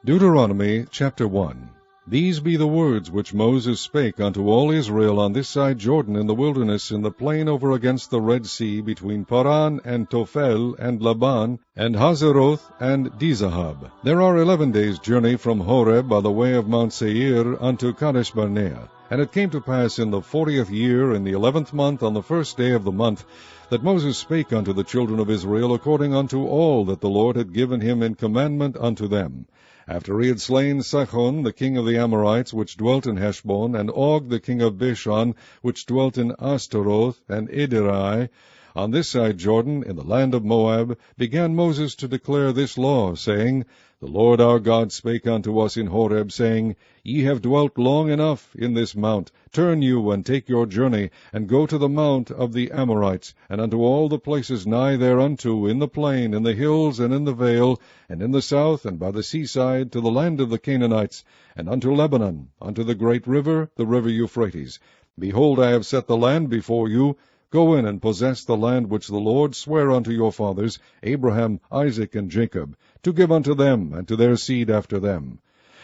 Deuteronomy chapter 1. These be the words which Moses spake unto all Israel on this side Jordan in the wilderness, in the plain over against the Red Sea, between Paran and Tophel and Laban and Hazeroth and Dizahab. There are 11 days' journey from Horeb by the way of Mount Seir unto Kadesh Barnea. And it came to pass in the 40th year, in the 11th month, on the first day of the month, that Moses spake unto the children of Israel according unto all that the Lord had given him in commandment unto them. After he had slain Sihon the king of the Amorites, which dwelt in Heshbon, and Og the king of Bashan, which dwelt in Ashtaroth and Edrei, on this side Jordan, in the land of Moab, began Moses to declare this law, saying, The Lord our God spake unto us in Horeb, saying, Ye have dwelt long enough in this mount. Turn you, and take your journey, and go to the mount of the Amorites, and unto all the places nigh thereunto, in the plain, in the hills, and in the vale, and in the south, and by the seaside, to the land of the Canaanites, and unto Lebanon, unto the great river, the river Euphrates. Behold, I have set the land before you. Go in and possess the land which the Lord sware unto your fathers, Abraham, Isaac, and Jacob, to give unto them, and to their seed after them.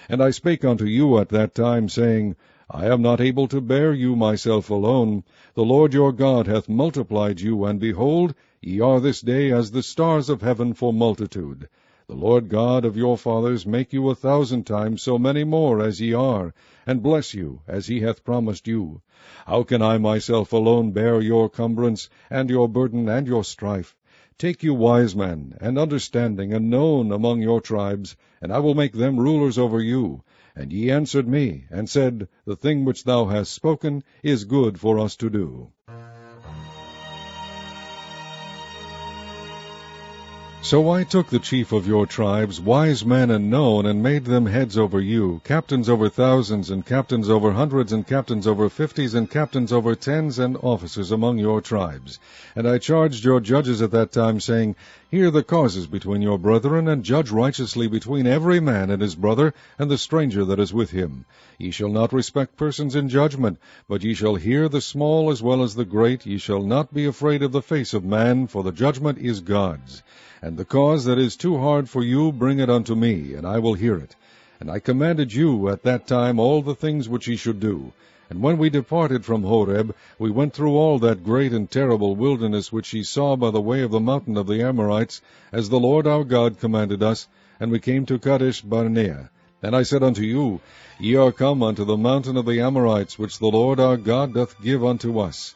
And I spake unto you at that time, saying, I am not able to bear you myself alone. The Lord your God hath multiplied you, and behold, ye are this day as the stars of heaven for multitude. The Lord God of your fathers make you 1,000 times so many more as ye are, and bless you as he hath promised you. How can I myself alone bear your cumbrance, and your burden, and your strife? Take you wise men, and understanding, and known among your tribes, and I will make them rulers over you. And ye answered me, and said, The thing which thou hast spoken is good for us to do. So I took the chief of your tribes, wise men and known, and made them heads over you, captains over thousands, and captains over hundreds, and captains over 50s, and captains over 10s, and officers among your tribes. And I charged your judges at that time, saying, Hear the causes between your brethren, and judge righteously between every man and his brother, and the stranger that is with him. Ye shall not respect persons in judgment, but ye shall hear the small as well as the great. Ye shall not be afraid of the face of man, for the judgment is God's. And the cause that is too hard for you, bring it unto me, and I will hear it. And I commanded you at that time all the things which ye should do. And when we departed from Horeb, we went through all that great and terrible wilderness which ye saw by the way of the mountain of the Amorites, as the Lord our God commanded us, and we came to Kadesh Barnea. And I said unto you, Ye are come unto the mountain of the Amorites, which the Lord our God doth give unto us.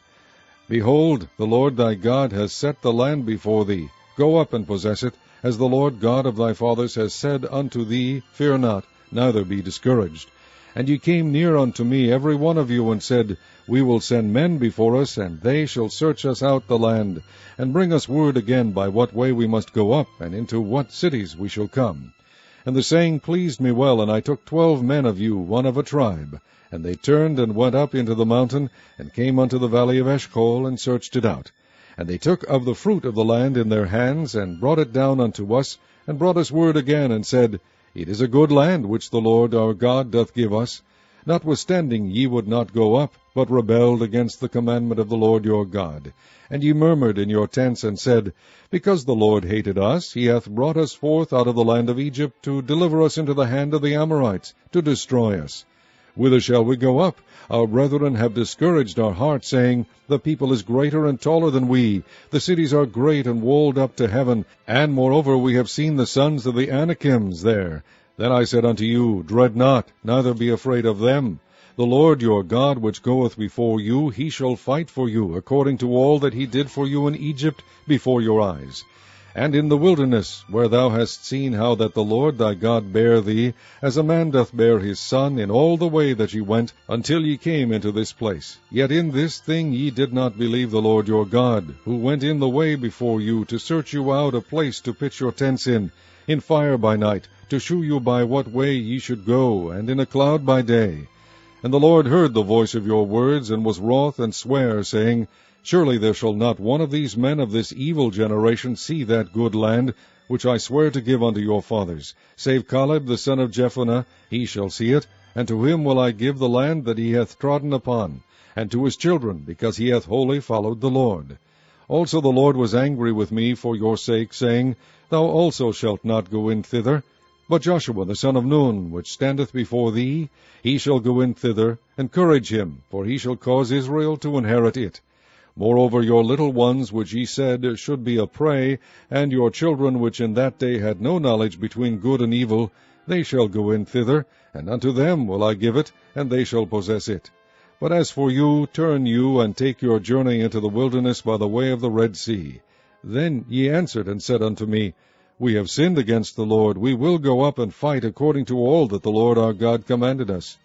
Behold, the Lord thy God has set the land before thee. Go up and possess it, as the Lord God of thy fathers has said unto thee, Fear not, neither be discouraged. And ye came near unto me, every one of you, and said, We will send men before us, and they shall search us out the land, and bring us word again by what way we must go up, and into what cities we shall come. And the saying pleased me well, and I took 12 men of you, one of a tribe. And they turned and went up into the mountain, and came unto the valley of Eshcol, and searched it out. And they took of the fruit of the land in their hands, and brought it down unto us, and brought us word again, and said, It is a good land which the Lord our God doth give us. Notwithstanding ye would not go up, but rebelled against the commandment of the Lord your God. And ye murmured in your tents, and said, Because the Lord hated us, he hath brought us forth out of the land of Egypt, to deliver us into the hand of the Amorites, to destroy us. Whither shall we go up? Our brethren have discouraged our heart, saying, The people is greater and taller than we. The cities are great and walled up to heaven. And moreover we have seen the sons of the Anakims there. Then I said unto you, Dread not, neither be afraid of them. The Lord your God, which goeth before you, he shall fight for you, according to all that he did for you in Egypt before your eyes. And in the wilderness, where thou hast seen how that the Lord thy God bare thee, as a man doth bear his son, in all the way that ye went, until ye came into this place. Yet in this thing ye did not believe the Lord your God, who went in the way before you, to search you out a place to pitch your tents in fire by night, to shew you by what way ye should go, and in a cloud by day. And the Lord heard the voice of your words, and was wroth, and sware, saying, Surely there shall not one of these men of this evil generation see that good land, which I swear to give unto your fathers, save Caleb the son of Jephunneh, he shall see it, and to him will I give the land that he hath trodden upon, and to his children, because he hath wholly followed the Lord. Also the Lord was angry with me for your sake, saying, Thou also shalt not go in thither. But Joshua the son of Nun, which standeth before thee, he shall go in thither. Encourage him, for he shall cause Israel to inherit it. Moreover, your little ones, which ye said should be a prey, and your children, which in that day had no knowledge between good and evil, they shall go in thither, and unto them will I give it, and they shall possess it. But as for you, turn you, and take your journey into the wilderness by the way of the Red Sea. Then ye answered and said unto me, We have sinned against the Lord. We will go up and fight according to all that the Lord our God commanded us.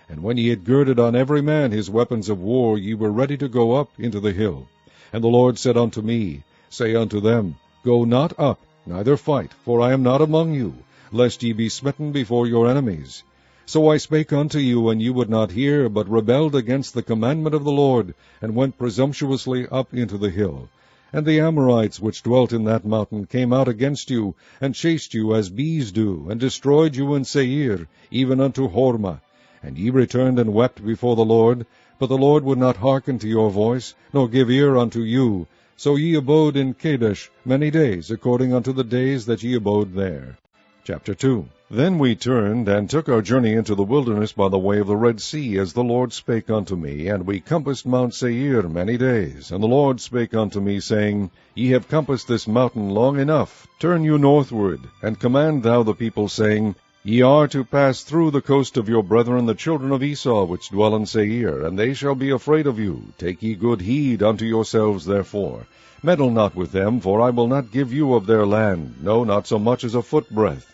And when ye had girded on every man his weapons of war, ye were ready to go up into the hill. And the Lord said unto me, Say unto them, Go not up, neither fight, for I am not among you, lest ye be smitten before your enemies. So I spake unto you, and you would not hear, but rebelled against the commandment of the Lord, and went presumptuously up into the hill. And the Amorites which dwelt in that mountain came out against you, and chased you as bees do, and destroyed you in Seir, even unto Hormah. And ye returned and wept before the Lord, but the Lord would not hearken to your voice, nor give ear unto you. So ye abode in Kadesh many days, according unto the days that ye abode there. Chapter 2. Then we turned, and took our journey into the wilderness by the way of the Red Sea, as the Lord spake unto me, and we compassed Mount Seir many days. And the Lord spake unto me, saying, Ye have compassed this mountain long enough. Turn you northward, and command thou the people, saying, Ye are to pass through the coast of your brethren the children of Esau, which dwell in Seir, and they shall be afraid of you. Take ye good heed unto yourselves therefore. Meddle not with them, for I will not give you of their land, no, not so much as a footbreadth.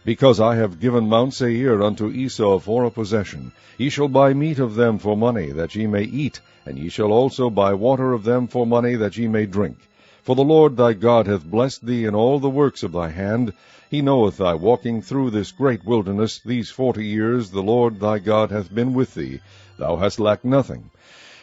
Because I have given Mount Seir unto Esau for a possession. Ye shall buy meat of them for money, that ye may eat, and ye shall also buy water of them for money, that ye may drink. For the Lord thy God hath blessed thee in all the works of thy hand. He knoweth thy walking through this great wilderness these 40 years. The Lord thy God hath been with thee. Thou hast lacked nothing.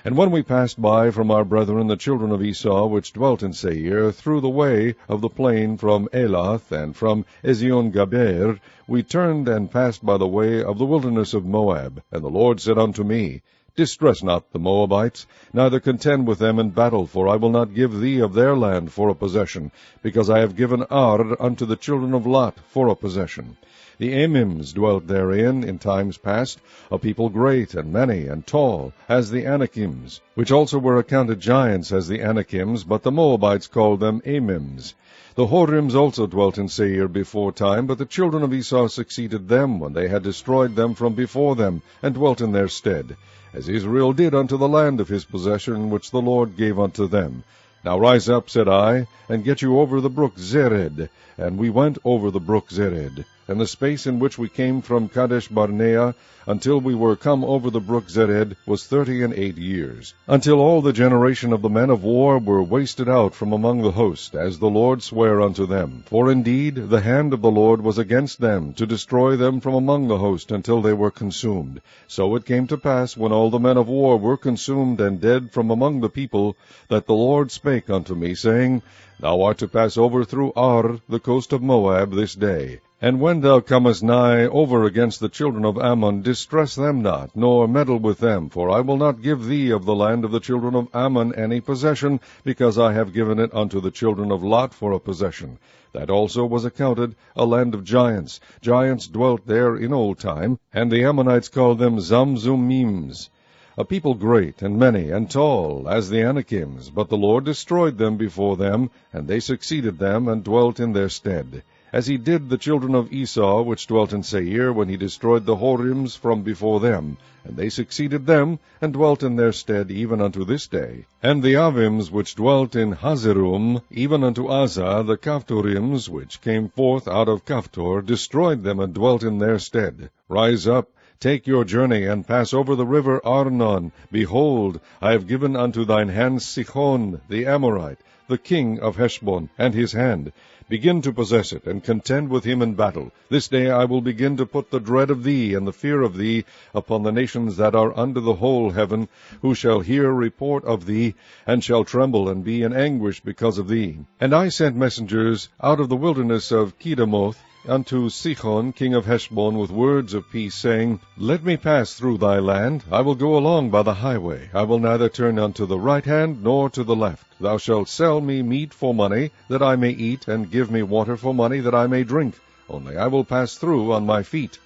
And when we passed by from our brethren the children of Esau, which dwelt in Seir, through the way of the plain from Elath and from Ezion-Gaber, we turned and passed by the way of the wilderness of Moab. And the Lord said unto me, Distress not the Moabites, neither contend with them in battle, for I will not give thee of their land for a possession, because I have given Ar unto the children of Lot for a possession. The Amims dwelt therein in times past, a people great and many and tall, as the Anakims, which also were accounted giants as the Anakims, but the Moabites called them Amims. The Horims also dwelt in Seir before time, but the children of Esau succeeded them when they had destroyed them from before them, and dwelt in their stead, as Israel did unto the land of his possession, which the Lord gave unto them. Now rise up, said I, and get you over the brook Zered. And we went over the brook Zered. And the space in which we came from Kadesh Barnea until we were come over the brook Zered was 38 years, until all the generation of the men of war were wasted out from among the host, as the Lord sware unto them. For indeed the hand of the Lord was against them, to destroy them from among the host, until they were consumed. So it came to pass, when all the men of war were consumed and dead from among the people, that the Lord spake unto me, saying, Thou art to pass over through Ar, the coast of Moab, this day. And when thou comest nigh over against the children of Ammon, distress them not, nor meddle with them, for I will not give thee of the land of the children of Ammon any possession, because I have given it unto the children of Lot for a possession. That also was accounted a land of giants. Giants dwelt there in old time, and the Ammonites called them Zamzummims. A people great and many and tall, as the Anakims, but the Lord destroyed them before them, and they succeeded them, and dwelt in their stead. As he did the children of Esau, which dwelt in Seir, when he destroyed the Horims from before them, and they succeeded them, and dwelt in their stead, even unto this day. And the Avims, which dwelt in Hazerum, even unto Azah, the Kaphtorims, which came forth out of Kaphtor, destroyed them, and dwelt in their stead. Rise up, take your journey, and pass over the river Arnon. Behold, I have given unto thine hand Sihon the Amorite, the king of Heshbon, and his hand. Begin to possess it, and contend with him in battle. This day I will begin to put the dread of thee and the fear of thee upon the nations that are under the whole heaven, who shall hear report of thee, and shall tremble and be in anguish because of thee. And I sent messengers out of the wilderness of Kedemoth unto Sihon king of Heshbon with words of peace, saying, Let me pass through thy land. I will go along by the highway. I will neither turn unto the right hand nor to the left. Thou shalt sell me meat for money, that I may eat, and give me water for money, that I may drink. only I will pass through on my feet,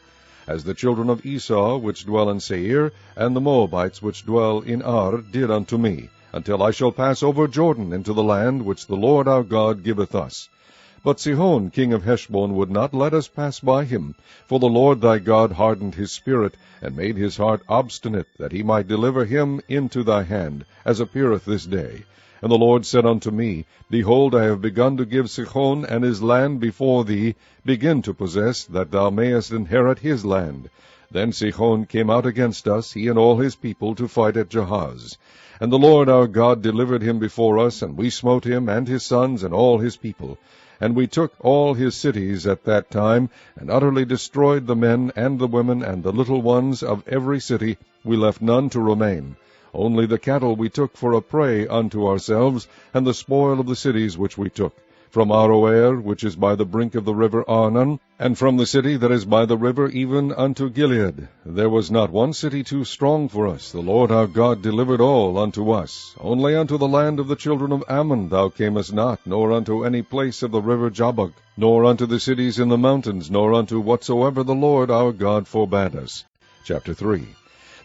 as the children of Esau which dwell in Seir, and the Moabites which dwell in Ar, did unto me, until I shall pass over Jordan into the land which the Lord our God giveth us. But Sihon king of Heshbon would not let us pass by him, for the Lord thy God hardened his spirit, and made his heart obstinate, that he might deliver him into thy hand, as appeareth this day. And the Lord said unto me, Behold, I have begun to give Sihon and his land before thee. Begin to possess, that thou mayest inherit his land. Then Sihon came out against us, he and all his people, to fight at Jahaz. And the Lord our God delivered him before us, and we smote him, and his sons, and all his people. And we took all his cities at that time, and utterly destroyed the men, and the women, and the little ones of every city. We left none to remain. Only the cattle we took for a prey unto ourselves, and the spoil of the cities which we took, from Aroer, which is by the brink of the river Arnon, and from the city that is by the river even unto Gilead. There was not one city too strong for us. The Lord our God delivered all unto us. Only unto the land of the children of Ammon thou camest not, nor unto any place of the river Jabbok, nor unto the cities in the mountains, nor unto whatsoever the Lord our God forbade us. Chapter 3.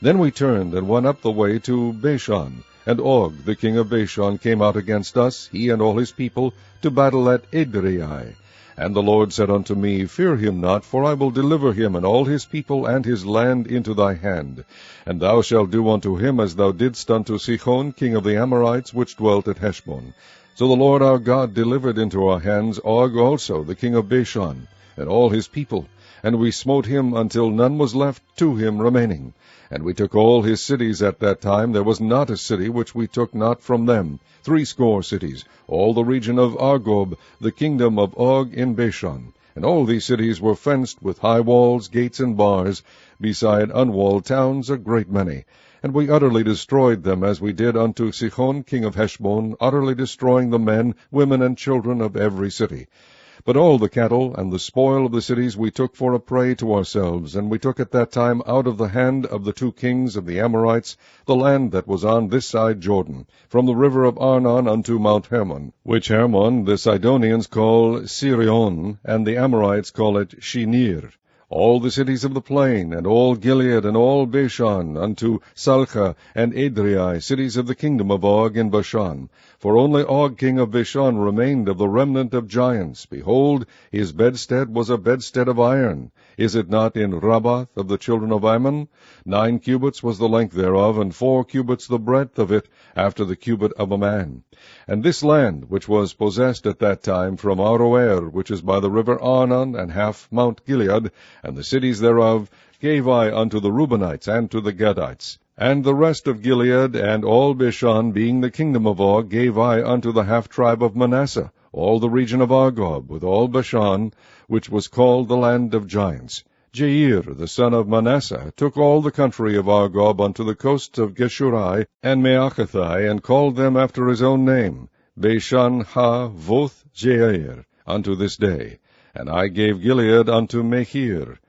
Then we turned and went up the way to Bashan, and Og the king of Bashan came out against us, he and all his people, to battle at Edrei. And the Lord said unto me, Fear him not, for I will deliver him and all his people and his land into thy hand. And thou shalt do unto him as thou didst unto Sihon king of the Amorites, which dwelt at Heshbon. So the Lord our God delivered into our hands Og also the king of Bashan, and all his people, and we smote him until none was left to him remaining. And we took all his cities at that time. There was not a city which we took not from them, 80 cities, all the region of Argob, the kingdom of Og in Bashan. And all these cities were fenced with high walls, gates, and bars, beside unwalled towns a great many. And we utterly destroyed them, as we did unto Sihon king of Heshbon, utterly destroying the men, women, and children of every city. But all the cattle and the spoil of the cities we took for a prey to ourselves, and we took at that time out of the hand of the 2 kings of the Amorites the land that was on this side Jordan, from the river of Arnon unto Mount Hermon, which Hermon the Sidonians call Sirion, and the Amorites call it Shinir. All the cities of the plain, and all Gilead, and all Bashan, unto Salcha and Edrei, cities of the kingdom of Og in Bashan. For only Og king of Bashan remained of the remnant of giants. Behold, his bedstead was a bedstead of iron. Is it not in Rabbath of the children of Ammon? 9 cubits was the length thereof, and 4 cubits the breadth of it, after the cubit of a man. And this land, which was possessed at that time from Aroer, which is by the river Arnon, and half Mount Gilead, and the cities thereof, gave I unto the Reubenites and to the Gadites. And the rest of Gilead, and all Bashan, being the kingdom of Og, gave I unto the half-tribe of Manasseh, all the region of Argob, with all Bashan, which was called the land of giants. Jair, the son of Manasseh, took all the country of Argob unto the coasts of Geshurai and Maachathai, and called them after his own name, Bashan ha-voth Jair, unto this day. And I gave Gilead unto Machir.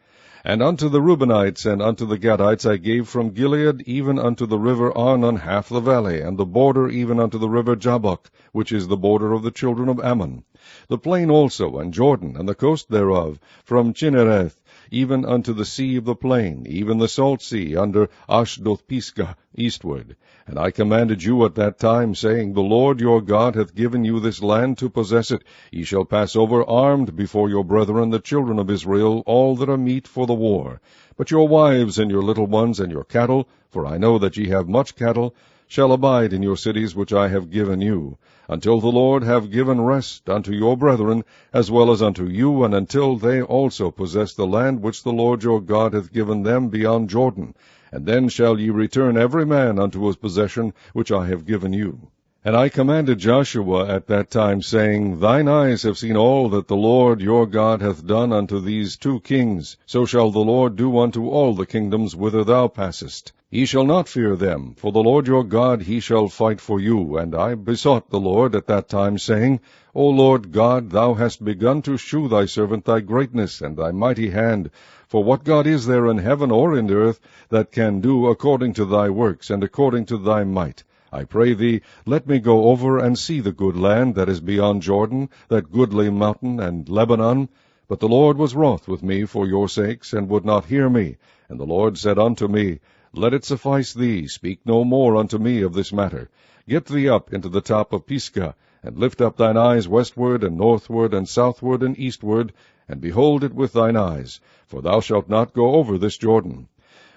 And unto the Reubenites and unto the Gadites I gave from Gilead even unto the river Arnon half the valley, and the border even unto the river Jabbok, which is the border of the children of Ammon. The plain also, and Jordan, and the coast thereof, from Chinnereth even unto the sea of the plain, even the salt sea, under Ashdoth-Pisgah, eastward. And I commanded you at that time, saying, The Lord your God hath given you this land to possess it. Ye shall pass over armed before your brethren, the children of Israel, all that are meet for the war. But your wives and your little ones and your cattle, for I know that ye have much cattle, shall abide in your cities which I have given you, until the Lord have given rest unto your brethren, as well as unto you, and until they also possess the land which the Lord your God hath given them beyond Jordan. And then shall ye return every man unto his possession which I have given you. And I commanded Joshua at that time, saying, Thine eyes have seen all that the Lord your God hath done unto these 2 kings. So shall the Lord do unto all the kingdoms whither thou passest. Ye shall not fear them, for the Lord your God he shall fight for you. And I besought the Lord at that time, saying, O Lord God, thou hast begun to shew thy servant thy greatness and thy mighty hand. For what God is there in heaven or in earth that can do according to thy works, and according to thy might? I pray thee, let me go over and see the good land that is beyond Jordan, that goodly mountain and Lebanon. But the Lord was wroth with me for your sakes, and would not hear me. And the Lord said unto me, Let it suffice thee, speak no more unto me of this matter. Get thee up into the top of Pisgah, and lift up thine eyes westward, and northward, and southward, and eastward, and behold it with thine eyes, for thou shalt not go over this Jordan.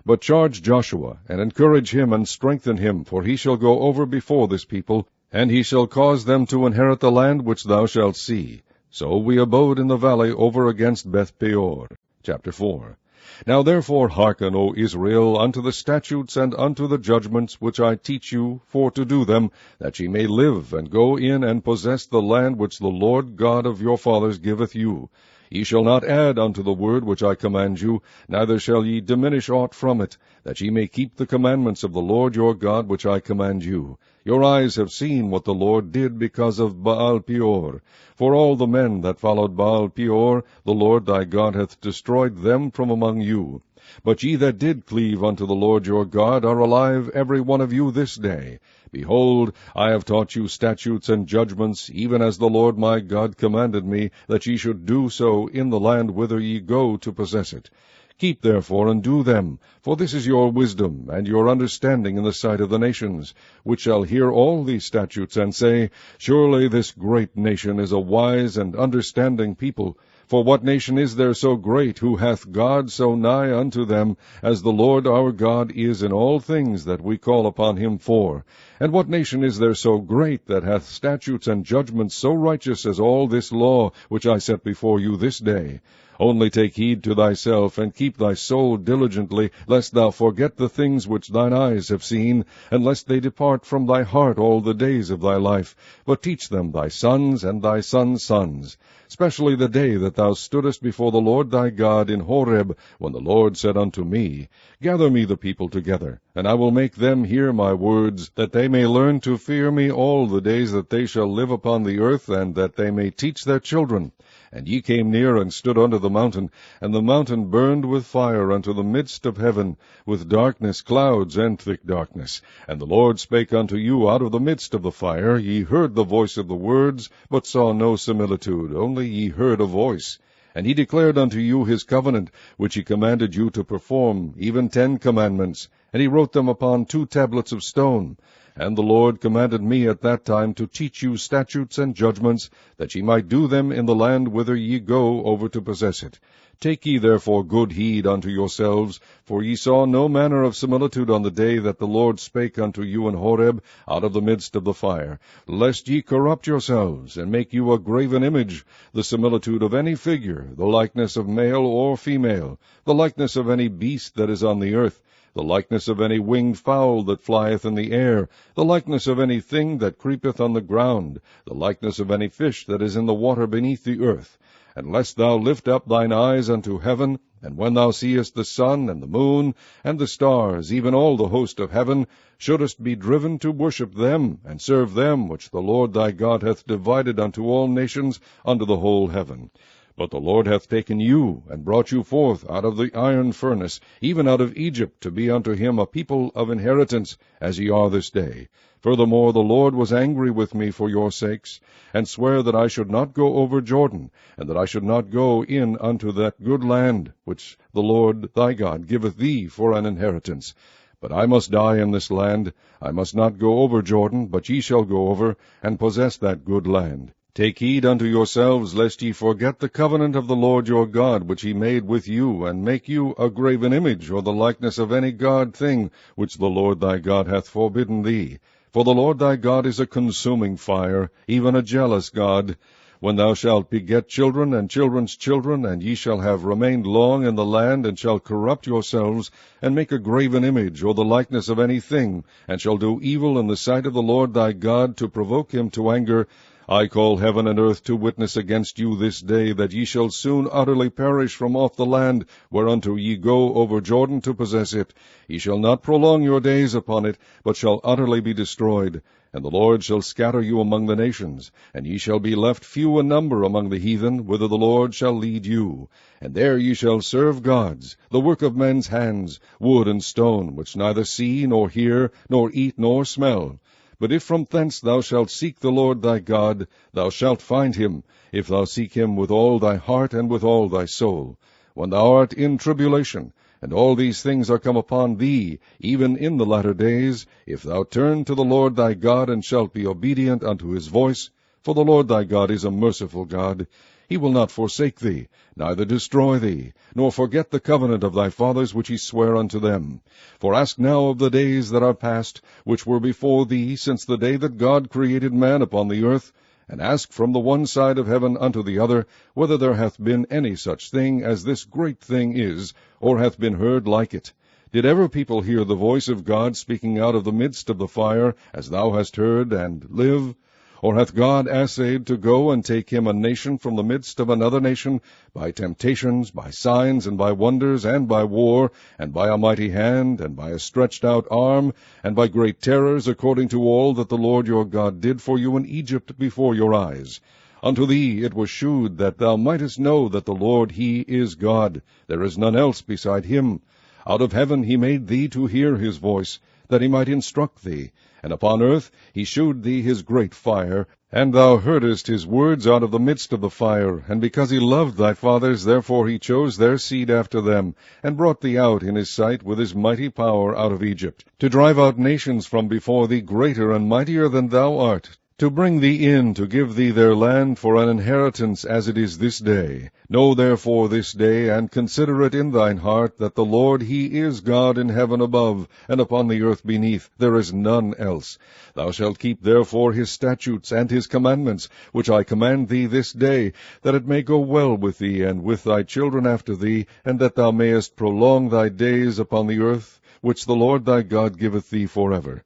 But charge Joshua, and encourage him, and strengthen him, for he shall go over before this people, and he shall cause them to inherit the land which thou shalt see. So we abode in the valley over against Beth-peor. Chapter 4. Now therefore hearken, O Israel, unto the statutes and unto the judgments which I teach you, for to do them, that ye may live, and go in and possess the land which the Lord God of your fathers giveth you. Ye shall not add unto the word which I command you, neither shall ye diminish aught from it, that ye may keep the commandments of the Lord your God which I command you. Your eyes have seen what the Lord did because of Baal-peor. For all the men that followed Baal-peor, the Lord thy God hath destroyed them from among you. But ye that did cleave unto the Lord your God are alive every one of you this day. Behold, I have taught you statutes and judgments, even as the Lord my God commanded me, that ye should do so in the land whither ye go to possess it. Keep therefore and do them, for this is your wisdom and your understanding in the sight of the nations, which shall hear all these statutes, and say, Surely this great nation is a wise and understanding people. For what nation is there so great, who hath God so nigh unto them, as the Lord our God is in all things that we call upon him for? And what nation is there so great, that hath statutes and judgments so righteous as all this law which I set before you this day? Only take heed to thyself, and keep thy soul diligently, lest thou forget the things which thine eyes have seen, and lest they depart from thy heart all the days of thy life. But teach them thy sons and thy sons' sons, especially the day that thou stoodest before the Lord thy God in Horeb, when the Lord said unto me, Gather me the people together, and I will make them hear my words, that they may learn to fear me all the days that they shall live upon the earth, and that they may teach their children. And ye came near and stood under the mountain, and the mountain burned with fire unto the midst of heaven, with darkness, clouds, and thick darkness. And the Lord spake unto you out of the midst of the fire. Ye heard the voice of the words, but saw no similitude, only ye heard a voice. And he declared unto you his covenant, which he commanded you to perform, even 10 commandments, and he wrote them upon 2 tablets of stone. And the Lord commanded me at that time to teach you statutes and judgments, that ye might do them in the land whither ye go over to possess it. Take ye therefore good heed unto yourselves, for ye saw no manner of similitude on the day that the Lord spake unto you in Horeb out of the midst of the fire, lest ye corrupt yourselves, and make you a graven image, the similitude of any figure, the likeness of male or female, the likeness of any beast that is on the earth, the likeness of any winged fowl that flieth in the air, the likeness of any thing that creepeth on the ground, the likeness of any fish that is in the water beneath the earth. And lest thou lift up thine eyes unto heaven, and when thou seest the sun and the moon and the stars, even all the host of heaven, shouldest be driven to worship them, and serve them which the Lord thy God hath divided unto all nations under the whole heaven. But the Lord hath taken you, and brought you forth out of the iron furnace, even out of Egypt, to be unto him a people of inheritance, as ye are this day. Furthermore, the Lord was angry with me for your sakes, and sware that I should not go over Jordan, and that I should not go in unto that good land, which the Lord thy God giveth thee for an inheritance. But I must die in this land. I must not go over Jordan, but ye shall go over, and possess that good land. Take heed unto yourselves, lest ye forget the covenant of the Lord your God, which he made with you, and make you a graven image, or the likeness of any god thing, which the Lord thy God hath forbidden thee. For the Lord thy God is a consuming fire, even a jealous God. When thou shalt beget children and children's children, and ye shall have remained long in the land, and shall corrupt yourselves, and make a graven image, or the likeness of any thing, and shall do evil in the sight of the Lord thy God, to provoke him to anger, I call heaven and earth to witness against you this day, that ye shall soon utterly perish from off the land, whereunto ye go over Jordan to possess it. Ye shall not prolong your days upon it, but shall utterly be destroyed. And the Lord shall scatter you among the nations, and ye shall be left few in number among the heathen, whither the Lord shall lead you. And there ye shall serve gods, the work of men's hands, wood and stone, which neither see, nor hear, nor eat, nor smell. But if from thence thou shalt seek the Lord thy God, thou shalt find him, if thou seek him with all thy heart and with all thy soul. When thou art in tribulation, and all these things are come upon thee, even in the latter days, if thou turn to the Lord thy God, and shalt be obedient unto his voice, for the Lord thy God is a merciful God, he will not forsake thee, neither destroy thee, nor forget the covenant of thy fathers which he sware unto them. For ask now of the days that are past, which were before thee, since the day that God created man upon the earth, and ask from the one side of heaven unto the other, whether there hath been any such thing as this great thing is, or hath been heard like it. Did ever people hear the voice of God speaking out of the midst of the fire, as thou hast heard, and live? Or hath God assayed to go and take him a nation from the midst of another nation, by temptations, by signs, and by wonders, and by war, and by a mighty hand, and by a stretched out arm, and by great terrors, according to all that the Lord your God did for you in Egypt before your eyes? Unto thee it was shewed that thou mightest know that the Lord he is God, there is none else beside him. Out of heaven he made thee to hear his voice, that he might instruct thee. And upon earth he shewed thee his great fire, and thou heardest his words out of the midst of the fire. And because he loved thy fathers, therefore he chose their seed after them, and brought thee out in his sight with his mighty power out of Egypt, to drive out nations from before thee greater and mightier than thou art, to bring thee in, to give thee their land for an inheritance, as it is this day. Know therefore this day, and consider it in thine heart, that the Lord he is God in heaven above, and upon the earth beneath, there is none else. Thou shalt keep therefore his statutes and his commandments, which I command thee this day, that it may go well with thee, and with thy children after thee, and that thou mayest prolong thy days upon the earth, which the Lord thy God giveth thee forever.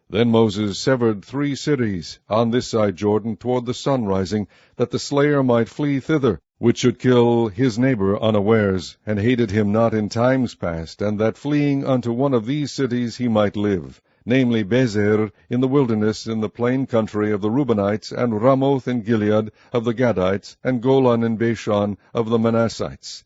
Then Moses severed 3 cities on this side Jordan toward the sun rising, that the slayer might flee thither, which should kill his neighbor unawares, and hated him not in times past, and that fleeing unto one of these cities he might live, namely Bezer in the wilderness in the plain country of the Reubenites, and Ramoth in Gilead of the Gadites, and Golan in Bashan of the Manassites.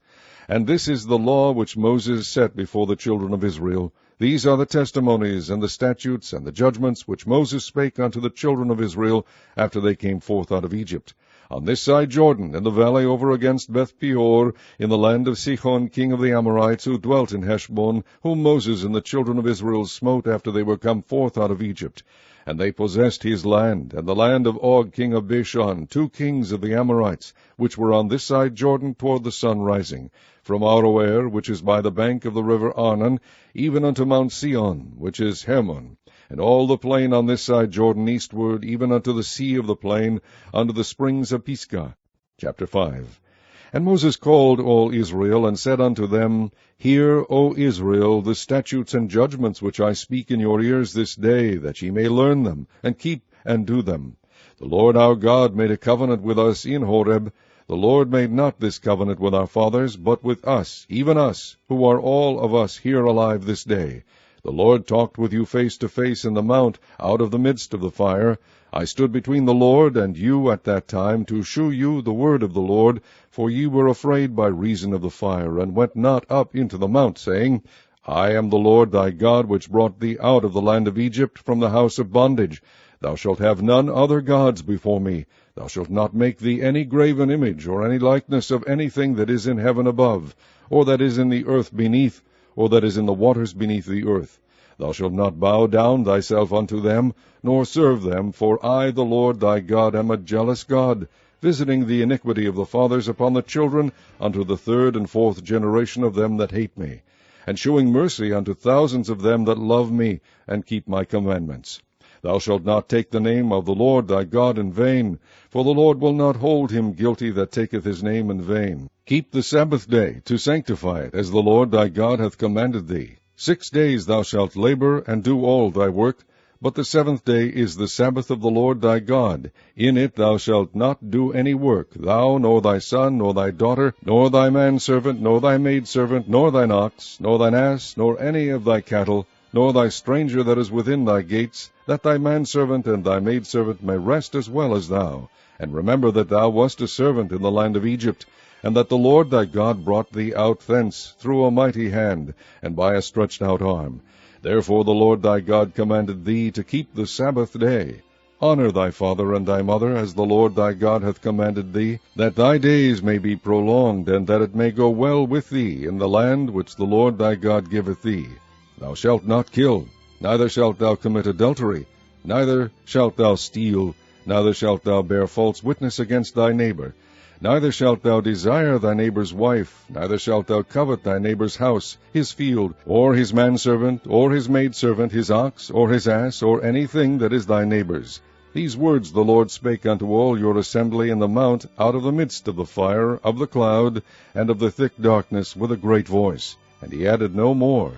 And this is the law which Moses set before the children of Israel. These are the testimonies, and the statutes, and the judgments, which Moses spake unto the children of Israel, after they came forth out of Egypt, on this side Jordan, in the valley over against Beth-peor, in the land of Sihon king of the Amorites, who dwelt in Heshbon, whom Moses and the children of Israel smote after they were come forth out of Egypt. And they possessed his land, and the land of Og king of Bashan, 2 kings of the Amorites, which were on this side Jordan toward the sun rising, from Aroer, which is by the bank of the river Arnon, even unto Mount Sion, which is Hermon, and all the plain on this side Jordan eastward, even unto the sea of the plain, unto the springs of Pisgah. Chapter 5. And Moses called all Israel, and said unto them, Hear, O Israel, the statutes and judgments which I speak in your ears this day, that ye may learn them, and keep and do them. The Lord our God made a covenant with us in Horeb. The Lord made not this covenant with our fathers, but with us, even us, who are all of us here alive this day. The Lord talked with you face to face in the mount, out of the midst of the fire. I stood between the Lord and you at that time, to shew you the word of the Lord, for ye were afraid by reason of the fire, and went not up into the mount, saying, I am the Lord thy God, which brought thee out of the land of Egypt from the house of bondage. Thou shalt have none other gods before me. Thou shalt not make thee any graven image, or any likeness of anything that is in heaven above, or that is in the earth beneath, or that is in the waters beneath the earth. Thou shalt not bow down thyself unto them, nor serve them, for I, the Lord thy God, am a jealous God, visiting the iniquity of the fathers upon the children, unto the 3rd and 4th generation of them that hate me, and shewing mercy unto thousands of them that love me, and keep my commandments. Thou shalt not take the name of the Lord thy God in vain, for the Lord will not hold him guilty that taketh his name in vain. Keep the Sabbath day, to sanctify it, as the Lord thy God hath commanded thee. 6 days thou shalt labor, and do all thy work, but the 7th day is the Sabbath of the Lord thy God. In it thou shalt not do any work, thou, nor thy son, nor thy daughter, nor thy manservant, nor thy maidservant, nor thine ox, nor thine ass, nor any of thy cattle, nor thy stranger that is within thy gates, that thy manservant and thy maidservant may rest as well as thou. And remember that thou wast a servant in the land of Egypt, and that the Lord thy God brought thee out thence through a mighty hand, and by a stretched out arm. Therefore the Lord thy God commanded thee to keep the Sabbath day. Honor thy father and thy mother, as the Lord thy God hath commanded thee, that thy days may be prolonged, and that it may go well with thee in the land which the Lord thy God giveth thee. Thou shalt not kill, neither shalt thou commit adultery, neither shalt thou steal, neither shalt thou bear false witness against thy neighbor, neither shalt thou desire thy neighbor's wife, neither shalt thou covet thy neighbor's house, his field, or his manservant, or his maidservant, his ox, or his ass, or anything that is thy neighbor's. These words the Lord spake unto all your assembly in the mount out of the midst of the fire, of the cloud, and of the thick darkness, with a great voice. And he added no more.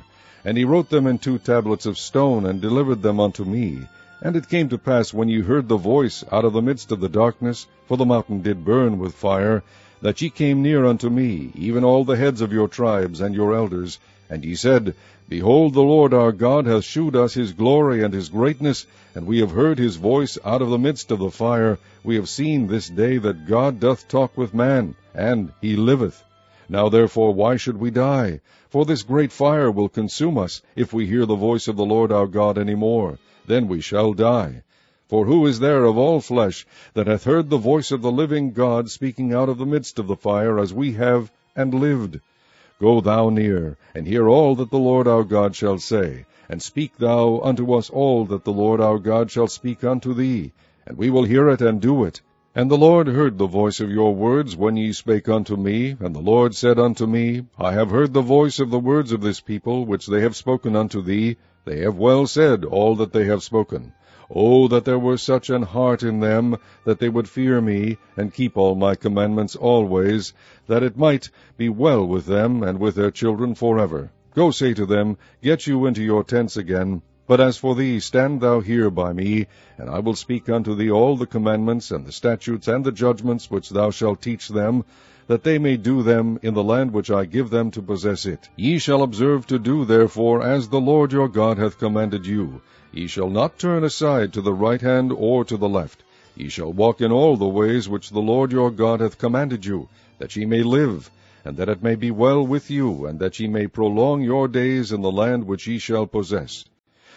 And he wrote them in 2 tablets of stone, and delivered them unto me. And it came to pass, when ye heard the voice out of the midst of the darkness, for the mountain did burn with fire, that ye came near unto me, even all the heads of your tribes and your elders, and ye said, Behold, the Lord our God hath shewed us his glory and his greatness, and we have heard his voice out of the midst of the fire. We have seen this day that God doth talk with man, and he liveth. Now therefore why should we die? For this great fire will consume us, if we hear the voice of the Lord our God any more. Then we shall die. For who is there of all flesh that hath heard the voice of the living God speaking out of the midst of the fire, as we have, and lived? Go thou near, and hear all that the Lord our God shall say, and speak thou unto us all that the Lord our God shall speak unto thee, and we will hear it and do it. And the Lord heard the voice of your words when ye spake unto me, and the Lord said unto me, I have heard the voice of the words of this people, which they have spoken unto thee. They have well said all that they have spoken. O that there were such an heart in them, that they would fear me, and keep all my commandments always, that it might be well with them and with their children forever. Go say to them, Get you into your tents again. But as for thee, stand thou here by me, and I will speak unto thee all the commandments, and the statutes, and the judgments, which thou shalt teach them, that they may do them in the land which I give them to possess it. Ye shall observe to do therefore as the Lord your God hath commanded you. Ye shall not turn aside to the right hand or to the left. Ye shall walk in all the ways which the Lord your God hath commanded you, that ye may live, and that it may be well with you, and that ye may prolong your days in the land which ye shall possess.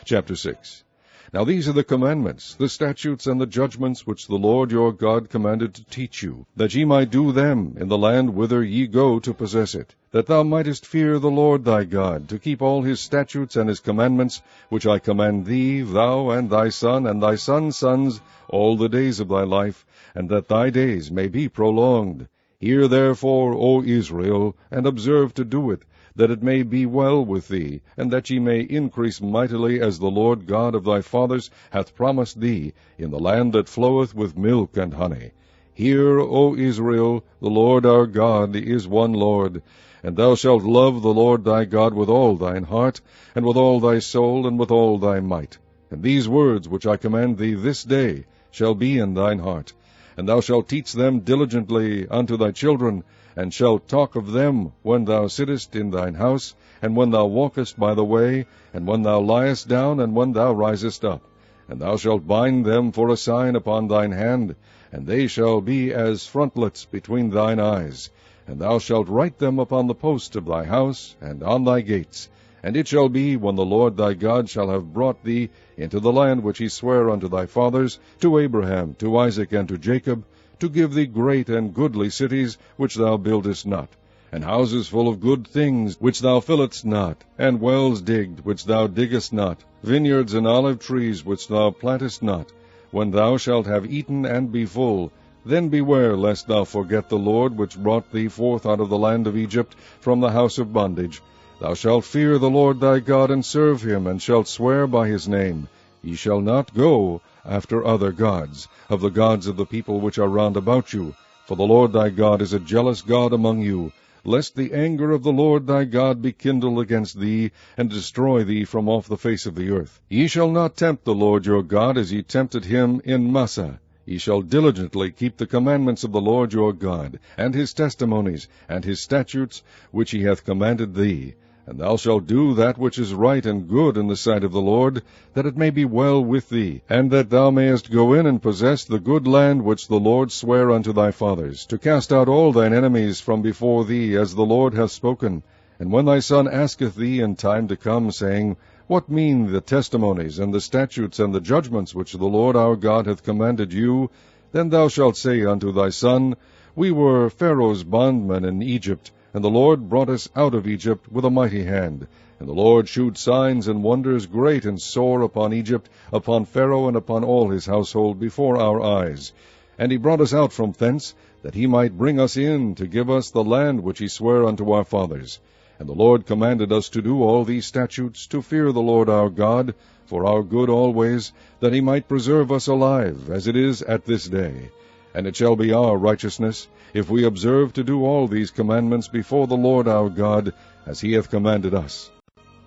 Chapter 6. Now these are the commandments, the statutes, and the judgments which the Lord your God commanded to teach you, that ye might do them in the land whither ye go to possess it, that thou mightest fear the Lord thy God, to keep all his statutes and his commandments, which I command thee, thou and thy son and thy sons' sons, all the days of thy life, and that thy days may be prolonged. Hear therefore, O Israel, and observe to do it, that it may be well with thee, and that ye may increase mightily, as the Lord God of thy fathers hath promised thee, in the land that floweth with milk and honey. Hear, O Israel, the Lord our God is one Lord, and thou shalt love the Lord thy God with all thine heart, and with all thy soul, and with all thy might. And these words which I command thee this day shall be in thine heart, and thou shalt teach them diligently unto thy children, and shalt talk of them when thou sittest in thine house, and when thou walkest by the way, and when thou liest down, and when thou risest up. And thou shalt bind them for a sign upon thine hand, and they shall be as frontlets between thine eyes. And thou shalt write them upon the posts of thy house, and on thy gates. And it shall be, when the Lord thy God shall have brought thee into the land which he sware unto thy fathers, to Abraham, to Isaac, and to Jacob, to give thee great and goodly cities, which thou buildest not, and houses full of good things, which thou fillest not, and wells digged, which thou diggest not, vineyards and olive trees, which thou plantest not. When thou shalt have eaten and be full, then beware lest thou forget the Lord, which brought thee forth out of the land of Egypt, from the house of bondage. Thou shalt fear the Lord thy God, and serve him, and shalt swear by his name. Ye shall not go after other gods, of the gods of the people which are round about you. For the Lord thy God is a jealous God among you, lest the anger of the Lord thy God be kindled against thee, and destroy thee from off the face of the earth. Ye shall not tempt the Lord your God as ye tempted him in Massah. Ye shall diligently keep the commandments of the Lord your God, and his testimonies, and his statutes, which he hath commanded thee. And thou shalt do that which is right and good in the sight of the Lord, that it may be well with thee, and that thou mayest go in and possess the good land which the Lord sware unto thy fathers, to cast out all thine enemies from before thee, as the Lord hath spoken. And when thy son asketh thee in time to come, saying, What mean the testimonies, and the statutes, and the judgments which the Lord our God hath commanded you? Then thou shalt say unto thy son, We were Pharaoh's bondmen in Egypt, and the Lord brought us out of Egypt with a mighty hand. And the Lord shewed signs and wonders great and sore upon Egypt, upon Pharaoh, and upon all his household, before our eyes. And he brought us out from thence, that he might bring us in, to give us the land which he sware unto our fathers. And the Lord commanded us to do all these statutes, to fear the Lord our God, for our good always, that he might preserve us alive, as it is at this day. And it shall be our righteousness, if we observe to do all these commandments before the Lord our God, as he hath commanded us.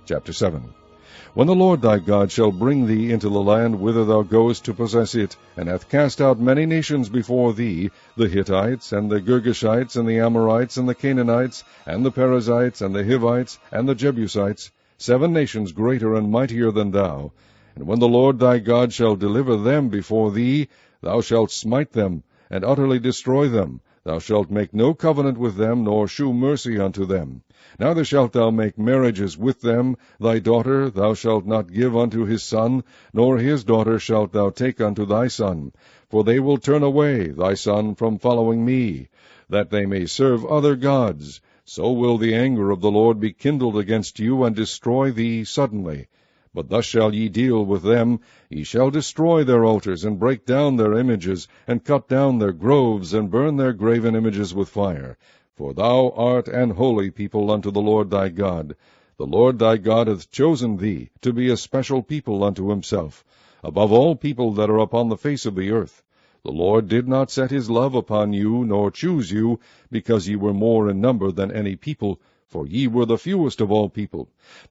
Chapter 7. When the Lord thy God shall bring thee into the land whither thou goest to possess it, and hath cast out many nations before thee, the Hittites, and the Girgashites, and the Amorites, and the Canaanites, and the Perizzites, and the Hivites, and the Jebusites, 7 nations greater and mightier than thou. And when the Lord thy God shall deliver them before thee, thou shalt smite them, and utterly destroy them. Thou shalt make no covenant with them, nor shew mercy unto them. Neither shalt thou make marriages with them. Thy daughter thou shalt not give unto his son, nor his daughter shalt thou take unto thy son. For they will turn away thy son from following me, that they may serve other gods. So will the anger of the Lord be kindled against you, and destroy thee suddenly. But thus shall ye deal with them. Ye shall destroy their altars, and break down their images, and cut down their groves, and burn their graven images with fire. For thou art an holy people unto the Lord thy God. The Lord thy God hath chosen thee to be a special people unto himself, above all people that are upon the face of the earth. The Lord did not set his love upon you, nor choose you, because ye were more in number than any people, for ye were the fewest of all people,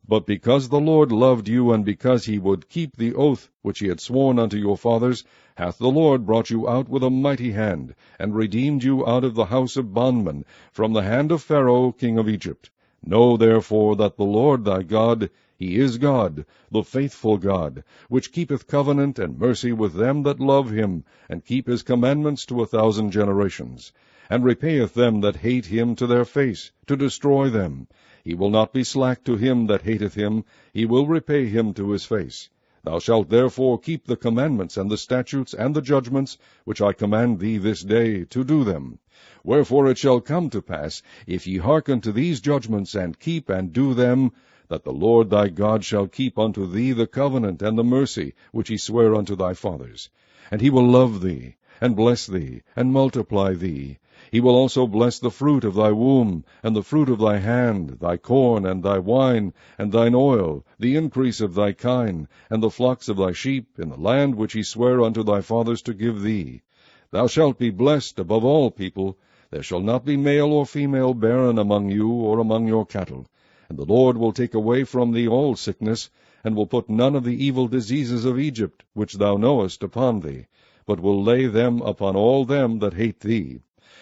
but because the Lord loved you, and because he would keep the oath which he had sworn unto your fathers, hath the Lord brought you out with a mighty hand, and redeemed you out of the house of bondmen, from the hand of Pharaoh king of Egypt. Know therefore that the Lord thy God, he is God, the faithful God, which keepeth covenant and mercy with them that love him, and keep his commandments to 1,000 generations, and repayeth them that hate him to their face, to destroy them. He will not be slack to him that hateth him, he will repay him to his face. Thou shalt therefore keep the commandments, and the statutes, and the judgments, which I command thee this day, to do them. Wherefore it shall come to pass, if ye hearken to these judgments, and keep and do them, that the Lord thy God shall keep unto thee the covenant and the mercy which he sware unto thy fathers. And he will love thee, and bless thee, and multiply thee. He will also bless the fruit of thy womb, and the fruit of thy hand, thy corn, and thy wine, and thine oil, the increase of thy kine, and the flocks of thy sheep, in the land which he sware unto thy fathers to give thee. Thou shalt be blessed above all people. There shall not be male or female barren among you, or among your cattle. And the Lord will take away from thee all sickness, and will put none of the evil diseases of Egypt, which thou knowest, upon thee, but will lay them upon all them that hate thee.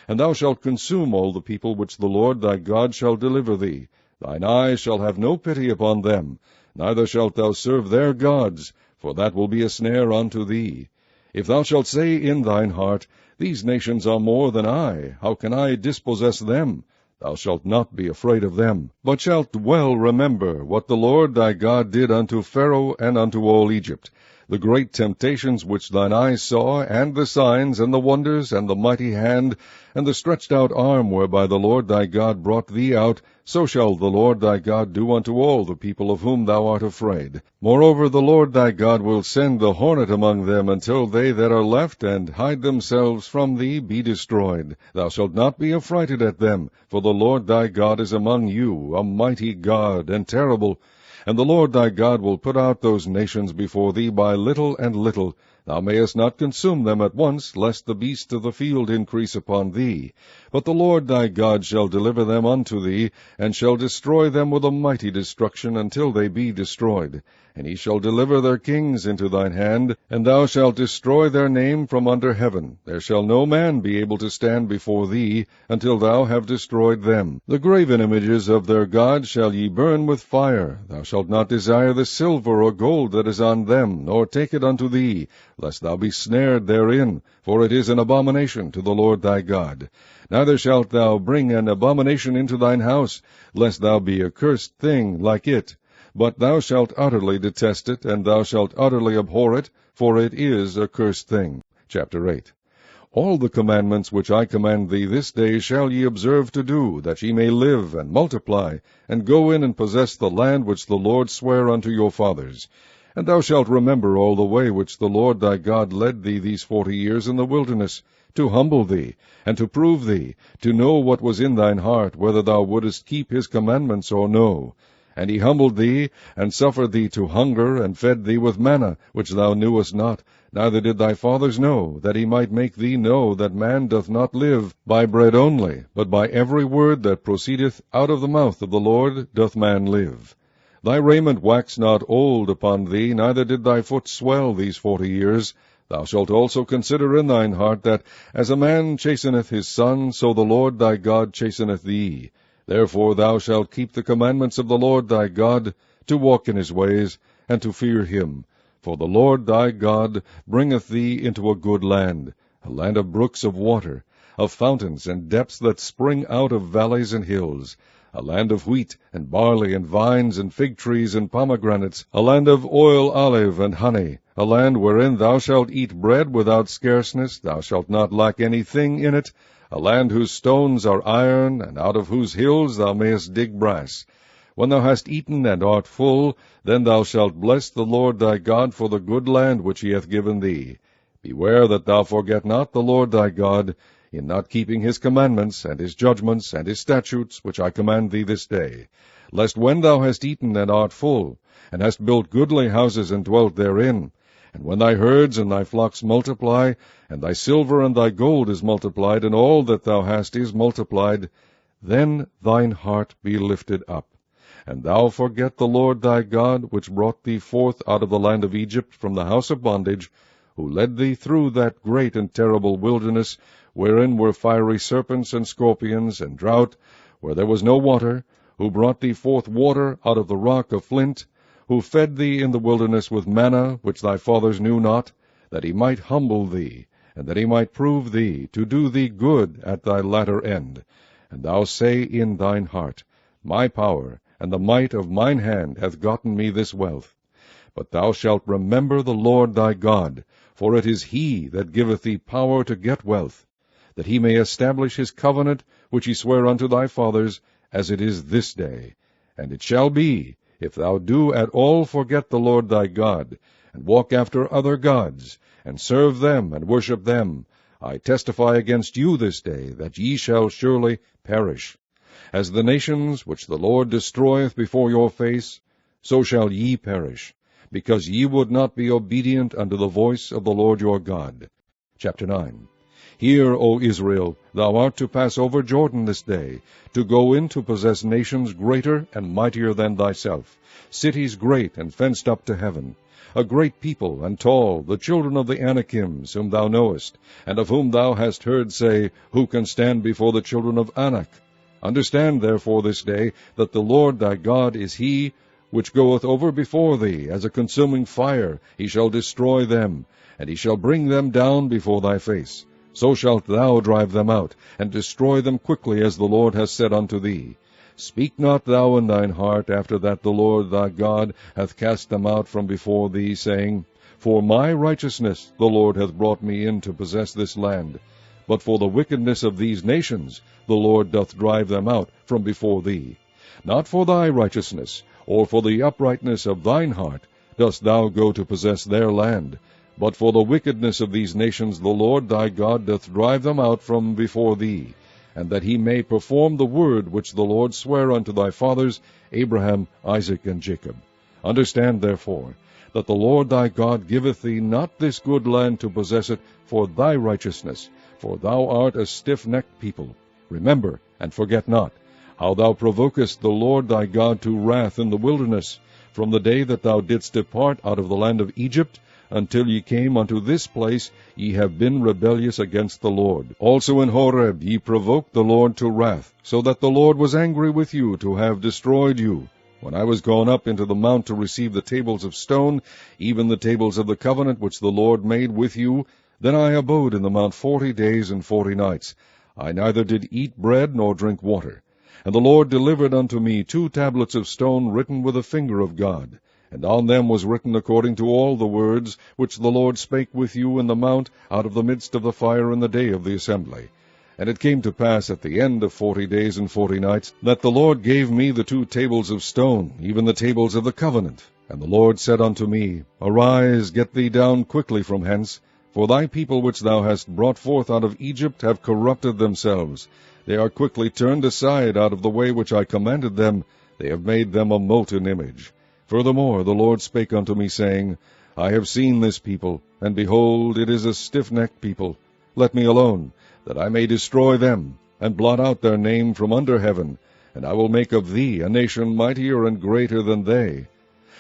And thou shalt consume all the people which the Lord thy God shall deliver thee. Thine eyes shall have no pity upon them, neither shalt thou serve their gods, for that will be a snare unto thee. If thou shalt say in thine heart, These nations are more than I, how can I dispossess them? Thou shalt not be afraid of them, but shalt well remember what the Lord thy God did unto Pharaoh and unto all Egypt, the great temptations which thine eyes saw, and the signs, and the wonders, and the mighty hand, and the stretched out arm whereby the Lord thy God brought thee out, so shall the Lord thy God do unto all the people of whom thou art afraid. Moreover, the Lord thy God will send the hornet among them, until they that are left and hide themselves from thee be destroyed. Thou shalt not be affrighted at them, for the Lord thy God is among you, a mighty God, and terrible. And the Lord thy God will put out those nations before thee by little and little. Thou mayest not consume them at once, lest the beasts of the field increase upon thee. But the Lord thy God shall deliver them unto thee, and shall destroy them with a mighty destruction, until they be destroyed. And he shall deliver their kings into thine hand, and thou shalt destroy their name from under heaven. There shall no man be able to stand before thee, until thou have destroyed them. The graven images of their gods shall ye burn with fire. Thou shalt not desire the silver or gold that is on them, nor take it unto thee, lest thou be snared therein, for it is an abomination to the Lord thy God. Neither shalt thou bring an abomination into thine house, lest thou be a cursed thing like it. But thou shalt utterly detest it, and thou shalt utterly abhor it, for it is a cursed thing. Chapter 8. All the commandments which I command thee this day shall ye observe to do, that ye may live and multiply, and go in and possess the land which the Lord sware unto your fathers. And thou shalt remember all the way which the Lord thy God led thee these 40 years in the wilderness, to humble thee, and to prove thee, to know what was in thine heart, whether thou wouldest keep his commandments or no. And he humbled thee, and suffered thee to hunger, and fed thee with manna, which thou knewest not, neither did thy fathers know, that he might make thee know that man doth not live by bread only, but by every word that proceedeth out of the mouth of the Lord doth man live. Thy raiment waxed not old upon thee, neither did thy foot swell these 40 years. Thou shalt also consider in thine heart that, as a man chasteneth his son, so the Lord thy God chasteneth thee. Therefore thou shalt keep the commandments of the Lord thy God, to walk in his ways, and to fear him. For the Lord thy God bringeth thee into a good land, a land of brooks of water, of fountains and depths that spring out of valleys and hills, a land of wheat and barley and vines and fig trees and pomegranates, a land of oil, olive, and honey, a land wherein thou shalt eat bread without scarceness, thou shalt not lack anything in it, a land whose stones are iron, and out of whose hills thou mayest dig brass. When thou hast eaten and art full, then thou shalt bless the Lord thy God for the good land which he hath given thee. Beware that thou forget not the Lord thy God, in not keeping his commandments, and his judgments, and his statutes, which I command thee this day, lest when thou hast eaten and art full, and hast built goodly houses and dwelt therein, and when thy herds and thy flocks multiply, and thy silver and thy gold is multiplied, and all that thou hast is multiplied, then thine heart be lifted up, and thou forget the Lord thy God, which brought thee forth out of the land of Egypt from the house of bondage, who led thee through that great and terrible wilderness, wherein were fiery serpents and scorpions, and drought, where there was no water, who brought thee forth water out of the rock of flint, who fed thee in the wilderness with manna, which thy fathers knew not, that he might humble thee, and that he might prove thee, to do thee good at thy latter end. And thou say in thine heart, My power and the might of mine hand hath gotten me this wealth. But thou shalt remember the Lord thy God, for it is he that giveth thee power to get wealth, that he may establish his covenant, which he sware unto thy fathers, as it is this day. And it shall be, if thou do at all forget the Lord thy God, and walk after other gods, and serve them, and worship them, I testify against you this day, that ye shall surely perish. As the nations which the Lord destroyeth before your face, so shall ye perish, because ye would not be obedient unto the voice of the Lord your God. Chapter 9. Hear, O Israel, thou art to pass over Jordan this day, to go in to possess nations greater and mightier than thyself, cities great and fenced up to heaven, a great people and tall, the children of the Anakims, whom thou knowest, and of whom thou hast heard say, Who can stand before the children of Anak? Understand therefore this day, that the Lord thy God is he which goeth over before thee as a consuming fire. He shall destroy them, and he shall bring them down before thy face. So shalt thou drive them out, and destroy them quickly, as the Lord hath said unto thee. Speak not thou in thine heart, after that the Lord thy God hath cast them out from before thee, saying, For my righteousness the Lord hath brought me in to possess this land. But for the wickedness of these nations the Lord doth drive them out from before thee. Not for thy righteousness, or for the uprightness of thine heart, dost thou go to possess their land, but for the wickedness of these nations the Lord thy God doth drive them out from before thee, and that he may perform the word which the Lord sware unto thy fathers, Abraham, Isaac, and Jacob. Understand therefore, that the Lord thy God giveth thee not this good land to possess it for thy righteousness, for thou art a stiff-necked people. Remember, and forget not, how thou provokest the Lord thy God to wrath in the wilderness, from the day that thou didst depart out of the land of Egypt, until ye came unto this place, ye have been rebellious against the Lord. Also in Horeb ye provoked the Lord to wrath, so that the Lord was angry with you to have destroyed you. When I was gone up into the mount to receive the tables of stone, even the tables of the covenant which the Lord made with you, then I abode in the mount 40 days and 40 nights. I neither did eat bread nor drink water. And the Lord delivered unto me 2 tablets of stone written with the finger of God. And on them was written according to all the words which the Lord spake with you in the mount out of the midst of the fire in the day of the assembly. And it came to pass at the end of 40 days and 40 nights, that the Lord gave me the 2 tables of stone, even the tables of the covenant. And the Lord said unto me, Arise, get thee down quickly from hence, for thy people which thou hast brought forth out of Egypt have corrupted themselves. They are quickly turned aside out of the way which I commanded them. They have made them a molten image. Furthermore the Lord spake unto me, saying, I have seen this people, and behold, it is a stiff-necked people. Let me alone, that I may destroy them, and blot out their name from under heaven, and I will make of thee a nation mightier and greater than they.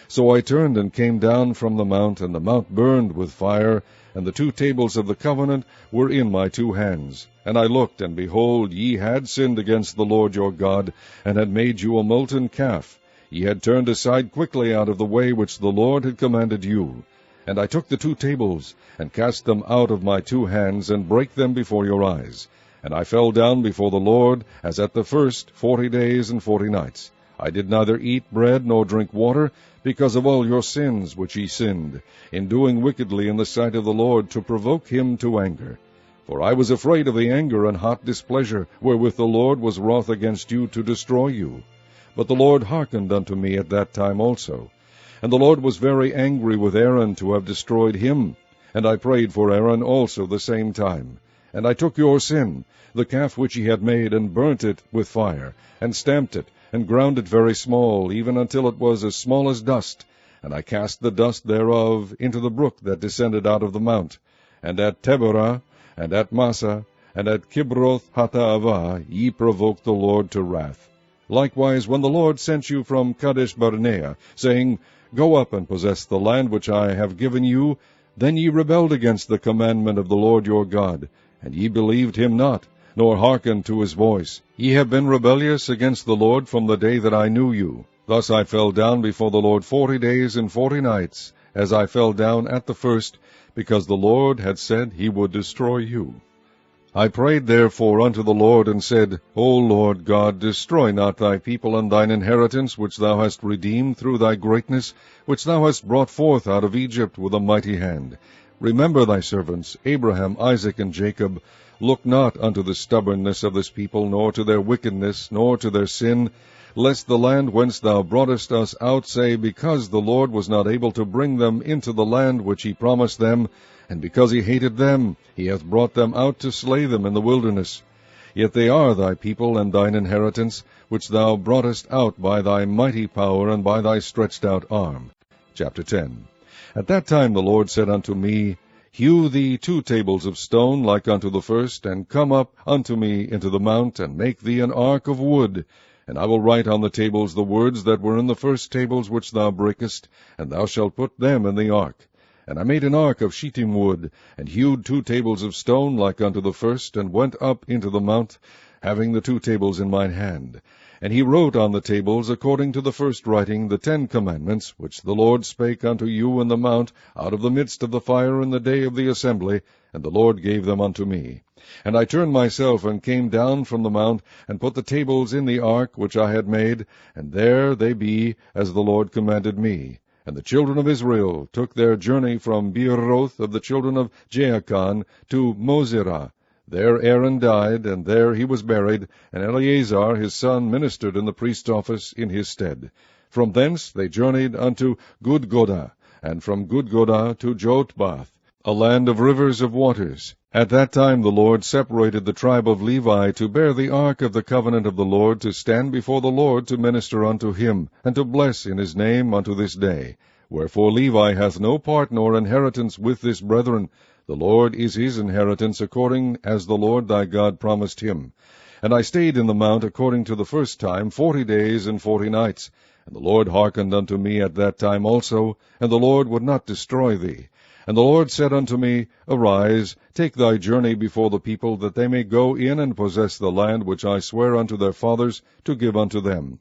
So I turned and came down from the mount, and the mount burned with fire, and the 2 tables of the covenant were in my 2 hands. And I looked, and behold, ye had sinned against the Lord your God, and had made you a molten calf. Ye had turned aside quickly out of the way which the Lord had commanded you. And I took the 2 tables, and cast them out of my 2 hands, and brake them before your eyes. And I fell down before the Lord, as at the first 40 days and 40 nights. I did neither eat bread nor drink water, because of all your sins which ye sinned, in doing wickedly in the sight of the Lord, to provoke him to anger. For I was afraid of the anger and hot displeasure, wherewith the Lord was wroth against you to destroy you. But the Lord hearkened unto me at that time also. And the Lord was very angry with Aaron to have destroyed him. And I prayed for Aaron also the same time. And I took your sin, the calf which ye had made, and burnt it with fire, and stamped it, and ground it very small, even until it was as small as dust. And I cast the dust thereof into the brook that descended out of the mount. And at Teberah, and at Massa, and at Kibroth Hattaavah ye provoked the Lord to wrath. Likewise, when the Lord sent you from Kadesh Barnea, saying, Go up and possess the land which I have given you, then ye rebelled against the commandment of the Lord your God, and ye believed him not, nor hearkened to his voice. Ye have been rebellious against the Lord from the day that I knew you. Thus I fell down before the Lord 40 days and 40 nights, as I fell down at the first, because the Lord had said he would destroy you. I prayed therefore unto the Lord, and said, O Lord God, destroy not thy people and thine inheritance, which thou hast redeemed through thy greatness, which thou hast brought forth out of Egypt with a mighty hand. Remember thy servants, Abraham, Isaac, and Jacob. Look not unto the stubbornness of this people, nor to their wickedness, nor to their sin, lest the land whence thou broughtest us out say, Because the Lord was not able to bring them into the land which he promised them, and because he hated them, he hath brought them out to slay them in the wilderness. Yet they are thy people and thine inheritance, which thou broughtest out by thy mighty power and by thy stretched out arm. Chapter 10. At that time the Lord said unto me, Hew thee 2 tables of stone like unto the first, and come up unto me into the mount, and make thee an ark of wood. And I will write on the tables the words that were in the first tables which thou breakest, and thou shalt put them in the ark. And I made an ark of shittim wood, and hewed 2 tables of stone like unto the first, and went up into the mount, having the 2 tables in mine hand. And he wrote on the tables, according to the first writing, the 10 commandments, which the Lord spake unto you in the mount, out of the midst of the fire in the day of the assembly, and the Lord gave them unto me. And I turned myself, and came down from the mount, and put the tables in the ark which I had made, and there they be, as the Lord commanded me. And the children of Israel took their journey from Beeroth of the children of Jaachan to Mosera. There Aaron died, and there he was buried, and Eleazar his son ministered in the priest's office in his stead. From thence they journeyed unto Gudgodah, and from Gudgodah to Jotbath, a land of rivers of waters. At that time the Lord separated the tribe of Levi to bear the ark of the covenant of the Lord, to stand before the Lord to minister unto him, and to bless in his name unto this day. Wherefore Levi hath no part nor inheritance with this brethren. The Lord is his inheritance, according as the Lord thy God promised him. And I stayed in the mount according to the first time 40 days and 40 nights. And the Lord hearkened unto me at that time also, and the Lord would not destroy thee. And the Lord said unto me, Arise, take thy journey before the people, that they may go in and possess the land which I swear unto their fathers to give unto them.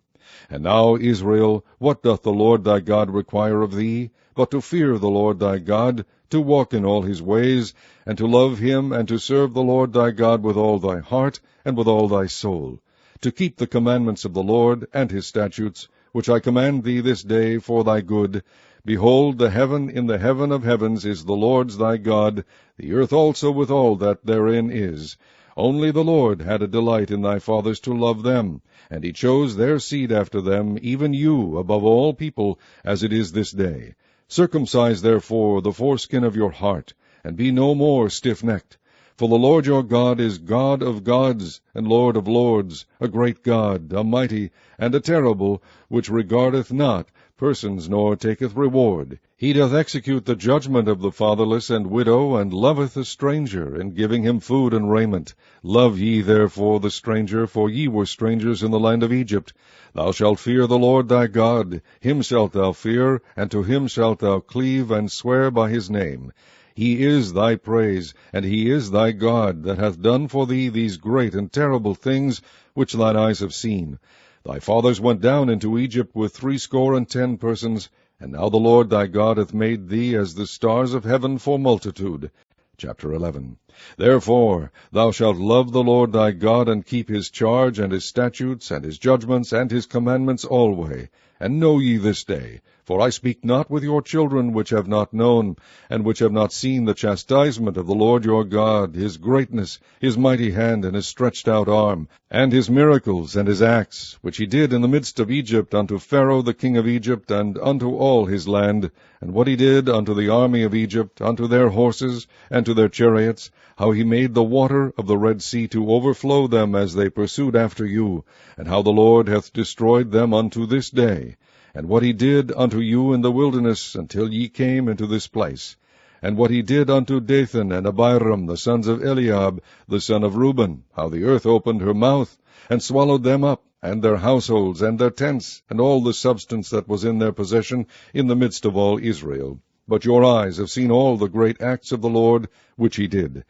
And now, Israel, what doth the Lord thy God require of thee, but to fear the Lord thy God, to walk in all his ways, and to love him, and to serve the Lord thy God with all thy heart, and with all thy soul, to keep the commandments of the Lord, and his statutes, which I command thee this day for thy good. Behold, the heaven in the heaven of heavens is the Lord's thy God, the earth also with all that therein is. Only the Lord had a delight in thy fathers to love them, and he chose their seed after them, even you, above all people, as it is this day. Circumcise therefore the foreskin of your heart, and be no more stiff-necked. For the Lord your God is God of gods, and Lord of lords, a great God, a mighty, and a terrible, which regardeth not persons, nor taketh reward. He doth execute the judgment of the fatherless and widow, and loveth the stranger, in giving him food and raiment. Love ye therefore the stranger, for ye were strangers in the land of Egypt. Thou shalt fear the Lord thy God, him shalt thou fear, and to him shalt thou cleave, and swear by his name. He is thy praise, and he is thy God, that hath done for thee these great and terrible things, which thine eyes have seen. Thy fathers went down into Egypt with 70 persons, and now the Lord thy God hath made thee as the stars of heaven for multitude. Chapter 11. Therefore thou shalt love the Lord thy God, and keep his charge, and his statutes, and his judgments, and his commandments alway. And know ye this day, for I speak not with your children which have not known, and which have not seen the chastisement of the Lord your God, his greatness, his mighty hand, and his stretched out arm, and his miracles, and his acts, which he did in the midst of Egypt unto Pharaoh the king of Egypt, and unto all his land, and what he did unto the army of Egypt, unto their horses, and to their chariots, how he made the water of the Red Sea to overflow them as they pursued after you, and how the Lord hath destroyed them unto this day, and what he did unto you in the wilderness until ye came into this place, and what he did unto Dathan and Abiram, the sons of Eliab, the son of Reuben, how the earth opened her mouth, and swallowed them up, and their households, and their tents, and all the substance that was in their possession, in the midst of all Israel. But your eyes have seen all the great acts of the Lord, which he did.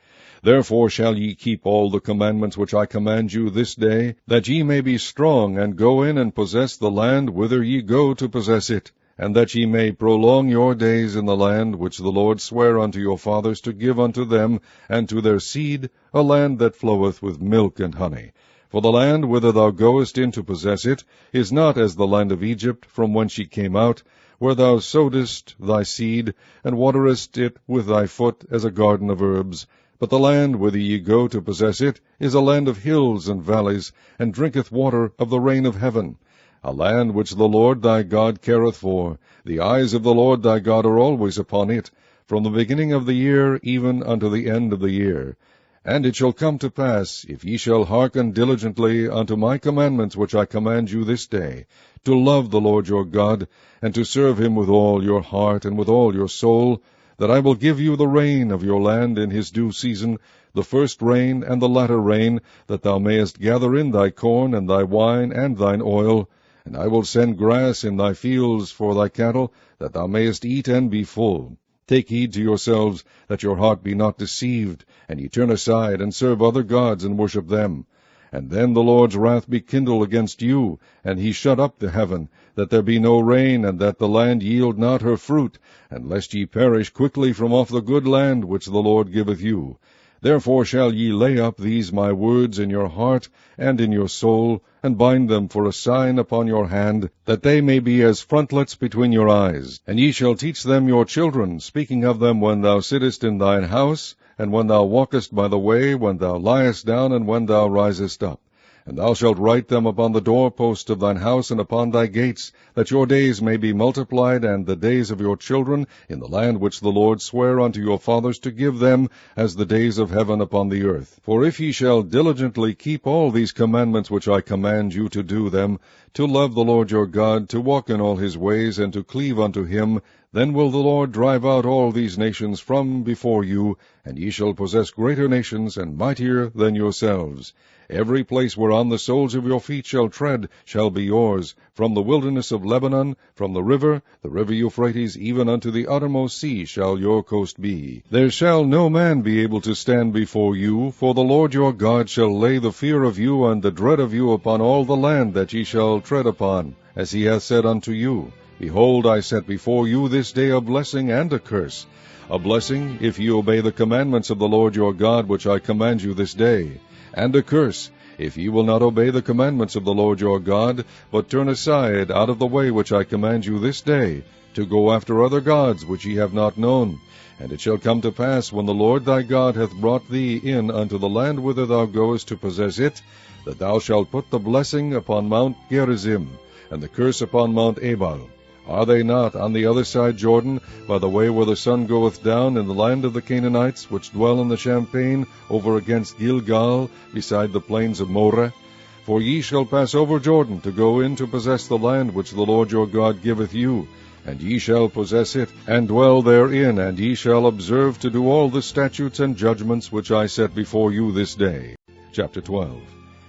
Therefore shall ye keep all the commandments which I command you this day, that ye may be strong, and go in and possess the land whither ye go to possess it, and that ye may prolong your days in the land which the Lord sware unto your fathers to give unto them and to their seed, a land that floweth with milk and honey. For the land whither thou goest in to possess it is not as the land of Egypt, from whence ye came out, where thou sowedst thy seed, and waterest it with thy foot as a garden of herbs. But the land whither ye go to possess it is a land of hills and valleys, and drinketh water of the rain of heaven, a land which the Lord thy God careth for. The eyes of the Lord thy God are always upon it, from the beginning of the year even unto the end of the year. And it shall come to pass, if ye shall hearken diligently unto my commandments which I command you this day, to love the Lord your God, and to serve him with all your heart and with all your soul, that I will give you the rain of your land in his due season, the first rain and the latter rain, that thou mayest gather in thy corn and thy wine and thine oil. And I will send grass in thy fields for thy cattle, that thou mayest eat and be full. Take heed to yourselves, that your heart be not deceived, and ye turn aside, and serve other gods, and worship them. And then the Lord's wrath be kindled against you, and he shut up the heaven, that there be no rain, and that the land yield not her fruit, and lest ye perish quickly from off the good land which the Lord giveth you. Therefore shall ye lay up these my words in your heart and in your soul, and bind them for a sign upon your hand, that they may be as frontlets between your eyes. And ye shall teach them your children, speaking of them when thou sittest in thine house, and when thou walkest by the way, when thou liest down, and when thou risest up. And thou shalt write them upon the doorposts of thine house and upon thy gates, that your days may be multiplied, and the days of your children, in the land which the Lord sware unto your fathers to give them, as the days of heaven upon the earth. For if ye shall diligently keep all these commandments which I command you to do them, to love the Lord your God, to walk in all his ways, and to cleave unto him, then will the Lord drive out all these nations from before you, and ye shall possess greater nations and mightier than yourselves. Every place whereon the soles of your feet shall tread shall be yours, from the wilderness of Lebanon, from the river Euphrates, even unto the uttermost sea shall your coast be. There shall no man be able to stand before you, for the Lord your God shall lay the fear of you and the dread of you upon all the land that ye shall tread upon, as he hath said unto you. Behold, I set before you this day a blessing and a curse. A blessing, if ye obey the commandments of the Lord your God, which I command you this day. And a curse, if ye will not obey the commandments of the Lord your God, but turn aside out of the way which I command you this day, to go after other gods which ye have not known. And it shall come to pass, when the Lord thy God hath brought thee in unto the land whither thou goest to possess it, that thou shalt put the blessing upon Mount Gerizim, and the curse upon Mount Ebal. Are they not on the other side Jordan, by the way where the sun goeth down, in the land of the Canaanites, which dwell in the champaign, over against Gilgal, beside the plains of Moreh? For ye shall pass over Jordan, to go in to possess the land which the Lord your God giveth you. And ye shall possess it, and dwell therein, and ye shall observe to do all the statutes and judgments which I set before you this day. Chapter 12.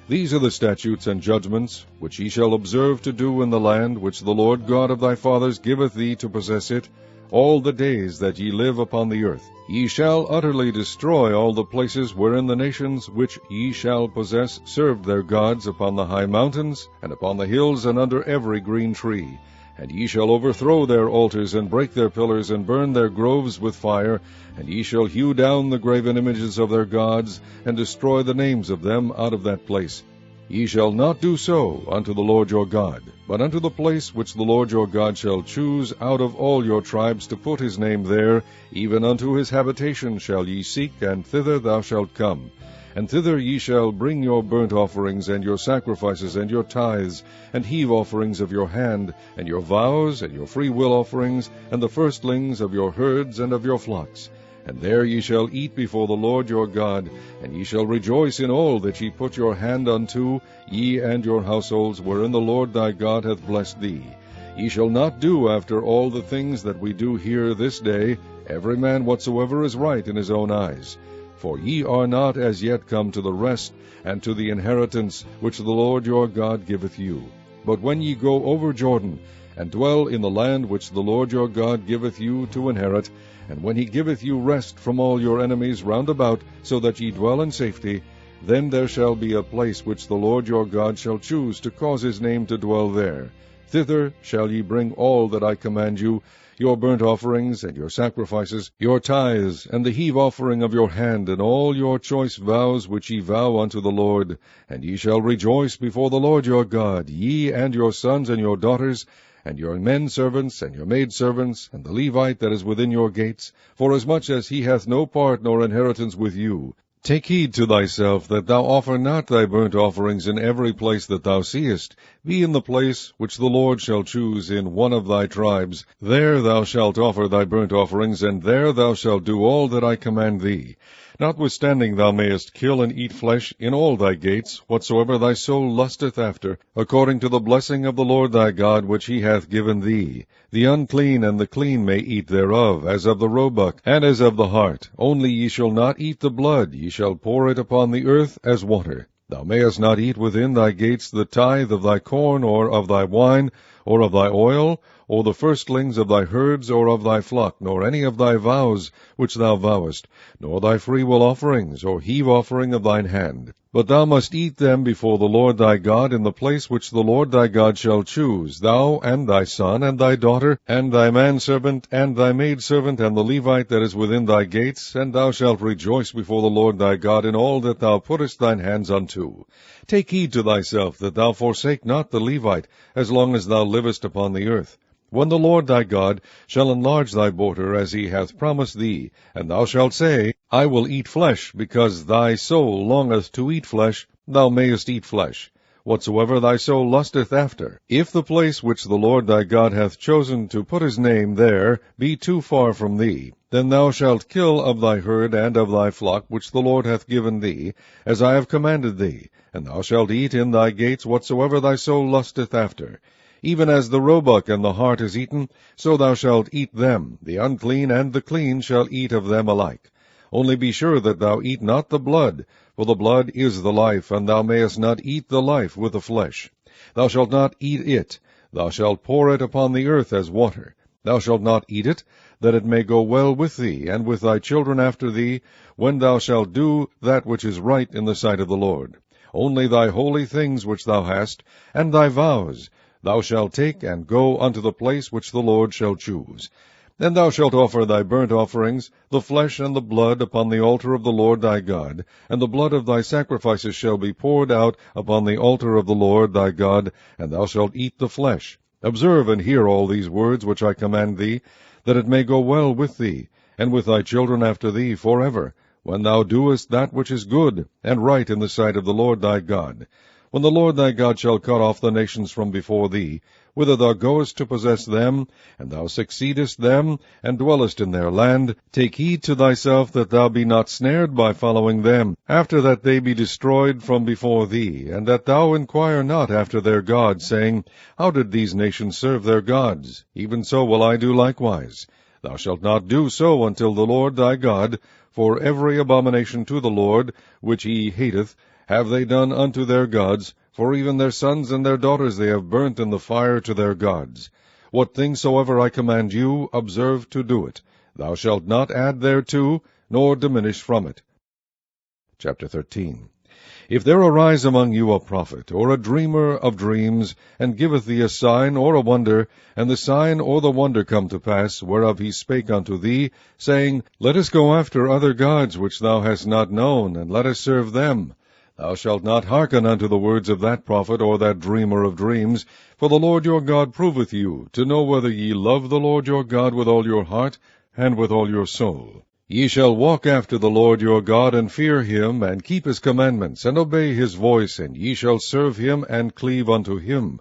These are the statutes and judgments which ye shall observe to do in the land which the Lord God of thy fathers giveth thee to possess it, all the days that ye live upon the earth. Ye shall utterly destroy all the places wherein the nations which ye shall possess served their gods, upon the high mountains, and upon the hills, and under every green tree. And ye shall overthrow their altars, and break their pillars, and burn their groves with fire, and ye shall hew down the graven images of their gods, and destroy the names of them out of that place. Ye shall not do so unto the Lord your God, but unto the place which the Lord your God shall choose out of all your tribes to put his name there, even unto his habitation shall ye seek, and thither thou shalt come. And thither ye shall bring your burnt offerings, and your sacrifices, and your tithes, and heave offerings of your hand, and your vows, and your freewill offerings, and the firstlings of your herds and of your flocks. And there ye shall eat before the Lord your God, and ye shall rejoice in all that ye put your hand unto, ye and your households, wherein the Lord thy God hath blessed thee. Ye shall not do after all the things that we do here this day, every man whatsoever is right in his own eyes. For ye are not as yet come to the rest, and to the inheritance which the Lord your God giveth you. But when ye go over Jordan, and dwell in the land which the Lord your God giveth you to inherit, and when he giveth you rest from all your enemies round about, so that ye dwell in safety, then there shall be a place which the Lord your God shall choose to cause his name to dwell there. Thither shall ye bring all that I command you, your burnt offerings, and your sacrifices, your tithes, and the heave offering of your hand, and all your choice vows which ye vow unto the Lord. And ye shall rejoice before the Lord your God, ye and your sons and your daughters, and your men servants, and your maid servants, and the Levite that is within your gates, forasmuch as he hath no part nor inheritance with you. Take heed to thyself that thou offer not thy burnt offerings in every place that thou seest. Be in the place which the Lord shall choose in one of thy tribes. There thou shalt offer thy burnt offerings, and there thou shalt do all that I command thee. Notwithstanding thou mayest kill and eat flesh in all thy gates, whatsoever thy soul lusteth after, according to the blessing of the Lord thy God which he hath given thee. The unclean and the clean may eat thereof, as of the roebuck, and as of the hart. Only ye shall not eat the blood, ye shall pour it upon the earth as water. Thou mayest not eat within thy gates the tithe of thy corn, or of thy wine, or of thy oil, or the firstlings of thy herds, or of thy flock, nor any of thy vows which thou vowest, nor thy freewill offerings, or heave offering of thine hand. But thou must eat them before the Lord thy God in the place which the Lord thy God shall choose, thou, and thy son, and thy daughter, and thy manservant, and thy maidservant, and the Levite that is within thy gates, and thou shalt rejoice before the Lord thy God in all that thou puttest thine hands unto. Take heed to thyself that thou forsake not the Levite, as long as thou livest upon the earth. When the Lord thy God shall enlarge thy border, as he hath promised thee, and thou shalt say, I will eat flesh, because thy soul longeth to eat flesh, thou mayest eat flesh, whatsoever thy soul lusteth after. If the place which the Lord thy God hath chosen to put his name there be too far from thee, then thou shalt kill of thy herd and of thy flock which the Lord hath given thee, as I have commanded thee, and thou shalt eat in thy gates whatsoever thy soul lusteth after. Even as the roebuck and the hart is eaten, so thou shalt eat them. The unclean and the clean shall eat of them alike. Only be sure that thou eat not the blood, For the blood is the life, and thou mayest not eat the life with the flesh. Thou shalt not eat it. Thou shalt pour it upon the earth as water. Thou shalt not eat it, that it may go well with thee, and with thy children after thee, when thou shalt do that which is right in the sight of the Lord. Only thy holy things which thou hast, and thy vows, thou shalt take and go unto the place which the Lord shall choose. And thou shalt offer thy burnt offerings, the flesh and the blood, upon the altar of the Lord thy God, and the blood of thy sacrifices shall be poured out upon the altar of the Lord thy God, and thou shalt eat the flesh. Observe and hear all these words which I command thee, that it may go well with thee, and with thy children after thee forever, when thou doest that which is good and right in the sight of the Lord thy God. When the Lord thy God shall cut off the nations from before thee, whither thou goest to possess them, and thou succeedest them, and dwellest in their land, take heed to thyself that thou be not snared by following them, after that they be destroyed from before thee, and that thou inquire not after their gods, saying, How did these nations serve their gods? Even so will I do likewise. Thou shalt not do so until the Lord thy God, for every abomination to the Lord, which he hateth, have they done unto their gods, for even their sons and their daughters they have burnt in the fire to their gods. What things soever I command you, observe to do it. Thou shalt not add thereto, nor diminish from it. Chapter 13. If there arise among you a prophet, or a dreamer of dreams, and giveth thee a sign or a wonder, and the sign or the wonder come to pass, whereof he spake unto thee, saying, Let us go after other gods which thou hast not known, and let us serve them, thou shalt not hearken unto the words of that prophet or that dreamer of dreams, for the Lord your God proveth you, to know whether ye love the Lord your God with all your heart and with all your soul. Ye shall walk after the Lord your God, and fear him, and keep his commandments, and obey his voice, and ye shall serve him, and cleave unto him.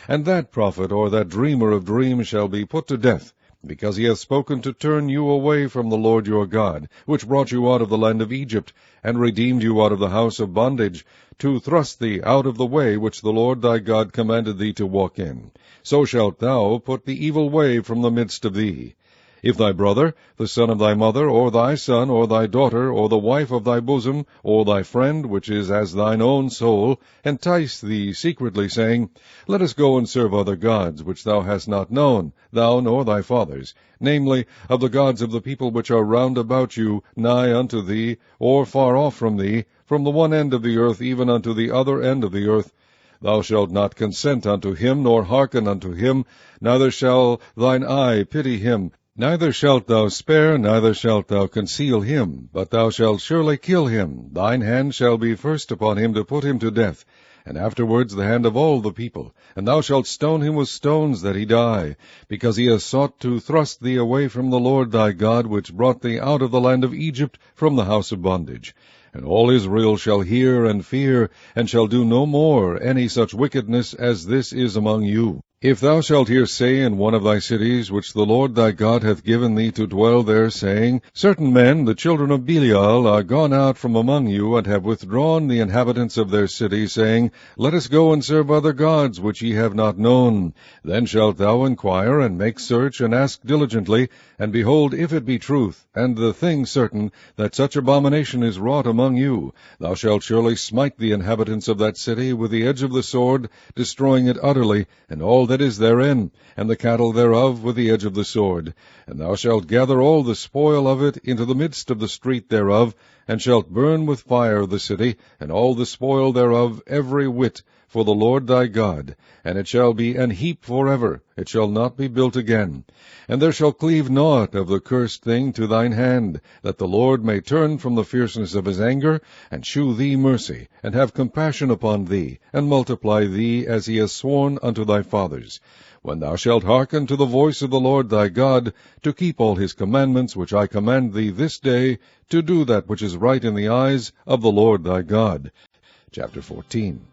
And that prophet or that dreamer of dreams shall be put to death, because he hath spoken to turn you away from the Lord your God, which brought you out of the land of Egypt, and redeemed you out of the house of bondage, to thrust thee out of the way which the Lord thy God commanded thee to walk in. So shalt thou put the evil way from the midst of thee. If thy brother, the son of thy mother, or thy son, or thy daughter, or the wife of thy bosom, or thy friend, which is as thine own soul, entice thee secretly, saying, Let us go and serve other gods, which thou hast not known, thou nor thy fathers, namely, of the gods of the people which are round about you, nigh unto thee, or far off from thee, from the one end of the earth even unto the other end of the earth, thou shalt not consent unto him, nor hearken unto him, neither shall thine eye pity him, neither shalt thou spare, neither shalt thou conceal him, but thou shalt surely kill him. Thine hand shall be first upon him to put him to death, and afterwards the hand of all the people. And thou shalt stone him with stones that he die, because he has sought to thrust thee away from the Lord thy God, which brought thee out of the land of Egypt from the house of bondage. And all Israel shall hear and fear, and shall do no more any such wickedness as this is among you. If thou shalt hear say in one of thy cities, which the Lord thy God hath given thee to dwell there, saying, Certain men, the children of Belial, are gone out from among you, and have withdrawn the inhabitants of their city, saying, Let us go and serve other gods, which ye have not known. Then shalt thou inquire, and make search, and ask diligently, and behold, if it be truth, and the thing certain, that such abomination is wrought among you, thou shalt surely smite the inhabitants of that city with the edge of the sword, destroying it utterly, and all that is therein, and the cattle thereof with the edge of the sword. And thou shalt gather all the spoil of it into the midst of the street thereof, and shalt burn with fire the city, and all the spoil thereof every whit, for the Lord thy God. And it shall be an heap forever, it shall not be built again. And there shall cleave naught of the cursed thing to thine hand, that the Lord may turn from the fierceness of his anger, and shew thee mercy, and have compassion upon thee, and multiply thee as he has sworn unto thy fathers. When thou shalt hearken to the voice of the Lord thy God, to keep all his commandments which I command thee this day, to do that which is right in the eyes of the Lord thy God. Chapter 14.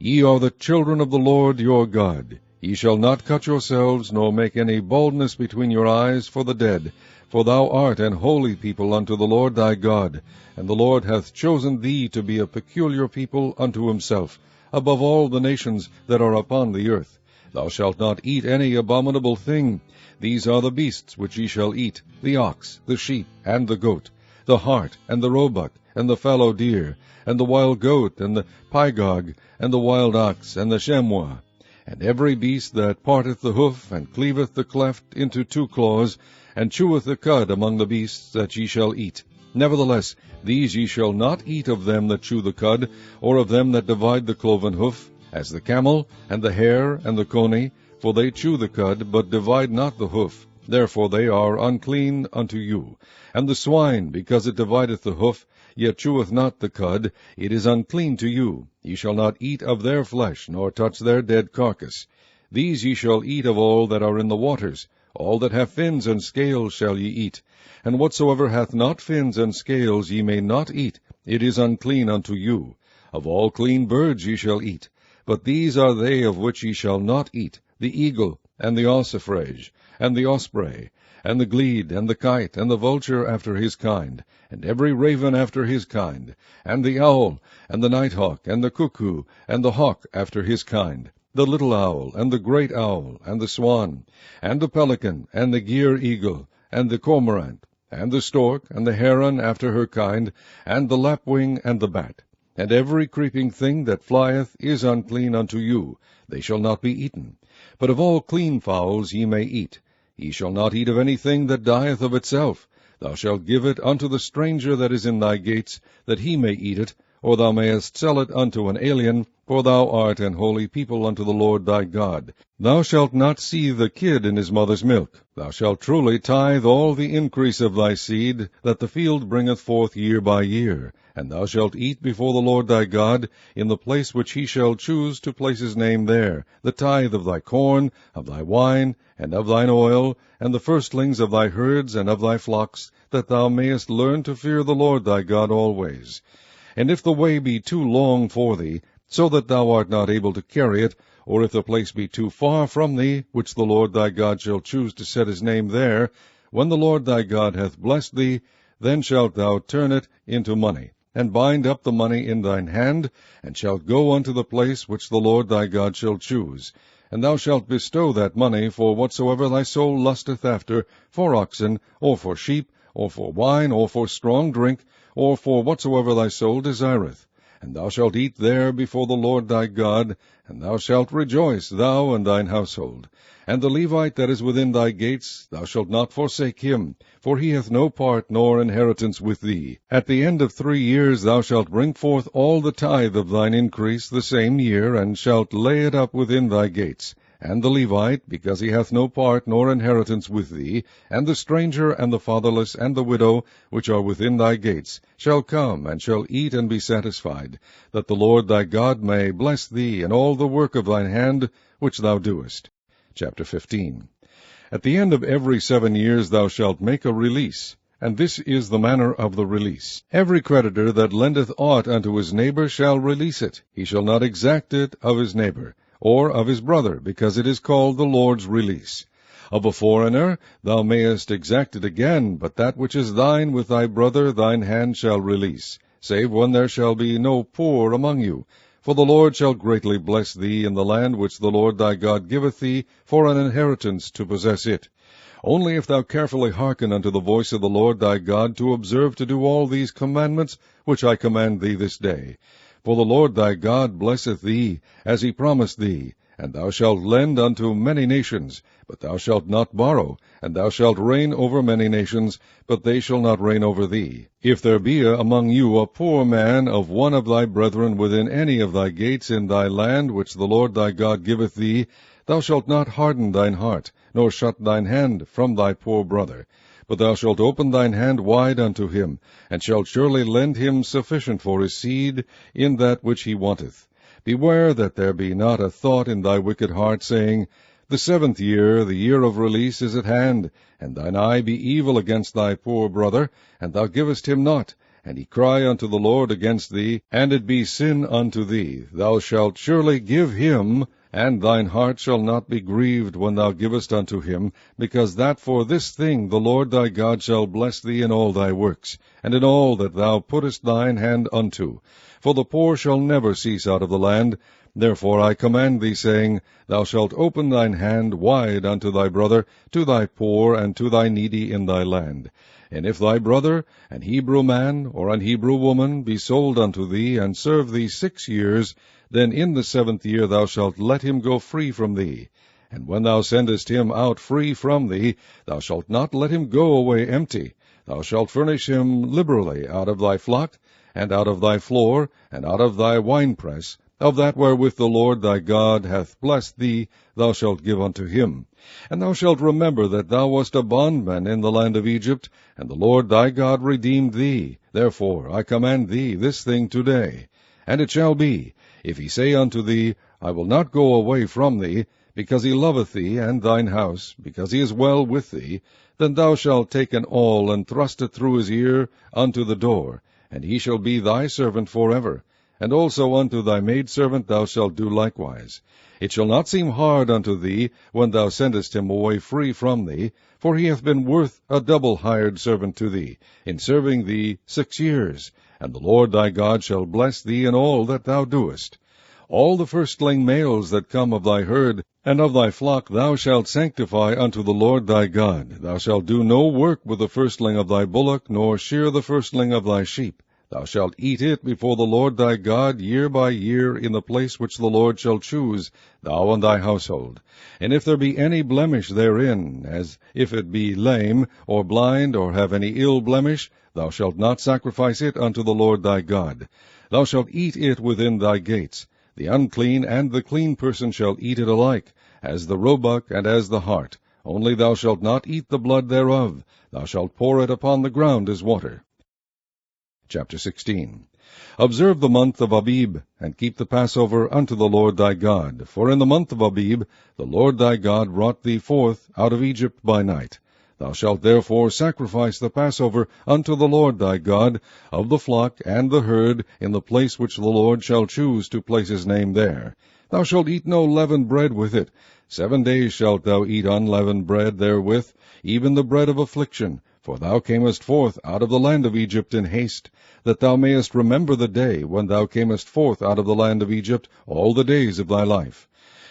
Ye are the children of the Lord your God. Ye shall not cut yourselves, nor make any baldness between your eyes for the dead, for thou art an holy people unto the Lord thy God, and the Lord hath chosen thee to be a peculiar people unto himself, above all the nations that are upon the earth. Thou shalt not eat any abominable thing. These are the beasts which ye shall eat, the ox, the sheep, and the goat, the hart, and the roebuck, and the fallow deer, and the wild goat, and the pygog, and the wild ox, and the chamois, and every beast that parteth the hoof, and cleaveth the cleft into 2 claws, and cheweth the cud among the beasts that ye shall eat. Nevertheless, these ye shall not eat of them that chew the cud, or of them that divide the cloven hoof, as the camel, and the hare, and the coney, for they chew the cud, but divide not the hoof. Therefore they are unclean unto you. And the swine, because it divideth the hoof, yet cheweth not the cud, it is unclean to you. Ye shall not eat of their flesh, nor touch their dead carcass. These ye shall eat of all that are in the waters. All that have fins and scales shall ye eat. And whatsoever hath not fins and scales ye may not eat, it is unclean unto you. Of all clean birds ye shall eat. But these are they of which ye shall not eat, the eagle, and the ossifrage, and the osprey, and the glede, and the kite, and the vulture after his kind, and every raven after his kind, and the owl, and the nighthawk, and the cuckoo, and the hawk after his kind, the little owl, and the great owl, and the swan, and the pelican, and the gier eagle, and the cormorant, and the stork, and the heron after her kind, and the lapwing, and the bat. And every creeping thing that flieth is unclean unto you, they shall not be eaten. But of all clean fowls ye may eat. Ye shall not eat of anything that dieth of itself. Thou shalt give it unto the stranger that is in thy gates, that he may eat it, or thou mayest sell it unto an alien, for thou art an holy people unto the Lord thy God. Thou shalt not seethe the kid in his mother's milk. Thou shalt truly tithe all the increase of thy seed, that the field bringeth forth year by year. And thou shalt eat before the Lord thy God, in the place which he shall choose to place his name there, the tithe of thy corn, of thy wine, and of thine oil, and the firstlings of thy herds and of thy flocks, that thou mayest learn to fear the Lord thy God always. And if the way be too long for thee, so that thou art not able to carry it, or if the place be too far from thee, which the Lord thy God shall choose to set his name there, when the Lord thy God hath blessed thee, then shalt thou turn it into money, and bind up the money in thine hand, and shalt go unto the place which the Lord thy God shall choose. And thou shalt bestow that money for whatsoever thy soul lusteth after, for oxen, or for sheep, or for wine, or for strong drink, or for whatsoever thy soul desireth. And thou shalt eat there before the Lord thy God, and thou shalt rejoice, thou and thine household. And the Levite that is within thy gates, thou shalt not forsake him, for he hath no part nor inheritance with thee. At the end of 3 years thou shalt bring forth all the tithe of thine increase the same year, and shalt lay it up within thy gates. And the Levite, because he hath no part nor inheritance with thee, and the stranger, and the fatherless, and the widow, which are within thy gates, shall come, and shall eat and be satisfied, that the Lord thy God may bless thee in all the work of thine hand which thou doest. Chapter 15. At the end of every 7 years thou shalt make a release, and this is the manner of the release. Every creditor that lendeth aught unto his neighbor shall release it. He shall not exact it of his neighbor, or of his brother, because it is called the Lord's release. Of a foreigner thou mayest exact it again, but that which is thine with thy brother thine hand shall release, save when there shall be no poor among you. For the Lord shall greatly bless thee in the land which the Lord thy God giveth thee for an inheritance to possess it. Only if thou carefully hearken unto the voice of the Lord thy God, to observe to do all these commandments which I command thee this day. For the Lord thy God blesseth thee, as he promised thee, and thou shalt lend unto many nations, but thou shalt not borrow, and thou shalt reign over many nations, but they shall not reign over thee. If there be among you a poor man of one of thy brethren within any of thy gates in thy land which the Lord thy God giveth thee, thou shalt not harden thine heart, nor shut thine hand from thy poor brother. But thou shalt open thine hand wide unto him, and shalt surely lend him sufficient for his seed in that which he wanteth. Beware that there be not a thought in thy wicked heart, saying, The 7th year, the year of release, is at hand, and thine eye be evil against thy poor brother, and thou givest him not, and he cry unto the Lord against thee, and it be sin unto thee. Thou shalt surely give him, and thine heart shall not be grieved when thou givest unto him, because that for this thing the Lord thy God shall bless thee in all thy works, and in all that thou puttest thine hand unto. For the poor shall never cease out of the land, Therefore I command thee, saying, Thou shalt open thine hand wide unto thy brother, to thy poor, and to thy needy in thy land. And if thy brother, an Hebrew man, or an Hebrew woman, be sold unto thee, and serve thee 6 years, then in the 7th year thou shalt let him go free from thee. And when thou sendest him out free from thee, thou shalt not let him go away empty. Thou shalt furnish him liberally out of thy flock, and out of thy floor, and out of thy winepress, of that wherewith the Lord thy God hath blessed thee, thou shalt give unto him. And thou shalt remember that thou wast a bondman in the land of Egypt, and the Lord thy God redeemed thee. Therefore I command thee this thing today. And it shall be, if he say unto thee, I will not go away from thee, because he loveth thee and thine house, because he is well with thee, then thou shalt take an awl, and thrust it through his ear unto the door, and he shall be thy servant forever. And also unto thy maidservant thou shalt do likewise. It shall not seem hard unto thee, when thou sendest him away free from thee, for he hath been worth a double hired servant to thee, in serving thee 6 years. And the Lord thy God shall bless thee in all that thou doest. All the firstling males that come of thy herd and of thy flock thou shalt sanctify unto the Lord thy God. Thou shalt do no work with the firstling of thy bullock, nor shear the firstling of thy sheep. Thou shalt eat it before the Lord thy God year by year in the place which the Lord shall choose, thou and thy household. And if there be any blemish therein, as if it be lame, or blind, or have any ill blemish, thou shalt not sacrifice it unto the Lord thy God. Thou shalt eat it within thy gates. The unclean and the clean person shall eat it alike, as the roebuck and as the hart. Only thou shalt not eat the blood thereof. Thou shalt pour it upon the ground as water. Chapter 16. Observe the month of Abib, and keep the Passover unto the Lord thy God. For in the month of Abib the Lord thy God brought thee forth out of Egypt by night. Thou shalt therefore sacrifice the Passover unto the Lord thy God, of the flock and the herd, in the place which the Lord shall choose to place his name there. Thou shalt eat no leavened bread with it. 7 days shalt thou eat unleavened bread therewith, even the bread of affliction. For thou camest forth out of the land of Egypt in haste, that thou mayest remember the day when thou camest forth out of the land of Egypt all the days of thy life.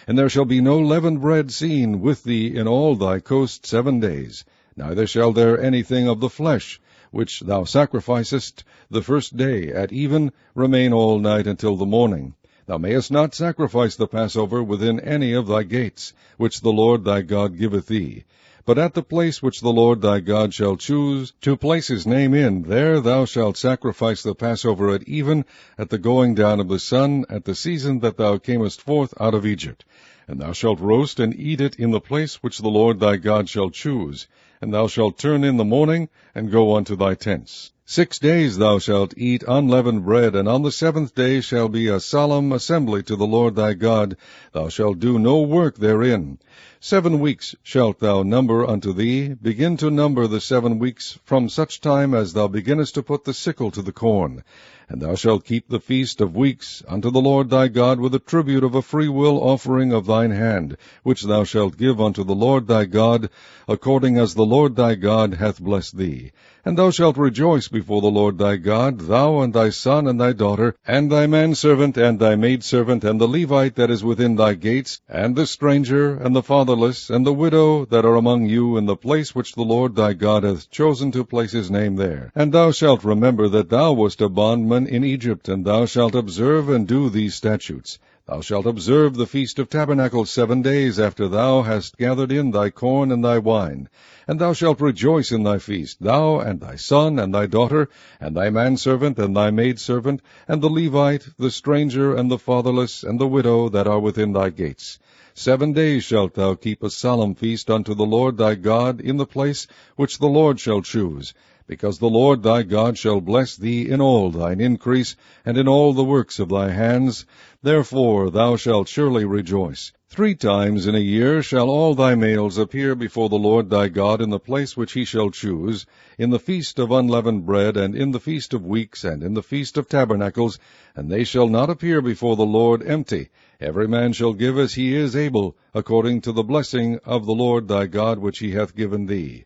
And there shall be no leavened bread seen with thee in all thy coast 7 days. Neither shall there anything of the flesh, which thou sacrificest the first day at even, remain all night until the morning. Thou mayest not sacrifice the Passover within any of thy gates, which the Lord thy God giveth thee. But at the place which the Lord thy God shall choose to place his name in, there thou shalt sacrifice the Passover at even, at the going down of the sun, at the season that thou camest forth out of Egypt. And thou shalt roast and eat it in the place which the Lord thy God shall choose. And thou shalt turn in the morning, and go unto thy tents. 6 days thou shalt eat unleavened bread, and on the 7th day shall be a solemn assembly to the Lord thy God. Thou shalt do no work therein. 7 weeks shalt thou number unto thee. Begin to number the 7 weeks from such time as thou beginnest to put the sickle to the corn. And thou shalt keep the feast of weeks unto the Lord thy God with a tribute of a freewill offering of thine hand, which thou shalt give unto the Lord thy God, according as the Lord thy God hath blessed thee. And thou shalt rejoice before the Lord thy God, thou and thy son and thy daughter, and thy manservant and thy maidservant, and the Levite that is within thy gates, and the stranger, and the fatherless, and the widow that are among you, in the place which the Lord thy God hath chosen to place his name there. And thou shalt remember that thou wast a bondman in Egypt, and thou shalt observe and do these statutes. Thou shalt observe the Feast of Tabernacles 7 days after thou hast gathered in thy corn and thy wine. And thou shalt rejoice in thy feast, thou and thy son and thy daughter, and thy manservant and thy maidservant, and the Levite, the stranger, and the fatherless, and the widow that are within thy gates. 7 days shalt thou keep a solemn feast unto the Lord thy God in the place which the Lord shall choose, because the Lord thy God shall bless thee in all thine increase, and in all the works of thy hands. Therefore thou shalt surely rejoice. 3 times in a year shall all thy males appear before the Lord thy God in the place which he shall choose, in the feast of unleavened bread, and in the feast of weeks, and in the feast of tabernacles, and they shall not appear before the Lord empty. Every man shall give as he is able, according to the blessing of the Lord thy God which he hath given thee.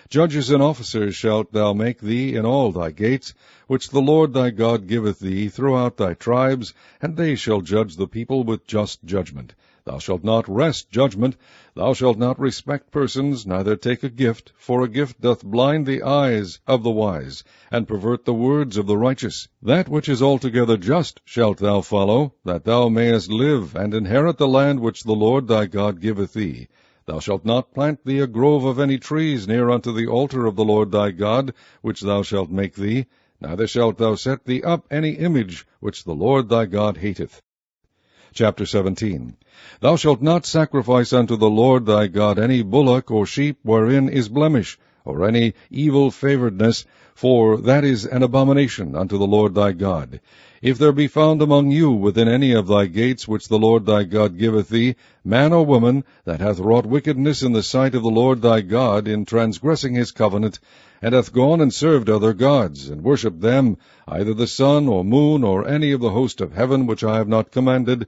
Judges and officers shalt thou make thee in all thy gates, which the Lord thy God giveth thee throughout thy tribes, and they shall judge the people with just judgment. Thou shalt not wrest judgment, thou shalt not respect persons, neither take a gift, for a gift doth blind the eyes of the wise, and pervert the words of the righteous. That which is altogether just shalt thou follow, that thou mayest live, and inherit the land which the Lord thy God giveth thee. Thou shalt not plant thee a grove of any trees near unto the altar of the Lord thy God, which thou shalt make thee, neither shalt thou set thee up any image which the Lord thy God hateth. Chapter 17. Thou shalt not sacrifice unto the Lord thy God any bullock or sheep wherein is blemish, or any evil favoredness, for that is an abomination unto the Lord thy God. If there be found among you within any of thy gates which the Lord thy God giveth thee, man or woman, that hath wrought wickedness in the sight of the Lord thy God, in transgressing his covenant, and hath gone and served other gods, and worshipped them, either the sun or moon, or any of the host of heaven which I have not commanded,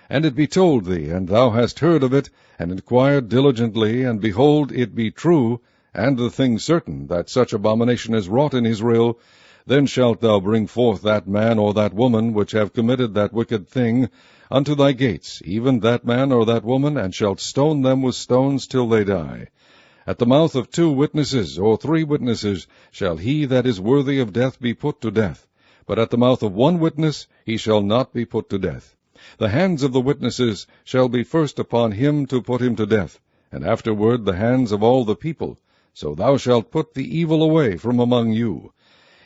and it be told thee, and thou hast heard of it, and inquired diligently, and behold, it be true, and the thing certain, that such abomination is wrought in Israel, then shalt thou bring forth that man or that woman which have committed that wicked thing unto thy gates, even that man or that woman, and shalt stone them with stones till they die. At the mouth of 2 witnesses or 3 witnesses shall he that is worthy of death be put to death, but at the mouth of 1 witness he shall not be put to death. The hands of the witnesses shall be first upon him to put him to death, and afterward the hands of all the people. So thou shalt put the evil away from among you.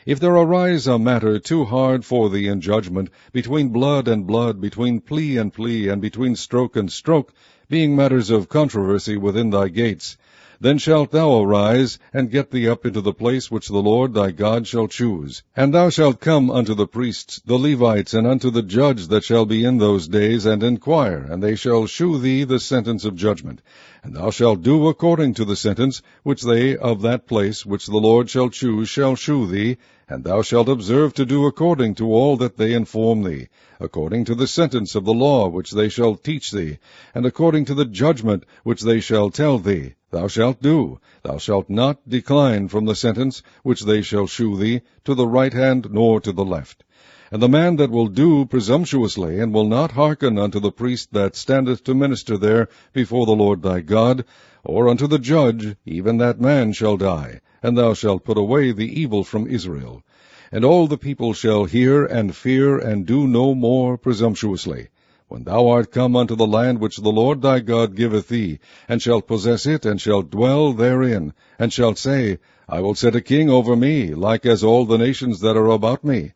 If there arise a matter too hard for thee in judgment, between blood and blood, between plea and plea, and between stroke and stroke, being matters of controversy within thy gates, then shalt thou arise, and get thee up into the place which the Lord thy God shall choose. And thou shalt come unto the priests, the Levites, and unto the judge that shall be in those days, and inquire, and they shall shew thee the sentence of judgment. And thou shalt do according to the sentence which they of that place which the Lord shall choose shall shew thee, and thou shalt observe to do according to all that they inform thee, according to the sentence of the law which they shall teach thee, and according to the judgment which they shall tell thee. Thou shalt do. Thou shalt not decline from the sentence which they shall shew thee, to the right hand nor to the left. And the man that will do presumptuously, and will not hearken unto the priest that standeth to minister there before the Lord thy God, or unto the judge, even that man shall die, and thou shalt put away the evil from Israel. And all the people shall hear and fear, and do no more presumptuously. When thou art come unto the land which the Lord thy God giveth thee, and shalt possess it, and shalt dwell therein, and shalt say, I will set a king over me, like as all the nations that are about me.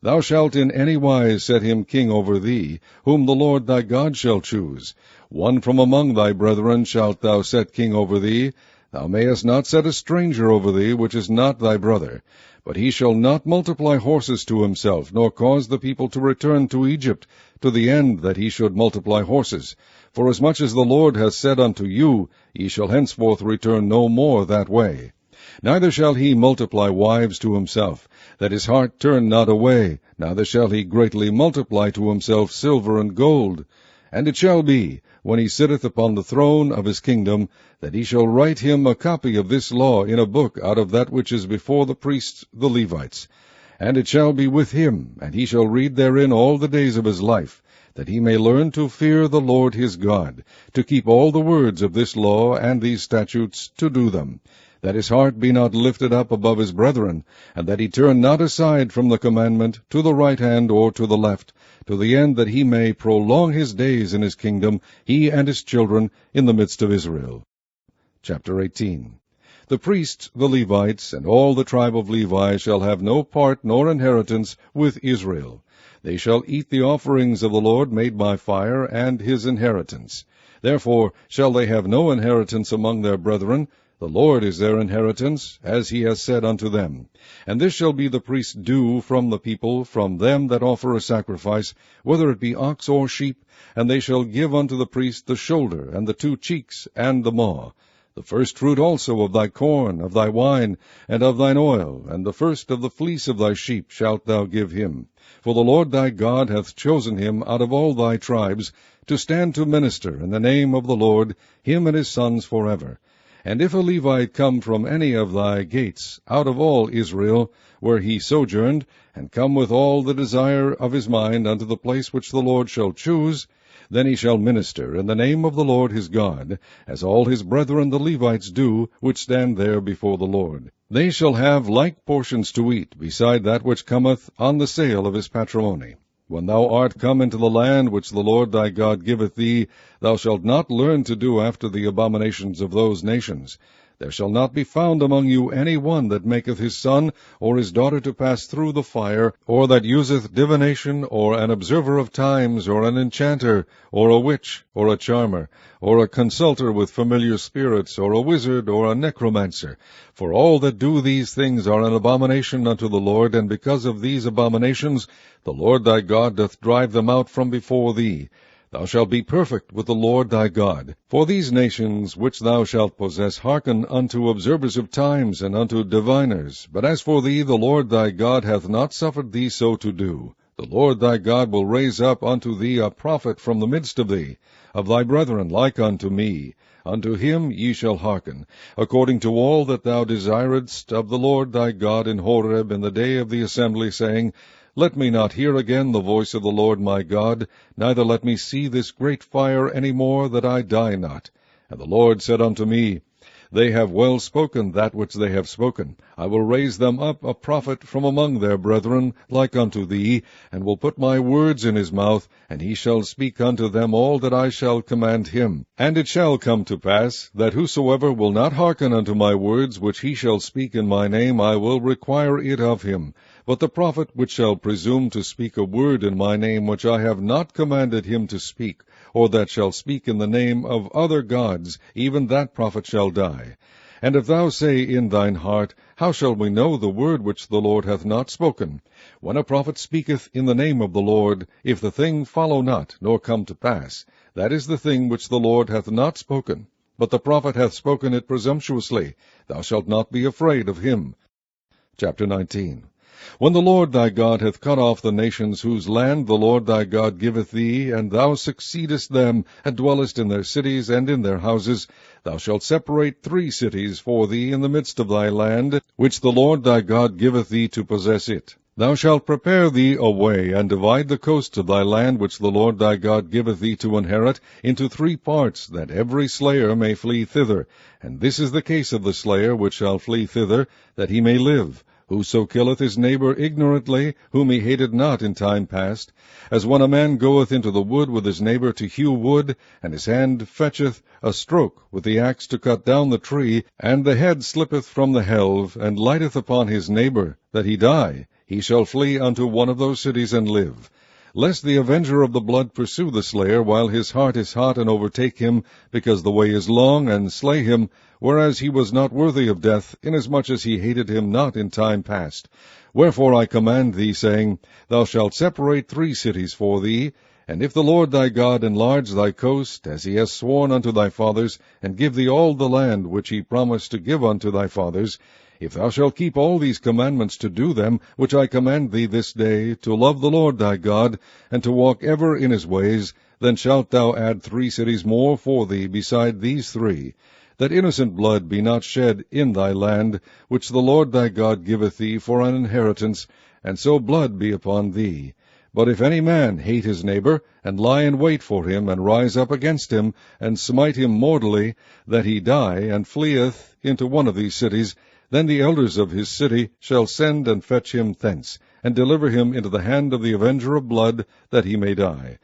Thou shalt in any wise set him king over thee, whom the Lord thy God shall choose. One from among thy brethren shalt thou set king over thee. Thou mayest not set a stranger over thee, which is not thy brother. But he shall not multiply horses to himself, nor cause the people to return to Egypt, to the end that he should multiply horses. Forasmuch as the Lord hath said unto you, Ye shall henceforth return no more that way. Neither shall he multiply wives to himself, that his heart turn not away, neither shall he greatly multiply to himself silver and gold. And it shall be, when he sitteth upon the throne of his kingdom, that he shall write him a copy of this law in a book out of that which is before the priests the Levites. And it shall be with him, and he shall read therein all the days of his life, that he may learn to fear the Lord his God, to keep all the words of this law and these statutes, to do them, that his heart be not lifted up above his brethren, and that he turn not aside from the commandment to the right hand or to the left, to the end that he may prolong his days in his kingdom, he and his children, in the midst of Israel. Chapter 18. The priests, the Levites, and all the tribe of Levi shall have no part nor inheritance with Israel. They shall eat the offerings of the Lord made by fire, and his inheritance. Therefore shall they have no inheritance among their brethren, The Lord is their inheritance, as he has said unto them. And this shall be the priest's due from the people, from them that offer a sacrifice, whether it be ox or sheep, and they shall give unto the priest the shoulder, and the 2 cheeks, and the maw. The first fruit also of thy corn, of thy wine, and of thine oil, and the first of the fleece of thy sheep shalt thou give him. For the Lord thy God hath chosen him out of all thy tribes, to stand to minister in the name of the Lord, him and his sons forever. And if a Levite come from any of thy gates, out of all Israel, where he sojourned, and come with all the desire of his mind unto the place which the Lord shall choose, then he shall minister in the name of the Lord his God, as all his brethren the Levites do, which stand there before the Lord. They shall have like portions to eat, beside that which cometh on the sale of his patrimony. When thou art come into the land which the Lord thy God giveth thee, thou shalt not learn to do after the abominations of those nations. There shall not be found among you any one that maketh his son or his daughter to pass through the fire, or that useth divination, or an observer of times, or an enchanter, or a witch, or a charmer, or a consulter with familiar spirits, or a wizard, or a necromancer. For all that do these things are an abomination unto the Lord, and because of these abominations the Lord thy God doth drive them out from before thee. Thou shalt be perfect with the Lord thy God. For these nations which thou shalt possess hearken unto observers of times, and unto diviners. But as for thee, the Lord thy God hath not suffered thee so to do. The Lord thy God will raise up unto thee a prophet from the midst of thee, of thy brethren like unto me. Unto him ye shall hearken, according to all that thou desiredst of the Lord thy God in Horeb in the day of the assembly, saying, Let me not hear again the voice of the Lord my God, neither let me see this great fire any more, that I die not. And the Lord said unto me, They have well spoken that which they have spoken. I will raise them up a prophet from among their brethren, like unto thee, and will put my words in his mouth, and he shall speak unto them all that I shall command him. And it shall come to pass, that whosoever will not hearken unto my words, which he shall speak in my name, I will require it of him. But the prophet which shall presume to speak a word in my name which I have not commanded him to speak, or that shall speak in the name of other gods, even that prophet shall die. And if thou say in thine heart, How shall we know the word which the Lord hath not spoken? When a prophet speaketh in the name of the Lord, if the thing follow not, nor come to pass, that is the thing which the Lord hath not spoken. But the prophet hath spoken it presumptuously. Thou shalt not be afraid of him. Chapter 19. When the Lord thy God hath cut off the nations whose land the Lord thy God giveth thee, and thou succeedest them, and dwellest in their cities and in their houses, thou shalt separate 3 cities for thee in the midst of thy land, which the Lord thy God giveth thee to possess it. Thou shalt prepare thee a way, and divide the coasts of thy land, which the Lord thy God giveth thee to inherit, into 3 parts, that every slayer may flee thither. And this is the case of the slayer which shall flee thither, that he may live. Whoso killeth his neighbor ignorantly, whom he hated not in time past, as when a man goeth into the wood with his neighbor to hew wood, and his hand fetcheth a stroke with the axe to cut down the tree, and the head slippeth from the helve, and lighteth upon his neighbor, that he die, he shall flee unto one of those cities and live. Lest the avenger of the blood pursue the slayer while his heart is hot, and overtake him, because the way is long, and slay him, whereas he was not worthy of death, inasmuch as he hated him not in time past. Wherefore I command thee, saying, Thou shalt separate 3 cities for thee, and if the Lord thy God enlarge thy coast, as he has sworn unto thy fathers, and give thee all the land which he promised to give unto thy fathers, if thou shalt keep all these commandments to do them, which I command thee this day, to love the Lord thy God, and to walk ever in his ways, then shalt thou add 3 cities more for thee beside these 3, that innocent blood be not shed in thy land, which the Lord thy God giveth thee for an inheritance, and so blood be upon thee. But if any man hate his neighbor, and lie in wait for him, and rise up against him, and smite him mortally, that he die, and fleeth into one of these cities, then the elders of his city shall send and fetch him thence, and deliver him into the hand of the avenger of blood, that he may die.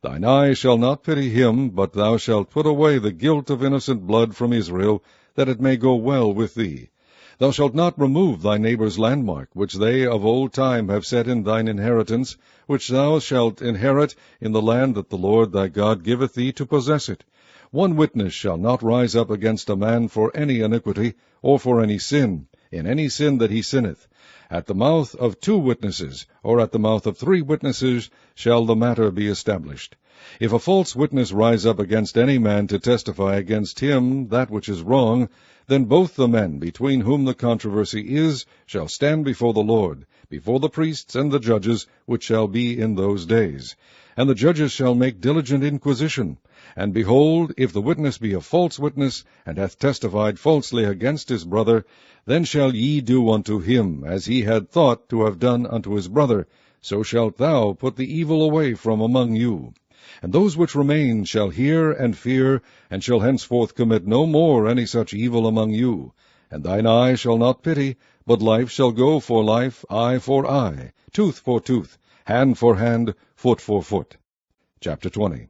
Thine eye shall not pity him, but thou shalt put away the guilt of innocent blood from Israel, that it may go well with thee. Thou shalt not remove thy neighbor's landmark, which they of old time have set in thine inheritance, which thou shalt inherit in the land that the Lord thy God giveth thee to possess it. One witness shall not rise up against a man for any iniquity, or for any sin, in any sin that he sinneth. At the mouth of 2 witnesses, or at the mouth of 3 witnesses, shall the matter be established. If a false witness rise up against any man to testify against him that which is wrong, then both the men between whom the controversy is shall stand before the Lord, before the priests and the judges, which shall be in those days. And the judges shall make diligent inquisition. And behold, if the witness be a false witness, and hath testified falsely against his brother, then shall ye do unto him as he had thought to have done unto his brother. So shalt thou put the evil away from among you. And those which remain shall hear and fear, and shall henceforth commit no more any such evil among you. And thine eye shall not pity, but life shall go for life, eye for eye, tooth for tooth, hand for hand, foot for foot. Chapter 20.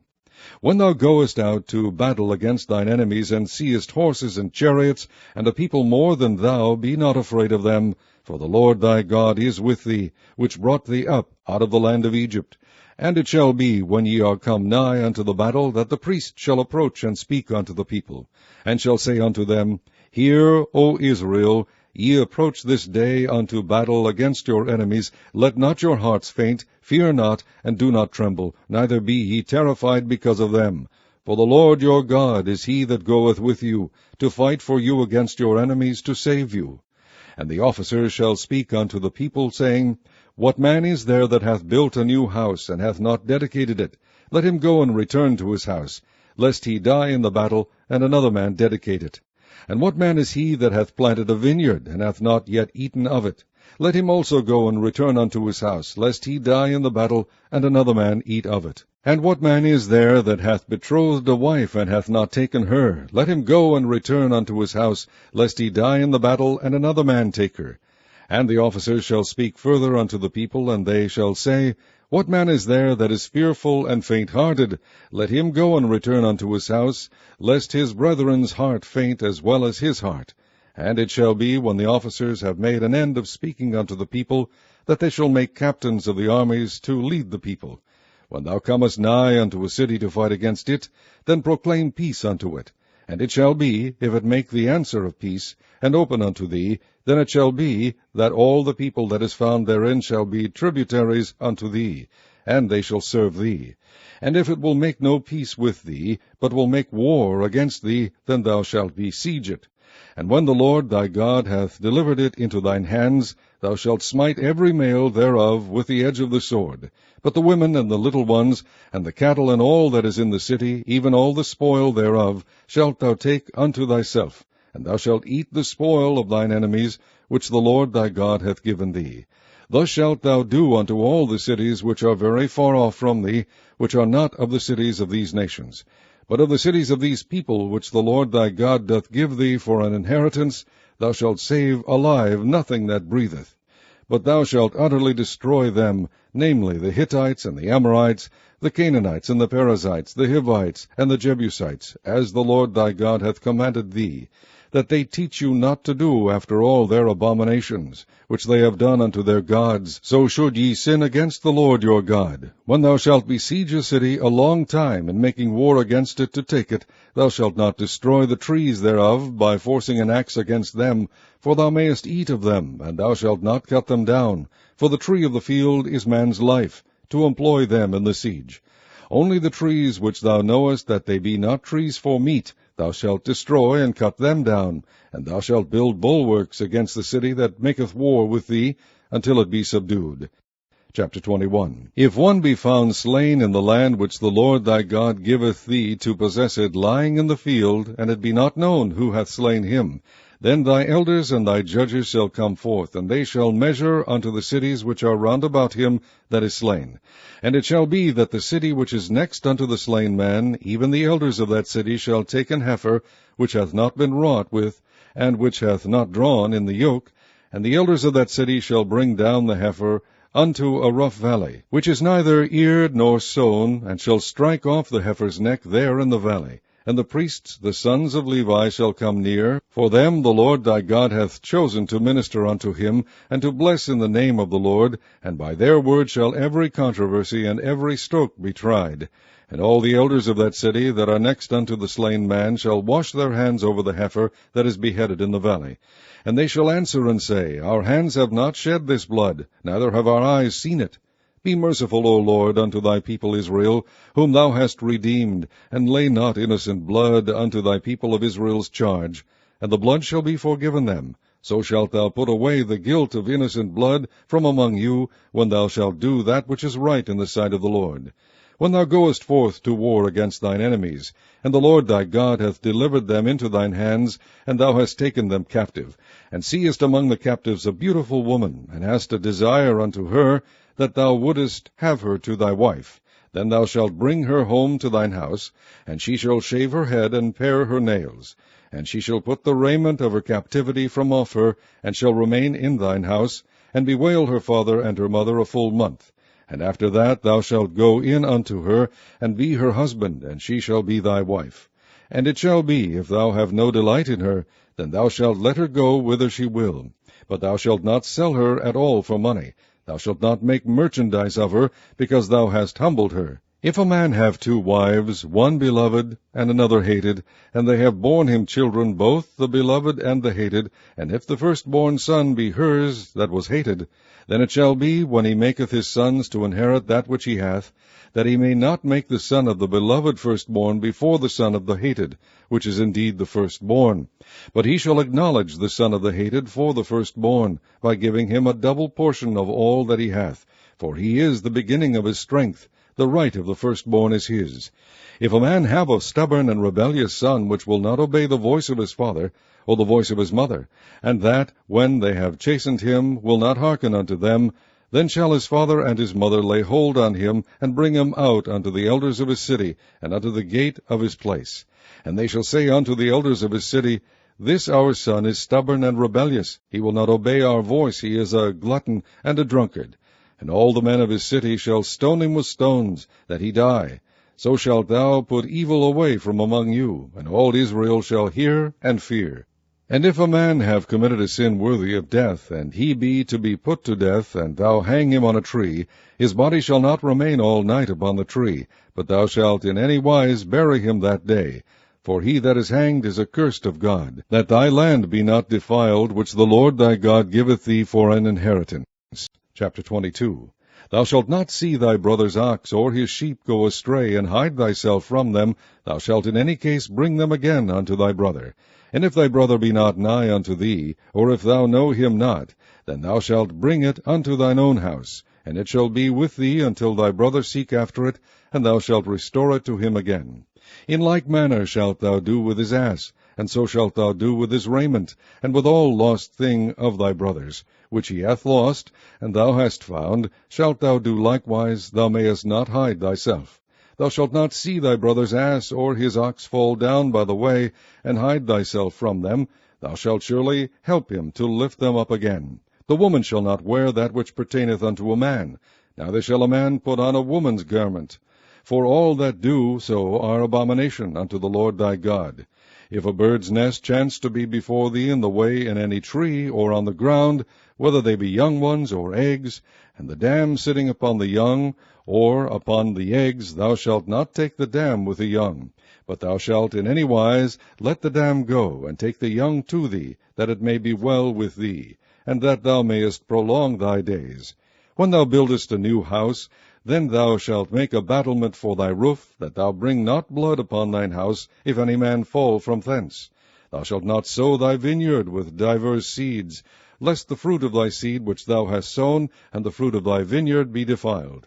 When thou goest out to battle against thine enemies, and seest horses and chariots, and a people more than thou, be not afraid of them, for the Lord thy God is with thee, which brought thee up out of the land of Egypt. And it shall be, when ye are come nigh unto the battle, that the priest shall approach and speak unto the people, and shall say unto them, Hear, O Israel, ye approach this day unto battle against your enemies. Let not your hearts faint, fear not, and do not tremble, neither be ye terrified because of them. For the Lord your God is he that goeth with you, to fight for you against your enemies, to save you. And the officers shall speak unto the people, saying, What man is there that hath built a new house, and hath not dedicated it? Let him go and return to his house, lest he die in the battle, and another man dedicate it. And what man is he that hath planted a vineyard, and hath not yet eaten of it? Let him also go and return unto his house, lest he die in the battle, and another man eat of it. And what man is there that hath betrothed a wife, and hath not taken her? Let him go and return unto his house, lest he die in the battle, and another man take her. And the officers shall speak further unto the people, and they shall say, What man is there that is fearful and faint-hearted? Let him go and return unto his house, lest his brethren's heart faint as well as his heart. And it shall be, when the officers have made an end of speaking unto the people, that they shall make captains of the armies to lead the people. When thou comest nigh unto a city to fight against it, then proclaim peace unto it. And it shall be, if it make the answer of peace, and open unto thee, then it shall be, that all the people that is found therein shall be tributaries unto thee, and they shall serve thee. And if it will make no peace with thee, but will make war against thee, then thou shalt besiege it. And when the Lord thy God hath delivered it into thine hands, thou shalt smite every male thereof with the edge of the sword. But the women and the little ones, and the cattle and all that is in the city, even all the spoil thereof, shalt thou take unto thyself. And thou shalt eat the spoil of thine enemies, which the Lord thy God hath given thee. Thus shalt thou do unto all the cities which are very far off from thee, which are not of the cities of these nations. But of the cities of these people, which the Lord thy God doth give thee for an inheritance, thou shalt save alive nothing that breatheth. But thou shalt utterly destroy them, namely the Hittites and the Amorites, the Canaanites and the Perizzites, the Hivites and the Jebusites, as the Lord thy God hath commanded thee, that they teach you not to do after all their abominations, which they have done unto their gods. So should ye sin against the Lord your God. When thou shalt besiege a city a long time, in making war against it to take it, thou shalt not destroy the trees thereof by forcing an axe against them, for thou mayest eat of them, and thou shalt not cut them down. For the tree of the field is man's life, to employ them in the siege. Only the trees which thou knowest that they be not trees for meat, thou shalt destroy and cut them down, and thou shalt build bulwarks against the city that maketh war with thee, until it be subdued. Chapter 21. If one be found slain in the land which the Lord thy God giveth thee to possess it, lying in the field, and it be not known who hath slain him, then thy elders and thy judges shall come forth, and they shall measure unto the cities which are round about him that is slain. And it shall be that the city which is next unto the slain man, even the elders of that city shall take an heifer, which hath not been wrought with, and which hath not drawn in the yoke, and the elders of that city shall bring down the heifer unto a rough valley, which is neither eared nor sown, and shall strike off the heifer's neck there in the valley, And the priests, the sons of Levi, shall come near, for them the Lord thy God hath chosen to minister unto him, and to bless in the name of the Lord, and by their word shall every controversy and every stroke be tried. And all the elders of that city that are next unto the slain man shall wash their hands over the heifer that is beheaded in the valley. And they shall answer and say, Our hands have not shed this blood, neither have our eyes seen it. Be merciful, O Lord, unto thy people Israel, whom thou hast redeemed, and lay not innocent blood unto thy people of Israel's charge. And the blood shall be forgiven them. So shalt thou put away the guilt of innocent blood from among you, when thou shalt do that which is right in the sight of the Lord. When thou goest forth to war against thine enemies, and the Lord thy God hath delivered them into thine hands, and thou hast taken them captive, and seest among the captives a beautiful woman, and hast a desire unto her, that thou wouldest have her to thy wife, then thou shalt bring her home to thine house, and she shall shave her head and pare her nails. And she shall put the raiment of her captivity from off her, and shall remain in thine house, and bewail her father and her mother a full month. And after that thou shalt go in unto her, and be her husband, and she shall be thy wife. And it shall be, if thou have no delight in her, then thou shalt let her go whither she will. But thou shalt not sell her at all for money. Thou shalt not make merchandise of her, because thou hast humbled her. If a man have 2 wives, one beloved, and another hated, and they have borne him children, both the beloved and the hated, and if the firstborn son be hers that was hated, then it shall be, when he maketh his sons to inherit that which he hath, that he may not make the son of the beloved firstborn before the son of the hated, which is indeed the firstborn. But he shall acknowledge the son of the hated for the firstborn, by giving him a double portion of all that he hath, for he is the beginning of his strength. The right of the firstborn is his. If a man have a stubborn and rebellious son, which will not obey the voice of his father, or the voice of his mother, and that, when they have chastened him, will not hearken unto them, then shall his father and his mother lay hold on him, and bring him out unto the elders of his city, and unto the gate of his place. And they shall say unto the elders of his city, This our son is stubborn and rebellious. He will not obey our voice. He is a glutton and a drunkard. And all the men of his city shall stone him with stones, that he die. So shalt thou put evil away from among you, and all Israel shall hear and fear. And if a man have committed a sin worthy of death, and he be to be put to death, and thou hang him on a tree, his body shall not remain all night upon the tree, but thou shalt in any wise bury him that day. For he that is hanged is accursed of God, that thy land be not defiled, which the Lord thy God giveth thee for an inheritance. Chapter 22. Thou shalt not see thy brother's ox or his sheep go astray, and hide thyself from them. Thou shalt in any case bring them again unto thy brother. And if thy brother be not nigh unto thee, or if thou know him not, then thou shalt bring it unto thine own house, and it shall be with thee until thy brother seek after it, and thou shalt restore it to him again. In like manner shalt thou do with his ass, and so shalt thou do with his raiment, and with all lost thing of thy brother's, which he hath lost, and thou hast found, shalt thou do likewise. Thou mayest not hide thyself. Thou shalt not see thy brother's ass or his ox fall down by the way, and hide thyself from them. Thou shalt surely help him to lift them up again. The woman shall not wear that which pertaineth unto a man, neither shall a man put on a woman's garment. For all that do so are abomination unto the Lord thy God. If a bird's nest chance to be before thee in the way in any tree, or on the ground, whether they be young ones or eggs, and the dam sitting upon the young, or upon the eggs, thou shalt not take the dam with the young, but thou shalt in any wise let the dam go, and take the young to thee, that it may be well with thee, and that thou mayest prolong thy days. When thou buildest a new house, then thou shalt make a battlement for thy roof, that thou bring not blood upon thine house, if any man fall from thence. Thou shalt not sow thy vineyard with divers seeds, lest the fruit of thy seed which thou hast sown, and the fruit of thy vineyard, be defiled.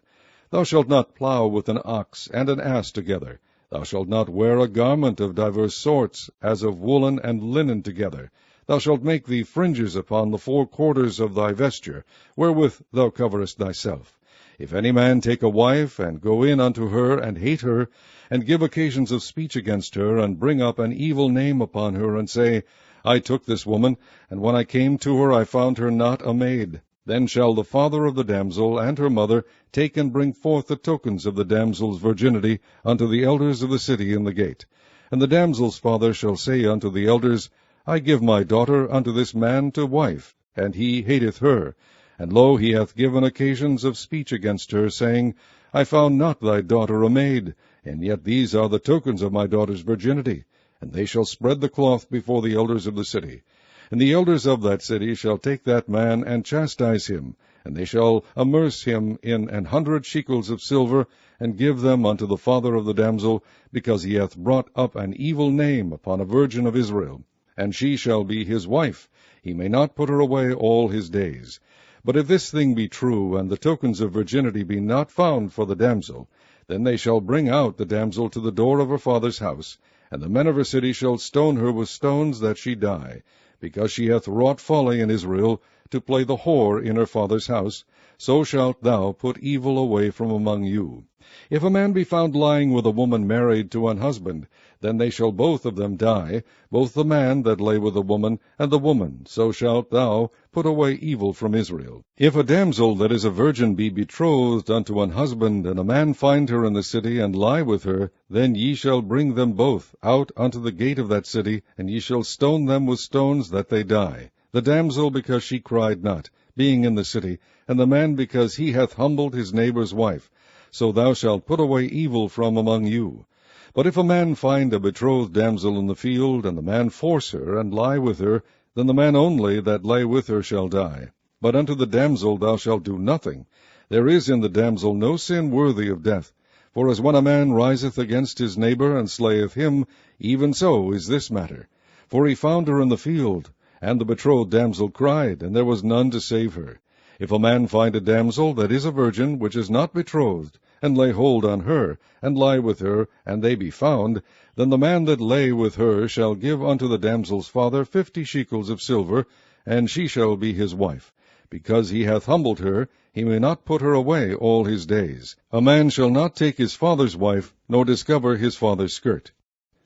Thou shalt not plow with an ox and an ass together. Thou shalt not wear a garment of divers sorts, as of woolen and linen together. Thou shalt make thee fringes upon the 4 quarters of thy vesture, wherewith thou coverest thyself. If any man take a wife, and go in unto her, and hate her, and give occasions of speech against her, and bring up an evil name upon her, and say, I took this woman, and when I came to her I found her not a maid, then shall the father of the damsel and her mother take and bring forth the tokens of the damsel's virginity unto the elders of the city in the gate. And the damsel's father shall say unto the elders, I give my daughter unto this man to wife, and he hateth her. And lo, he hath given occasions of speech against her, saying, I found not thy daughter a maid, and yet these are the tokens of my daughter's virginity. And they shall spread the cloth before the elders of the city. And the elders of that city shall take that man and chastise him, and they shall amerce him in 100 shekels of silver, and give them unto the father of the damsel, because he hath brought up an evil name upon a virgin of Israel. And she shall be his wife. He may not put her away all his days. But if this thing be true, and the tokens of virginity be not found for the damsel, then they shall bring out the damsel to the door of her father's house, and the men of her city shall stone her with stones that she die, because she hath wrought folly in Israel, to play the whore in her father's house. So shalt thou put evil away from among you. If a man be found lying with a woman married to an husband, then they shall both of them die, both the man that lay with the woman, and the woman. So shalt thou put away evil from Israel. If a damsel that is a virgin be betrothed unto an husband, and a man find her in the city, and lie with her, then ye shall bring them both out unto the gate of that city, and ye shall stone them with stones that they die. The damsel because she cried not, being in the city, and the man because he hath humbled his neighbour's wife. So thou shalt put away evil from among you. But if a man find a betrothed damsel in the field, and the man force her, and lie with her, then the man only that lay with her shall die. But unto the damsel thou shalt do nothing. There is in the damsel no sin worthy of death. For as when a man riseth against his neighbour, and slayeth him, even so is this matter. For he found her in the field, and the betrothed damsel cried, and there was none to save her. If a man find a damsel that is a virgin, which is not betrothed, and lay hold on her, and lie with her, and they be found, then the man that lay with her shall give unto the damsel's father 50 shekels of silver, and she shall be his wife. Because he hath humbled her, he may not put her away all his days. A man shall not take his father's wife, nor discover his father's skirt.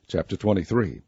Chapter 23.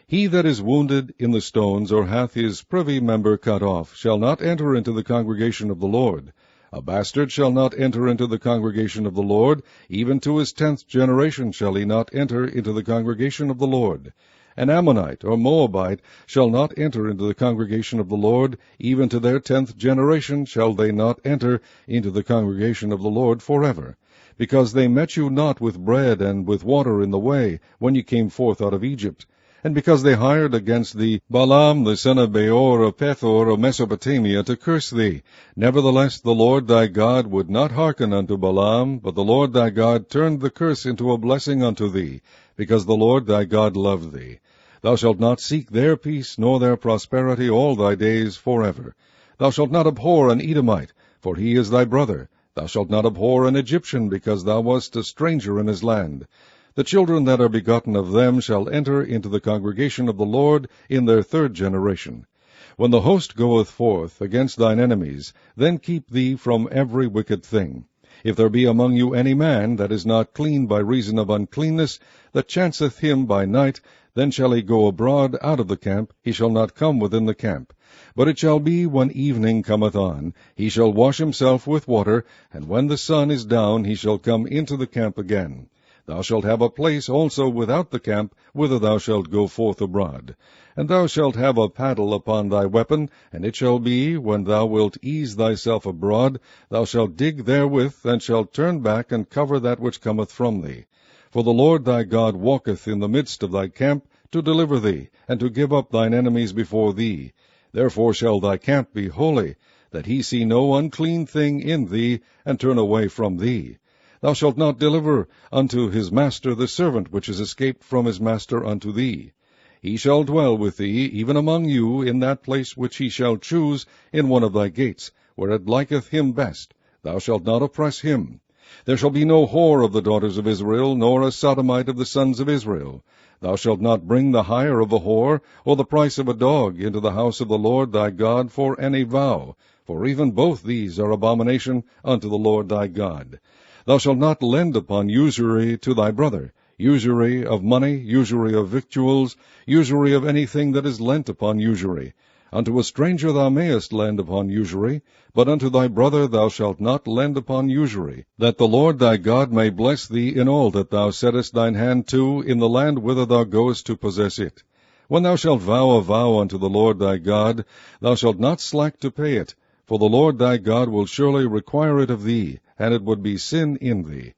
He that is wounded in the stones, or hath his privy member cut off, shall not enter into the congregation of the Lord. A bastard shall not enter into the congregation of the Lord, even to his 10th generation shall he not enter into the congregation of the Lord. An Ammonite or Moabite shall not enter into the congregation of the Lord, even to their 10th generation shall they not enter into the congregation of the Lord forever. Because they met you not with bread and with water in the way, when ye came forth out of Egypt. And because they hired against thee Balaam the son of Beor of Pethor of Mesopotamia to curse thee. Nevertheless the Lord thy God would not hearken unto Balaam, but the Lord thy God turned the curse into a blessing unto thee, because the Lord thy God loved thee. Thou shalt not seek their peace nor their prosperity all thy days forever. Thou shalt not abhor an Edomite, for he is thy brother. Thou shalt not abhor an Egyptian, because thou wast a stranger in his land. The children that are begotten of them shall enter into the congregation of the Lord in their 3rd generation. When the host goeth forth against thine enemies, then keep thee from every wicked thing. If there be among you any man that is not clean by reason of uncleanness, that chanceth him by night, then shall he go abroad out of the camp, he shall not come within the camp. But it shall be, when evening cometh on, he shall wash himself with water, and when the sun is down he shall come into the camp again. Thou shalt have a place also without the camp, whither thou shalt go forth abroad. And thou shalt have a paddle upon thy weapon, and it shall be, when thou wilt ease thyself abroad, thou shalt dig therewith, and shalt turn back, and cover that which cometh from thee. For the Lord thy God walketh in the midst of thy camp, to deliver thee, and to give up thine enemies before thee. Therefore shall thy camp be holy, that he see no unclean thing in thee, and turn away from thee. Thou shalt not deliver unto his master the servant which is escaped from his master unto thee. He shall dwell with thee, even among you, in that place which he shall choose in one of thy gates, where it liketh him best. Thou shalt not oppress him. There shall be no whore of the daughters of Israel, nor a sodomite of the sons of Israel. Thou shalt not bring the hire of a whore, or the price of a dog, into the house of the Lord thy God for any vow, for even both these are abomination unto the Lord thy God. Thou shalt not lend upon usury to thy brother, usury of money, usury of victuals, usury of anything that is lent upon usury. Unto a stranger thou mayest lend upon usury, but unto thy brother thou shalt not lend upon usury, that the Lord thy God may bless thee in all that thou settest thine hand to in the land whither thou goest to possess it. When thou shalt vow a vow unto the Lord thy God, thou shalt not slack to pay it, for the Lord thy God will surely require it of thee, and it would be sin in thee.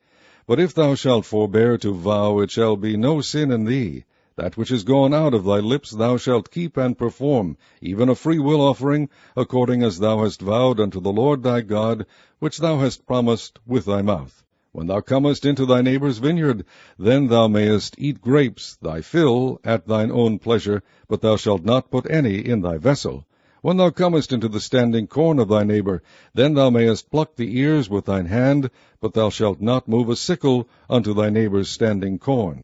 But if thou shalt forbear to vow, it shall be no sin in thee. That which is gone out of thy lips thou shalt keep and perform, even a freewill offering, according as thou hast vowed unto the Lord thy God, which thou hast promised with thy mouth. When thou comest into thy neighbour's vineyard, then thou mayest eat grapes, thy fill, at thine own pleasure, but thou shalt not put any in thy vessel. When thou comest into the standing corn of thy neighbour, then thou mayest pluck the ears with thine hand, but thou shalt not move a sickle unto thy neighbour's standing corn.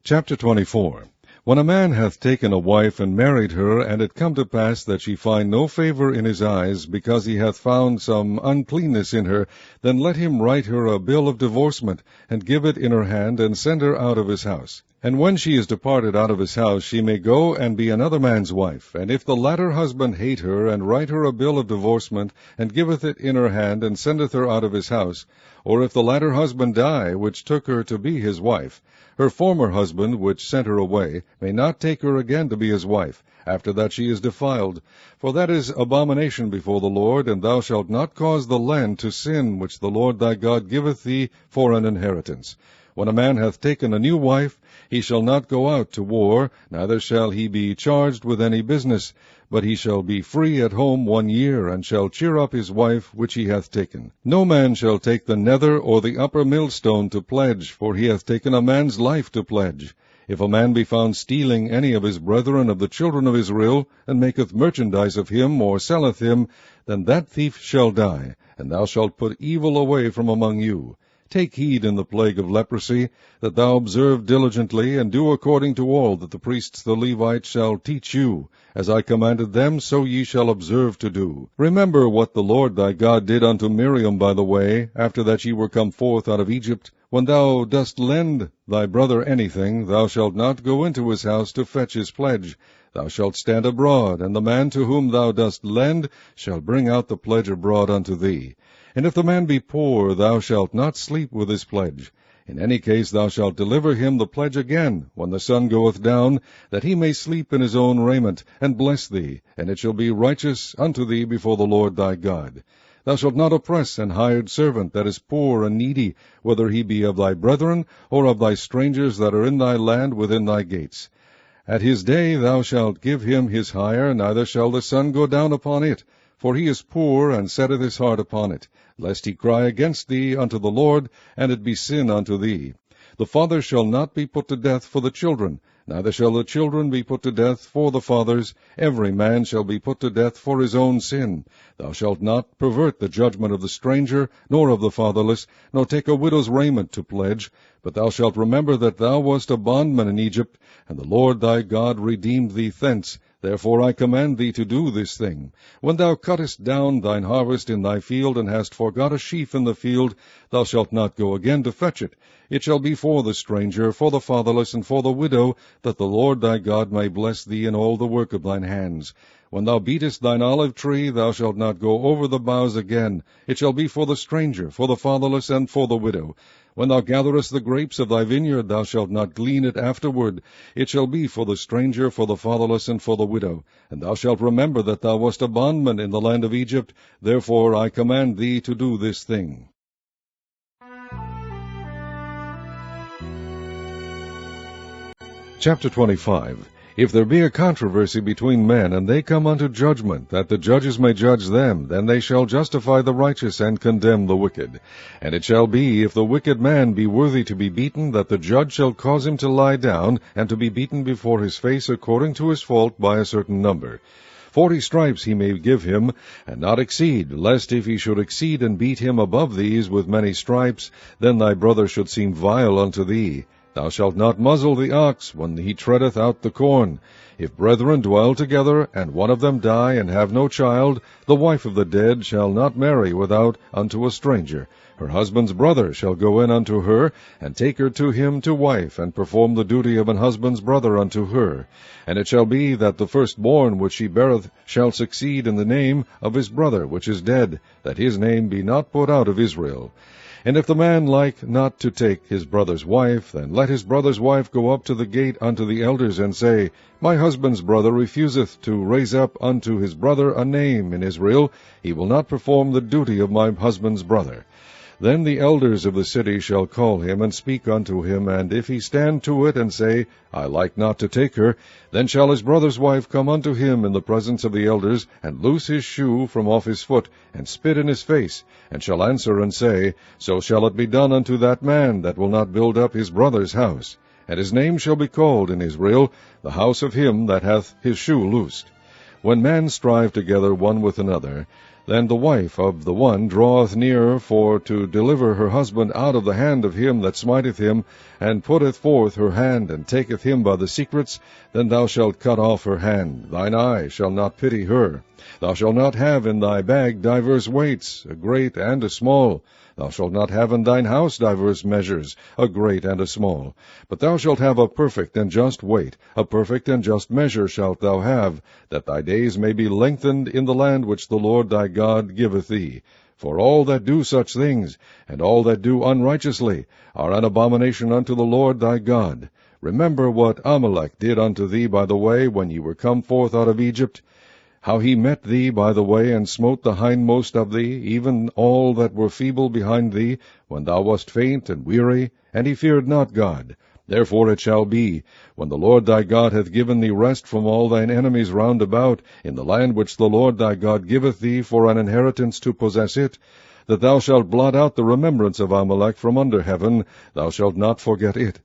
Chapter 24. When a man hath taken a wife and married her, and it come to pass that she find no favour in his eyes, because he hath found some uncleanness in her, then let him write her a bill of divorcement, and give it in her hand, and send her out of his house. And when she is departed out of his house, she may go and be another man's wife. And if the latter husband hate her, and write her a bill of divorcement, and giveth it in her hand, and sendeth her out of his house, or if the latter husband die, which took her to be his wife, her former husband, which sent her away, may not take her again to be his wife, after that she is defiled. For that is abomination before the Lord, and thou shalt not cause the land to sin, which the Lord thy God giveth thee for an inheritance. When a man hath taken a new wife, he shall not go out to war, neither shall he be charged with any business, but he shall be free at home 1 year, and shall cheer up his wife which he hath taken. No man shall take the nether or the upper millstone to pledge, for he hath taken a man's life to pledge. If a man be found stealing any of his brethren of the children of Israel, and maketh merchandise of him, or selleth him, then that thief shall die, and thou shalt put evil away from among you. Take heed in the plague of leprosy, that thou observe diligently, and do according to all that the priests the Levites shall teach you. As I commanded them, so ye shall observe to do. Remember what the Lord thy God did unto Miriam by the way, after that ye were come forth out of Egypt. When thou dost lend thy brother anything, thou shalt not go into his house to fetch his pledge. Thou shalt stand abroad, and the man to whom thou dost lend shall bring out the pledge abroad unto thee. And if the man be poor, thou shalt not sleep with his pledge. In any case thou shalt deliver him the pledge again, when the sun goeth down, that he may sleep in his own raiment, and bless thee, and it shall be righteous unto thee before the Lord thy God. Thou shalt not oppress an hired servant that is poor and needy, whether he be of thy brethren, or of thy strangers that are in thy land within thy gates. At his day thou shalt give him his hire, neither shall the sun go down upon it, for he is poor, and setteth his heart upon it, lest he cry against thee unto the Lord, and it be sin unto thee. The father shall not be put to death for the children, neither shall the children be put to death for the fathers. Every man shall be put to death for his own sin. Thou shalt not pervert the judgment of the stranger, nor of the fatherless, nor take a widow's raiment to pledge. But thou shalt remember that thou wast a bondman in Egypt, and the Lord thy God redeemed thee thence. Therefore I command thee to do this thing. When thou cuttest down thine harvest in thy field, and hast forgot a sheaf in the field, thou shalt not go again to fetch it. It shall be for the stranger, for the fatherless, and for the widow, that the Lord thy God may bless thee in all the work of thine hands. When thou beatest thine olive tree, thou shalt not go over the boughs again. It shall be for the stranger, for the fatherless, and for the widow. When thou gatherest the grapes of thy vineyard, thou shalt not glean it afterward. It shall be for the stranger, for the fatherless, and for the widow. And thou shalt remember that thou wast a bondman in the land of Egypt. Therefore I command thee to do this thing. Chapter 25. If there be a controversy between men, and they come unto judgment, that the judges may judge them, then they shall justify the righteous, and condemn the wicked. And it shall be, if the wicked man be worthy to be beaten, that the judge shall cause him to lie down, and to be beaten before his face according to his fault by a certain number. 40 stripes he may give him, and not exceed, lest if he should exceed and beat him above these with many stripes, then thy brother should seem vile unto thee. Thou shalt not muzzle the ox when he treadeth out the corn. If brethren dwell together, and one of them die, and have no child, the wife of the dead shall not marry without unto a stranger. Her husband's brother shall go in unto her, and take her to him to wife, and perform the duty of an husband's brother unto her. And it shall be that the firstborn which she beareth shall succeed in the name of his brother which is dead, that his name be not put out of Israel. And if the man like not to take his brother's wife, then let his brother's wife go up to the gate unto the elders, and say, My husband's brother refuseth to raise up unto his brother a name in Israel. He will not perform the duty of my husband's brother. Then the elders of the city shall call him, and speak unto him, and if he stand to it, and say, I like not to take her, then shall his brother's wife come unto him in the presence of the elders, and loose his shoe from off his foot, and spit in his face, and shall answer and say, So shall it be done unto that man that will not build up his brother's house. And his name shall be called in Israel, the house of him that hath his shoe loosed. When men strive together one with another, then the wife of the one draweth near for to deliver her husband out of the hand of him that smiteth him, and putteth forth her hand, and taketh him by the secrets, then thou shalt cut off her hand. Thine eye shall not pity her. Thou shalt not have in thy bag divers weights, a great and a small. Thou shalt not have in thine house divers measures, a great and a small. But thou shalt have a perfect and just weight, a perfect and just measure shalt thou have, that thy days may be lengthened in the land which the Lord thy God giveth thee. For all that do such things, and all that do unrighteously, are an abomination unto the Lord thy God. Remember what Amalek did unto thee by the way, when ye were come forth out of Egypt, how he met thee by the way, and smote the hindmost of thee, even all that were feeble behind thee, when thou wast faint and weary, and he feared not God. Therefore it shall be, when the Lord thy God hath given thee rest from all thine enemies round about, in the land which the Lord thy God giveth thee for an inheritance to possess it, that thou shalt blot out the remembrance of Amalek from under heaven, thou shalt not forget it.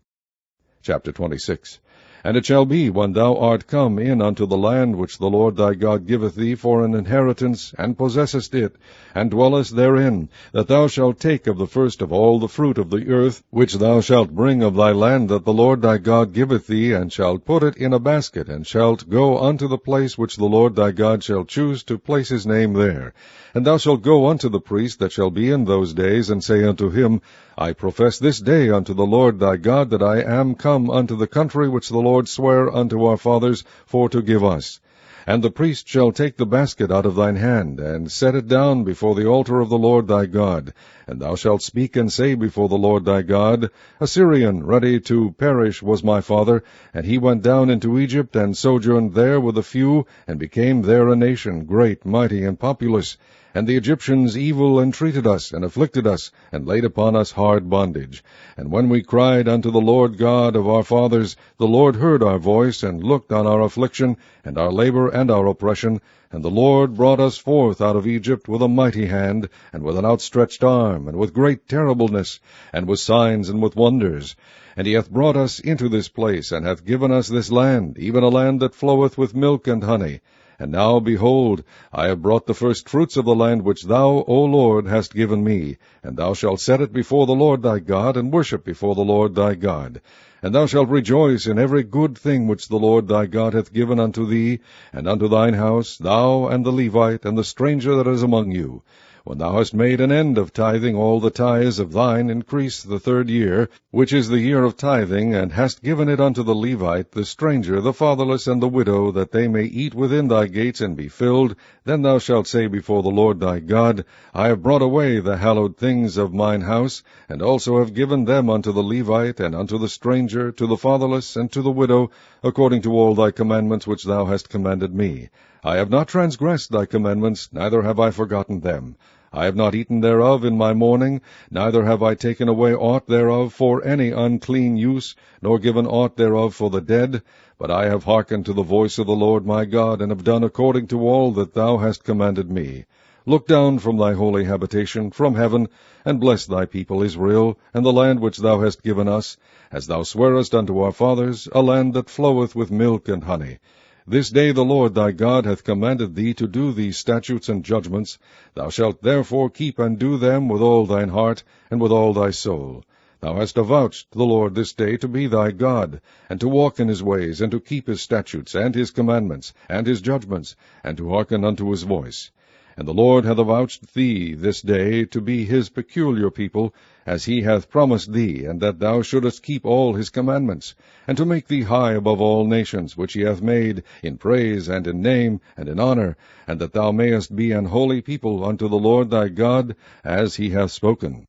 Chapter 26. And it shall be, when thou art come in unto the land which the Lord thy God giveth thee for an inheritance, and possessest it, and dwellest therein, that thou shalt take of the first of all the fruit of the earth, which thou shalt bring of thy land that the Lord thy God giveth thee, and shalt put it in a basket, and shalt go unto the place which the Lord thy God shall choose to place his name there. And thou shalt go unto the priest that shall be in those days, and say unto him, I profess this day unto the Lord thy God that I am come unto the country which the Lord sware unto our fathers for to give us. And the priest shall take the basket out of thine hand, and set it down before the altar of the Lord thy God. And thou shalt speak and say before the Lord thy God, A Syrian ready to perish was my father, and he went down into Egypt, and sojourned there with a few, and became there a nation, great, mighty, and populous. And the Egyptians evil entreated us, and afflicted us, and laid upon us hard bondage. And when we cried unto the Lord God of our fathers, the Lord heard our voice, and looked on our affliction, and our labor, and our oppression. And the Lord brought us forth out of Egypt with a mighty hand, and with an outstretched arm, and with great terribleness, and with signs and with wonders. And he hath brought us into this place, and hath given us this land, even a land that floweth with milk and honey. And now, behold, I have brought the first fruits of the land which thou, O Lord, hast given me. And thou shalt set it before the Lord thy God, and worship before the Lord thy God. And thou shalt rejoice in every good thing which the Lord thy God hath given unto thee, and unto thine house, thou and the Levite, and the stranger that is among you. When thou hast made an end of tithing all the tithes of thine increase the 3rd year, which is the year of tithing, and hast given it unto the Levite, the stranger, the fatherless, and the widow, that they may eat within thy gates and be filled, then thou shalt say before the Lord thy God, I have brought away the hallowed things of mine house, and also have given them unto the Levite, and unto the stranger, to the fatherless, and to the widow, according to all thy commandments which thou hast commanded me. I have not transgressed thy commandments, neither have I forgotten them. I have not eaten thereof in my mourning, neither have I taken away aught thereof for any unclean use, nor given aught thereof for the dead, but I have hearkened to the voice of the Lord my God, and have done according to all that thou hast commanded me. Look down from thy holy habitation, from heaven, and bless thy people Israel, and the land which thou hast given us, as thou swarest unto our fathers, a land that floweth with milk and honey. This day the Lord thy God hath commanded thee to do these statutes and judgments. Thou shalt therefore keep and do them with all thine heart, and with all thy soul. Thou hast avouched the Lord this day to be thy God, and to walk in his ways, and to keep his statutes, and his commandments, and his judgments, and to hearken unto his voice. And the Lord hath avouched thee this day to be his peculiar people, as he hath promised thee, and that thou shouldest keep all his commandments, and to make thee high above all nations, which he hath made, in praise, and in name, and in honour, and that thou mayest be an holy people unto the Lord thy God, as he hath spoken.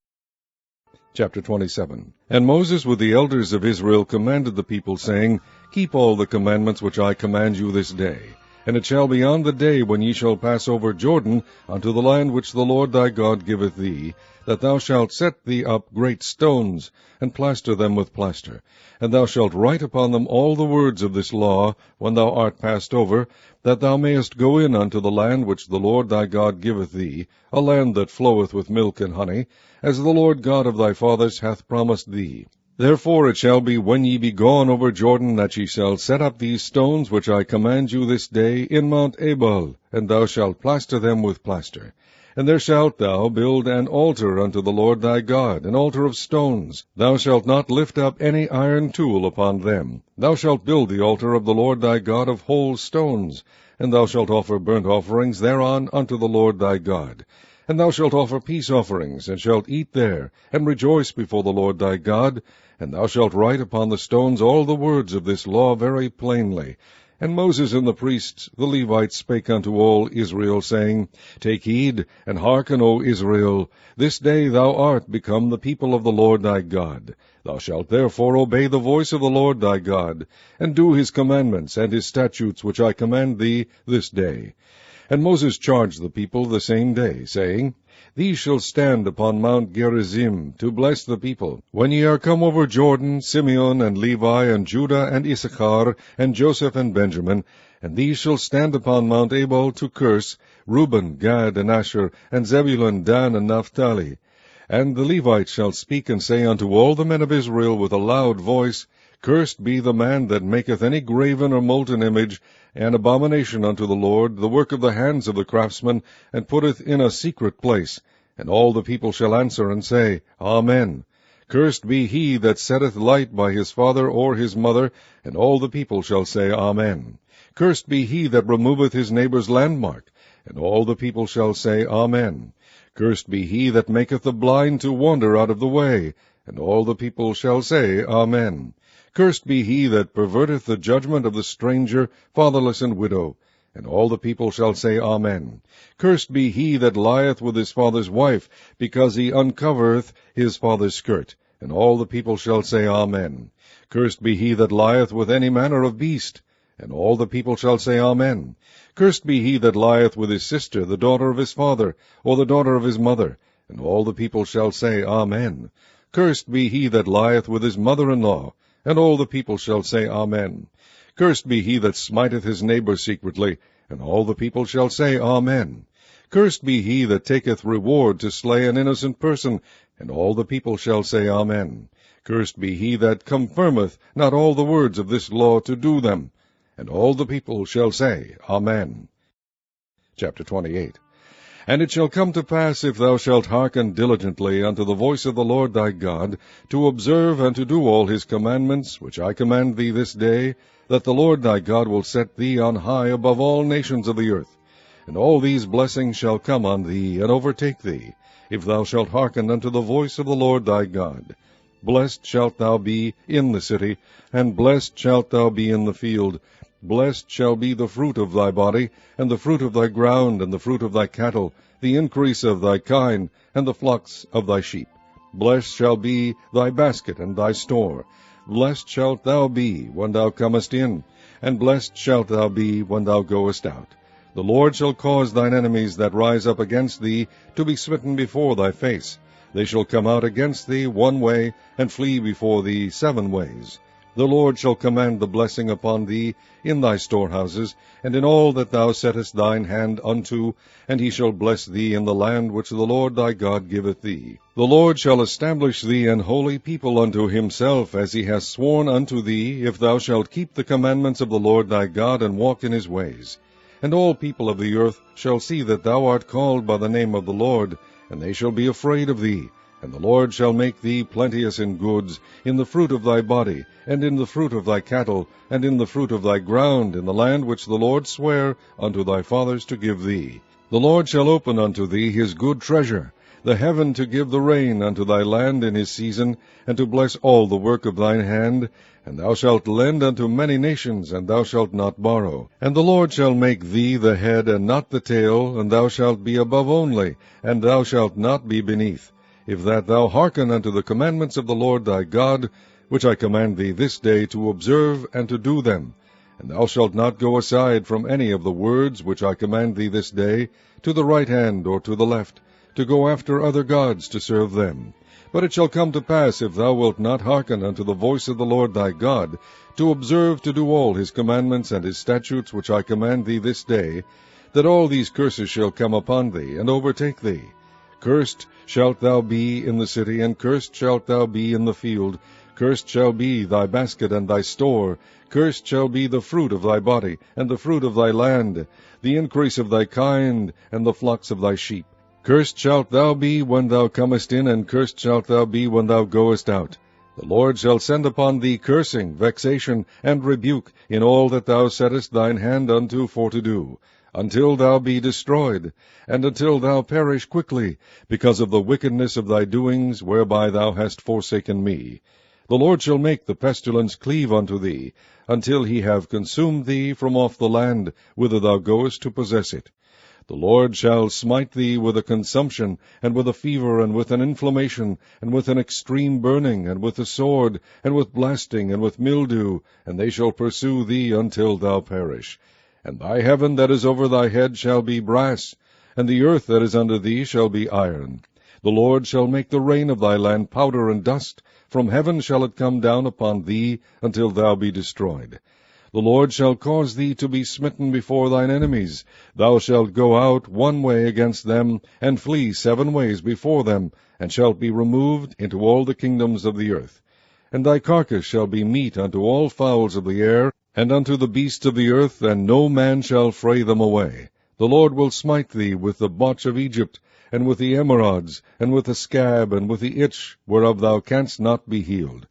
Chapter 27. And Moses with the elders of Israel commanded the people, saying, Keep all the commandments which I command you this day. And it shall be on the day when ye shall pass over Jordan unto the land which the Lord thy God giveth thee, that thou shalt set thee up great stones, and plaster them with plaster. And thou shalt write upon them all the words of this law, when thou art passed over, that thou mayest go in unto the land which the Lord thy God giveth thee, a land that floweth with milk and honey, as the Lord God of thy fathers hath promised thee. Therefore it shall be, when ye be gone over Jordan, that ye shall set up these stones which I command you this day in Mount Ebal, and thou shalt plaster them with plaster. And there shalt thou build an altar unto the Lord thy God, an altar of stones. Thou shalt not lift up any iron tool upon them. Thou shalt build the altar of the Lord thy God of whole stones, and thou shalt offer burnt offerings thereon unto the Lord thy God. And thou shalt offer peace offerings, and shalt eat there, and rejoice before the Lord thy God. And thou shalt write upon the stones all the words of this law very plainly. And Moses and the priests, the Levites, spake unto all Israel, saying, Take heed, and hearken, O Israel. This day thou art become the people of the Lord thy God. Thou shalt therefore obey the voice of the Lord thy God, and do his commandments and his statutes which I command thee this day. And Moses charged the people the same day, saying, These shall stand upon Mount Gerizim, to bless the people. When ye are come over Jordan, Simeon, and Levi, and Judah, and Issachar, and Joseph, and Benjamin, and these shall stand upon Mount Ebal to curse, Reuben, Gad, and Asher, and Zebulun, Dan, and Naphtali. And the Levites shall speak and say unto all the men of Israel with a loud voice, Cursed be the man that maketh any graven or molten image, an abomination unto the Lord, the work of the hands of the craftsman, and putteth in a secret place. And all the people shall answer and say, Amen. Cursed be he that setteth light by his father or his mother, and all the people shall say, Amen. Cursed be he that removeth his neighbour's landmark, and all the people shall say, Amen. Cursed be he that maketh the blind to wander out of the way, and all the people shall say, Amen. Cursed be he that perverteth the judgment of the stranger, fatherless, and widow. And all the people shall say, Amen. Cursed be he that lieth with his father's wife, because he uncovereth his father's skirt. And all the people shall say, Amen. Cursed be he that lieth with any manner of beast. And all the people shall say, Amen. Cursed be he that lieth with his sister, the daughter of his father, or the daughter of his mother. And all the people shall say, Amen. Cursed be he that lieth with his mother-in-law. And all the people shall say, Amen. Cursed be he that smiteth his neighbor secretly, and all the people shall say, Amen. Cursed be he that taketh reward to slay an innocent person, and all the people shall say, Amen. Cursed be he that confirmeth not all the words of this law to do them, and all the people shall say, Amen. Chapter 28. And it shall come to pass, if thou shalt hearken diligently unto the voice of the Lord thy God, to observe and to do all his commandments, which I command thee this day, that the Lord thy God will set thee on high above all nations of the earth. And all these blessings shall come on thee, and overtake thee, if thou shalt hearken unto the voice of the Lord thy God. Blessed shalt thou be in the city, and blessed shalt thou be in the field. Blessed shall be the fruit of thy body, and the fruit of thy ground, and the fruit of thy cattle, the increase of thy kine, and the flocks of thy sheep. Blessed shall be thy basket and thy store. Blessed shalt thou be when thou comest in, and blessed shalt thou be when thou goest out. The Lord shall cause thine enemies that rise up against thee to be smitten before thy face. They shall come out against thee one way, and flee before thee 7 ways. The Lord shall command the blessing upon thee in thy storehouses, and in all that thou settest thine hand unto, and he shall bless thee in the land which the Lord thy God giveth thee. The Lord shall establish thee an holy people unto himself, as he hath sworn unto thee, if thou shalt keep the commandments of the Lord thy God, and walk in his ways. And all people of the earth shall see that thou art called by the name of the Lord, and they shall be afraid of thee, And the Lord shall make thee plenteous in goods, in the fruit of thy body, and in the fruit of thy cattle, and in the fruit of thy ground, in the land which the Lord sware unto thy fathers to give thee. The Lord shall open unto thee his good treasure, the heaven to give the rain unto thy land in his season, and to bless all the work of thine hand. And thou shalt lend unto many nations, and thou shalt not borrow. And the Lord shall make thee the head, and not the tail, and thou shalt be above only, and thou shalt not be beneath, if that thou hearken unto the commandments of the Lord thy God, which I command thee this day to observe and to do them. And thou shalt not go aside from any of the words which I command thee this day, to the right hand or to the left, to go after other gods to serve them. But it shall come to pass, if thou wilt not hearken unto the voice of the Lord thy God, to observe to do all his commandments and his statutes which I command thee this day, that all these curses shall come upon thee, and overtake thee. Cursed shalt thou be in the city, and cursed shalt thou be in the field. Cursed shall be thy basket and thy store. Cursed shall be the fruit of thy body, and the fruit of thy land, the increase of thy kind, and the flocks of thy sheep. Cursed shalt thou be when thou comest in, and cursed shalt thou be when thou goest out. The Lord shall send upon thee cursing, vexation, and rebuke in all that thou settest thine hand unto for to do, until thou be destroyed, and until thou perish quickly, because of the wickedness of thy doings, whereby thou hast forsaken me. The Lord shall make the pestilence cleave unto thee, until he have consumed thee from off the land, whither thou goest to possess it. The Lord shall smite thee with a consumption, and with a fever, and with an inflammation, and with an extreme burning, and with a sword, and with blasting, and with mildew, and they shall pursue thee until thou perish. And thy heaven that is over thy head shall be brass, and the earth that is under thee shall be iron. The Lord shall make the rain of thy land powder and dust. From heaven shall it come down upon thee, until thou be destroyed. The Lord shall cause thee to be smitten before thine enemies. Thou shalt go out one way against them, and flee 7 ways before them, and shalt be removed into all the kingdoms of the earth. And thy carcass shall be meat unto all fowls of the air, and unto the beasts of the earth, and no man shall fray them away. The Lord will smite thee with the botch of Egypt, and with the emerods, and with the scab, and with the itch, whereof thou canst not be healed.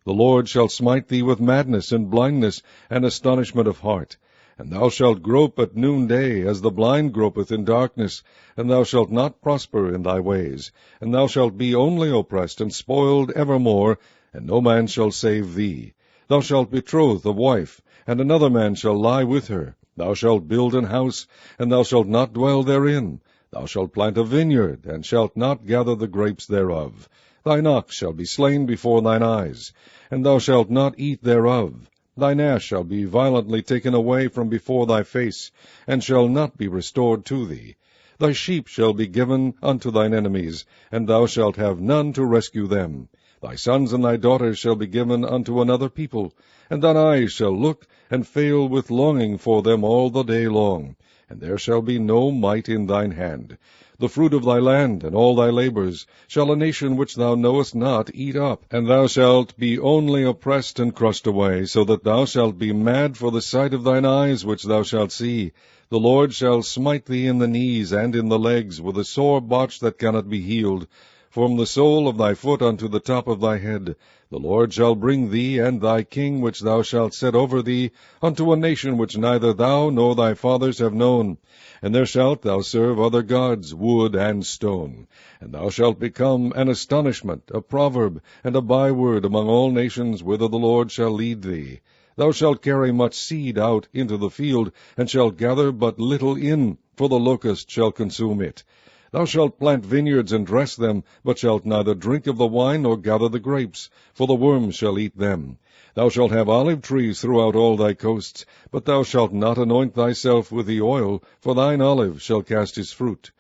The Lord shall smite thee with madness, and blindness, and astonishment of heart. And thou shalt grope at noonday, as the blind gropeth in darkness, and thou shalt not prosper in thy ways. And thou shalt be only oppressed and spoiled evermore, and no man shall save thee. Thou shalt betroth a wife, and another man shall lie with her. Thou shalt build an house, and thou shalt not dwell therein. Thou shalt plant a vineyard, and shalt not gather the grapes thereof. Thine ox shall be slain before thine eyes, and thou shalt not eat thereof. Thine ass shall be violently taken away from before thy face, and shall not be restored to thee. Thy sheep shall be given unto thine enemies, and thou shalt have none to rescue them. Thy sons and thy daughters shall be given unto another people, and thine eyes shall look and fail with longing for them all the day long, and there shall be no might in thine hand. The fruit of thy land, and all thy labors, shall a nation which thou knowest not eat up, and thou shalt be only oppressed and crushed away, so that thou shalt be mad for the sight of thine eyes which thou shalt see. The Lord shall smite thee in the knees and in the legs, with a sore botch that cannot be healed, from the sole of thy foot unto the top of thy head. The Lord shall bring thee and thy king which thou shalt set over thee unto a nation which neither thou nor thy fathers have known. And there shalt thou serve other gods, wood and stone. And thou shalt become an astonishment, a proverb, and a byword among all nations whither the Lord shall lead thee. Thou shalt carry much seed out into the field, and shalt gather but little in, for the locust shall consume it. Thou shalt plant vineyards and dress them, but shalt neither drink of the wine nor gather the grapes, for the worms shall eat them. Thou shalt have olive trees throughout all thy coasts, but thou shalt not anoint thyself with the oil, for thine olive shall cast his fruit.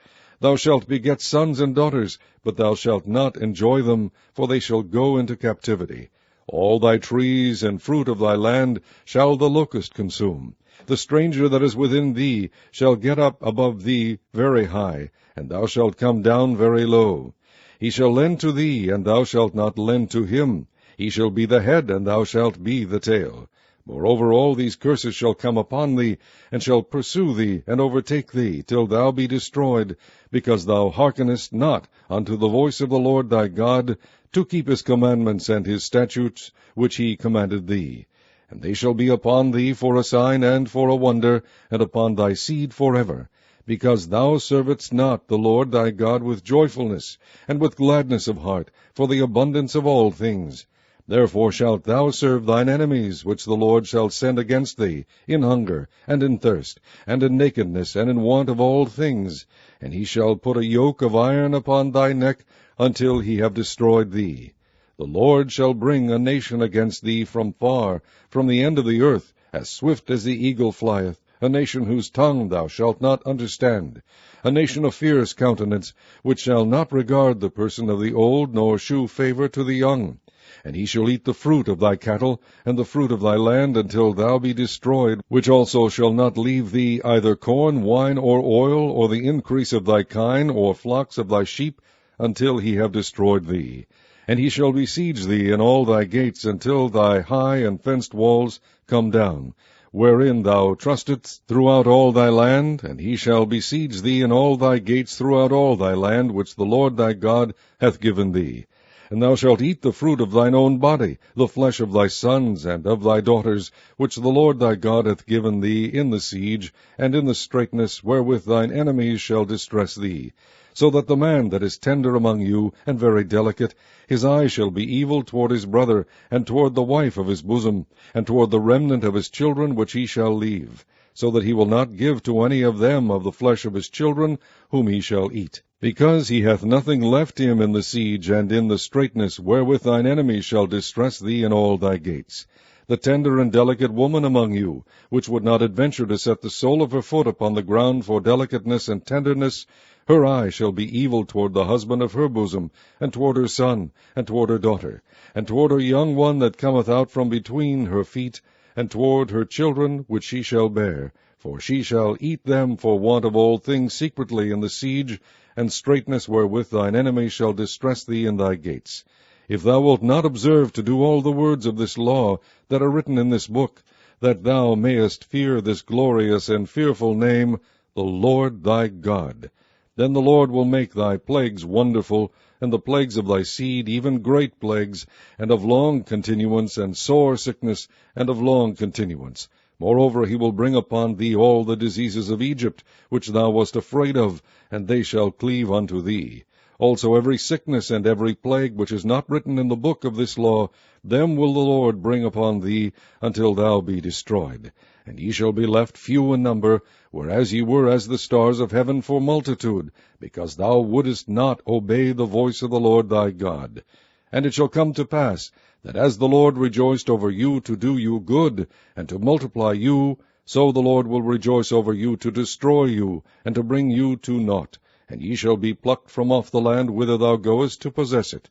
Thou shalt beget sons and daughters, but thou shalt not enjoy them, for they shall go into captivity. All thy trees and fruit of thy land shall the locust consume. The stranger that is within thee shall get up above thee very high, and thou shalt come down very low. He shall lend to thee, and thou shalt not lend to him. He shall be the head, and thou shalt be the tail. Moreover, all these curses shall come upon thee, and shall pursue thee, and overtake thee, till thou be destroyed, because thou hearkenest not unto the voice of the Lord thy God, to keep his commandments and his statutes, which he commanded thee. And they shall be upon thee for a sign and for a wonder, and upon thy seed forever, because thou servedst not the Lord thy God with joyfulness, and with gladness of heart, for the abundance of all things. Therefore shalt thou serve thine enemies, which the Lord shall send against thee, in hunger, and in thirst, and in nakedness, and in want of all things. And he shall put a yoke of iron upon thy neck, until he have destroyed thee. The Lord shall bring a nation against thee from far, from the end of the earth, as swift as the eagle flieth, a nation whose tongue thou shalt not understand, a nation of fierce countenance, which shall not regard the person of the old, nor shew favour to the young. And he shall eat the fruit of thy cattle, and the fruit of thy land, until thou be destroyed, which also shall not leave thee either corn, wine, or oil, or the increase of thy kine, or flocks of thy sheep, until he have destroyed thee. And he shall besiege thee in all thy gates, until thy high and fenced walls come down, wherein thou trustedst throughout all thy land. And he shall besiege thee in all thy gates throughout all thy land, which the Lord thy God hath given thee. And thou shalt eat the fruit of thine own body, the flesh of thy sons and of thy daughters, which the Lord thy God hath given thee in the siege, and in the straitness wherewith thine enemies shall distress thee. So that the man that is tender among you, and very delicate, his eye shall be evil toward his brother, and toward the wife of his bosom, and toward the remnant of his children which he shall leave, so that he will not give to any of them of the flesh of his children, whom he shall eat. Because he hath nothing left him in the siege, and in the straitness wherewith thine enemies shall distress thee in all thy gates. The tender and delicate woman among you, which would not adventure to set the sole of her foot upon the ground for delicateness and tenderness, her eye shall be evil toward the husband of her bosom, and toward her son, and toward her daughter, and toward her young one that cometh out from between her feet, and toward her children which she shall bear. For she shall eat them for want of all things secretly in the siege, and straitness wherewith thine enemies shall distress thee in thy gates. If thou wilt not observe to do all the words of this law that are written in this book, that thou mayest fear this glorious and fearful name, the Lord thy God, then the Lord will make thy plagues wonderful, and the plagues of thy seed, even great plagues, and of long continuance, and sore sickness, and of long continuance. Moreover, he will bring upon thee all the diseases of Egypt, which thou wast afraid of, and they shall cleave unto thee. Also every sickness and every plague which is not written in the book of this law, them will the Lord bring upon thee, until thou be destroyed. And ye shall be left few in number, whereas ye were as the stars of heaven for multitude, because thou wouldest not obey the voice of the Lord thy God. And it shall come to pass, that as the Lord rejoiced over you to do you good, and to multiply you, so the Lord will rejoice over you to destroy you, and to bring you to naught. And ye shall be plucked from off the land whither thou goest to possess it.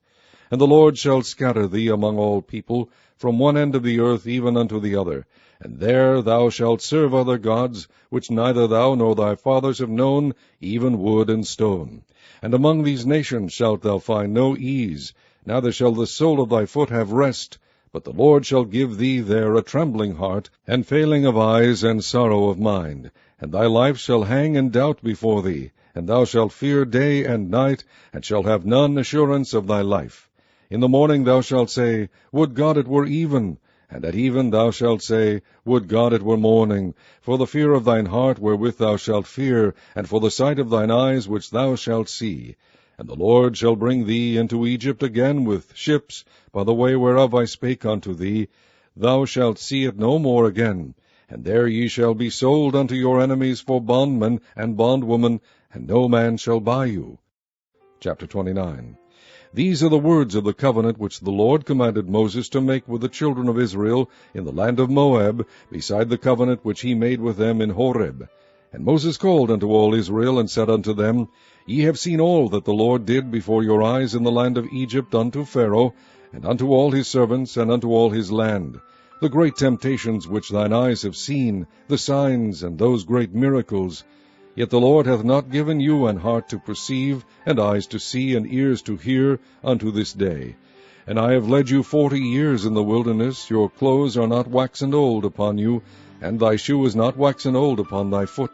And the Lord shall scatter thee among all people, from one end of the earth even unto the other. And there thou shalt serve other gods, which neither thou nor thy fathers have known, even wood and stone. And among these nations shalt thou find no ease, neither shall the sole of thy foot have rest. But the Lord shall give thee there a trembling heart, and failing of eyes, and sorrow of mind. And thy life shall hang in doubt before thee, and thou shalt fear day and night, and shalt have none assurance of thy life. In the morning thou shalt say, Would God it were even! And at even thou shalt say, Would God it were morning! For the fear of thine heart wherewith thou shalt fear, and for the sight of thine eyes which thou shalt see. And the Lord shall bring thee into Egypt again with ships, by the way whereof I spake unto thee. Thou shalt see it no more again. And there ye shall be sold unto your enemies for bondmen and bondwomen, and no man shall buy you. Chapter 29. These are the words of the covenant which the Lord commanded Moses to make with the children of Israel in the land of Moab, beside the covenant which he made with them in Horeb. And Moses called unto all Israel, and said unto them, Ye have seen all that the Lord did before your eyes in the land of Egypt unto Pharaoh, and unto all his servants, and unto all his land, the great temptations which thine eyes have seen, the signs, and those great miracles. Yet the Lord hath not given you an heart to perceive, and eyes to see, and ears to hear, unto this day. And I have led you 40 years in the wilderness. Your clothes are not waxen old upon you, and thy shoe is not waxen old upon thy foot.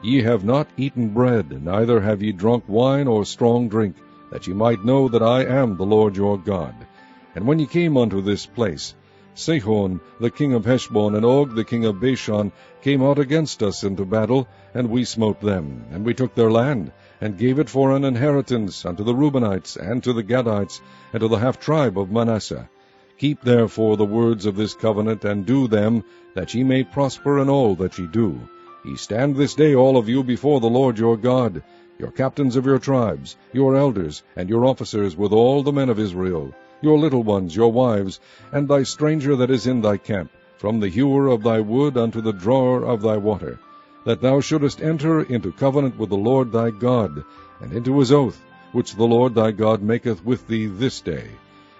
Ye have not eaten bread, neither have ye drunk wine or strong drink, that ye might know that I am the Lord your God. And when ye came unto this place, Sihon the king of Heshbon and Og the king of Bashan came out against us into battle, and we smote them, and we took their land, and gave it for an inheritance unto the Reubenites, and to the Gadites, and to the half-tribe of Manasseh. Keep therefore the words of this covenant, and do them, that ye may prosper in all that ye do. Ye stand this day all of you before the Lord your God, your captains of your tribes, your elders, and your officers with all the men of Israel, your little ones, your wives, and thy stranger that is in thy camp, from the hewer of thy wood unto the drawer of thy water, that thou shouldest enter into covenant with the Lord thy God, and into his oath, which the Lord thy God maketh with thee this day,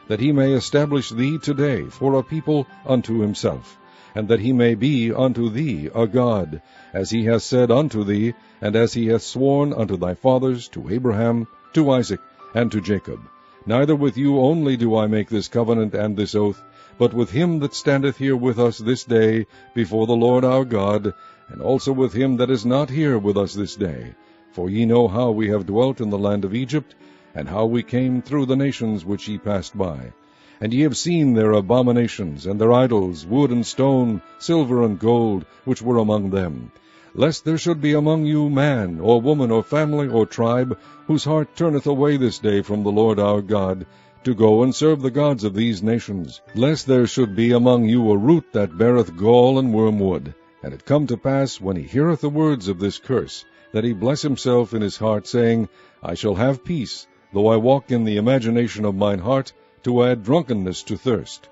that he may establish thee today for a people unto himself, and that he may be unto thee a God, as he hath said unto thee, and as he hath sworn unto thy fathers, to Abraham, to Isaac, and to Jacob. Neither with you only do I make this covenant and this oath, but with him that standeth here with us this day before the Lord our God, and also with him that is not here with us this day. For ye know how we have dwelt in the land of Egypt, and how we came through the nations which ye passed by. And ye have seen their abominations, and their idols, wood and stone, silver and gold, which were among them. Lest there should be among you man, or woman, or family, or tribe, whose heart turneth away this day from the Lord our God, to go and serve the gods of these nations. Lest there should be among you a root that beareth gall and wormwood. And it come to pass, when he heareth the words of this curse, that he bless himself in his heart, saying, I shall have peace, though I walk in the imagination of mine heart, to add drunkenness to thirst.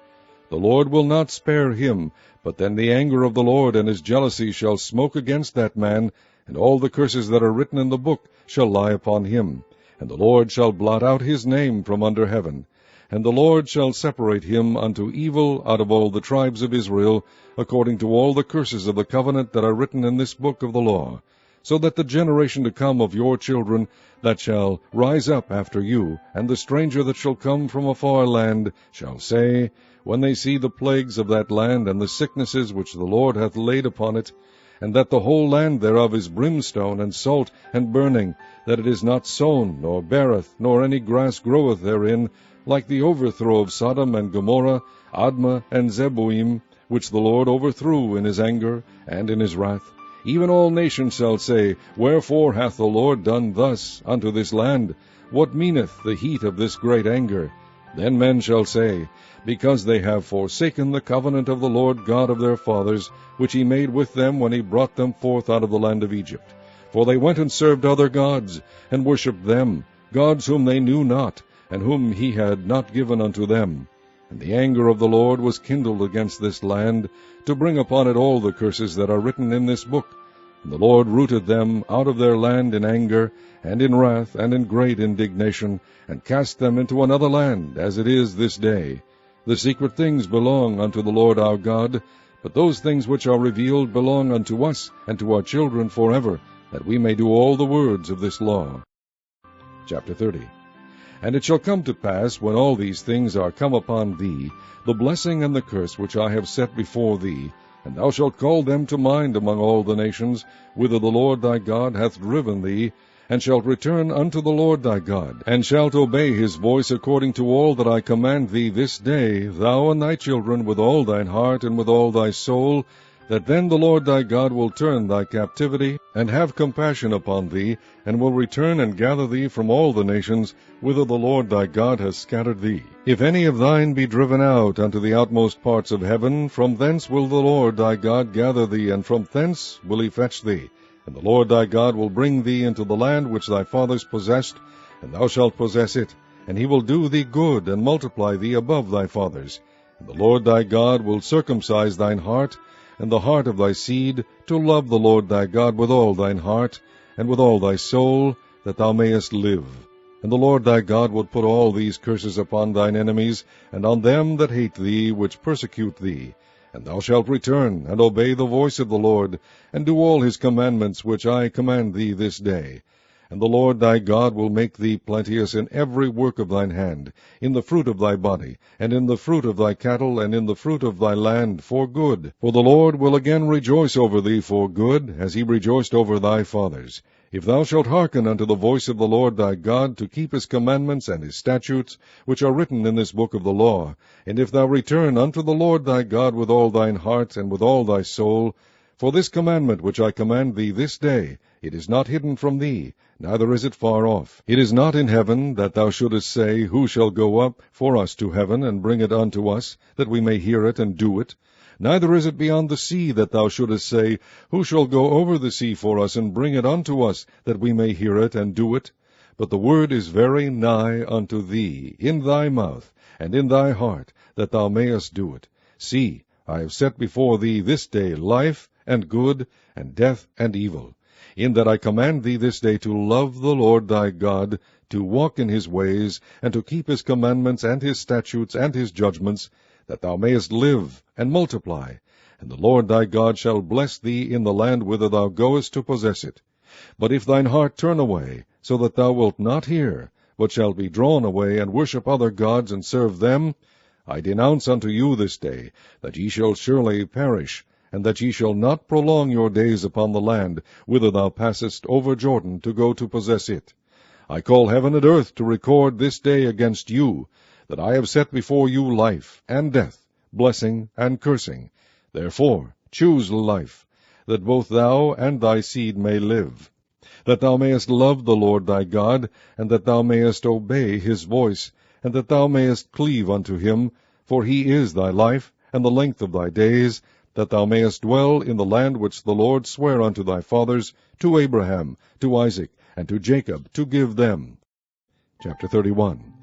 The Lord will not spare him, but then the anger of the Lord and his jealousy shall smoke against that man, and all the curses that are written in the book shall lie upon him. And the Lord shall blot out his name from under heaven. And the Lord shall separate him unto evil out of all the tribes of Israel, according to all the curses of the covenant that are written in this book of the law, so that the generation to come of your children that shall rise up after you, and the stranger that shall come from a far land, shall say, when they see the plagues of that land, and the sicknesses which the Lord hath laid upon it, and that the whole land thereof is brimstone, and salt, and burning, that it is not sown, nor beareth, nor any grass groweth therein, like the overthrow of Sodom and Gomorrah, Admah and Zeboim, which the Lord overthrew in his anger and in his wrath. Even all nations shall say, Wherefore hath the Lord done thus unto this land? What meaneth the heat of this great anger? Then men shall say, Because they have forsaken the covenant of the Lord God of their fathers, which he made with them when he brought them forth out of the land of Egypt. For they went and served other gods, and worshipped them, gods whom they knew not, and whom he had not given unto them. And the anger of the Lord was kindled against this land, to bring upon it all the curses that are written in this book. And the Lord rooted them out of their land in anger, and in wrath, and in great indignation, and cast them into another land, as it is this day. The secret things belong unto the Lord our God, but those things which are revealed belong unto us and to our children forever, that we may do all the words of this law. Chapter 30. And it shall come to pass, when all these things are come upon thee, the blessing and the curse which I have set before thee, and thou shalt call them to mind among all the nations, whither the Lord thy God hath driven thee, and shalt return unto the Lord thy God, and shalt obey his voice according to all that I command thee this day, thou and thy children, with all thine heart and with all thy soul, that then the Lord thy God will turn thy captivity, and have compassion upon thee, and will return and gather thee from all the nations, whither the Lord thy God hath scattered thee. If any of thine be driven out unto the outmost parts of heaven, from thence will the Lord thy God gather thee, and from thence will he fetch thee. And the Lord thy God will bring thee into the land which thy fathers possessed, and thou shalt possess it, and he will do thee good, and multiply thee above thy fathers. And the Lord thy God will circumcise thine heart, and the heart of thy seed, to love the Lord thy God with all thine heart, and with all thy soul, that thou mayest live. And the Lord thy God will put all these curses upon thine enemies, and on them that hate thee, which persecute thee. And thou shalt return, and obey the voice of the Lord, and do all his commandments which I command thee this day. And the Lord thy God will make thee plenteous in every work of thine hand, in the fruit of thy body, and in the fruit of thy cattle, and in the fruit of thy land, for good. For the Lord will again rejoice over thee for good, as he rejoiced over thy fathers. If thou shalt hearken unto the voice of the Lord thy God, to keep his commandments and his statutes, which are written in this book of the law, and if thou return unto the Lord thy God with all thine heart and with all thy soul, for this commandment which I command thee this day, it is not hidden from thee, neither is it far off. It is not in heaven, that thou shouldest say, Who shall go up for us to heaven, and bring it unto us, that we may hear it and do it? Neither is it beyond the sea, that thou shouldest say, Who shall go over the sea for us, and bring it unto us, that we may hear it and do it? But the word is very nigh unto thee, in thy mouth, and in thy heart, that thou mayest do it. See, I have set before thee this day life, and good, and death, and evil, in that I command thee this day to love the Lord thy God, to walk in his ways, and to keep his commandments, and his statutes, and his judgments, that thou mayest live, and multiply. And the Lord thy God shall bless thee in the land whither thou goest to possess it. But if thine heart turn away, so that thou wilt not hear, but shalt be drawn away, and worship other gods, and serve them, I denounce unto you this day, that ye shall surely perish, and that ye shall not prolong your days upon the land, whither thou passest over Jordan to go to possess it. I call heaven and earth to record this day against you, that I have set before you life and death, blessing and cursing. Therefore choose life, that both thou and thy seed may live, that thou mayest love the Lord thy God, and that thou mayest obey his voice, and that thou mayest cleave unto him, for he is thy life, and the length of thy days, that thou mayest dwell in the land which the Lord sware unto thy fathers, to Abraham, to Isaac, and to Jacob, to give them. Chapter 31.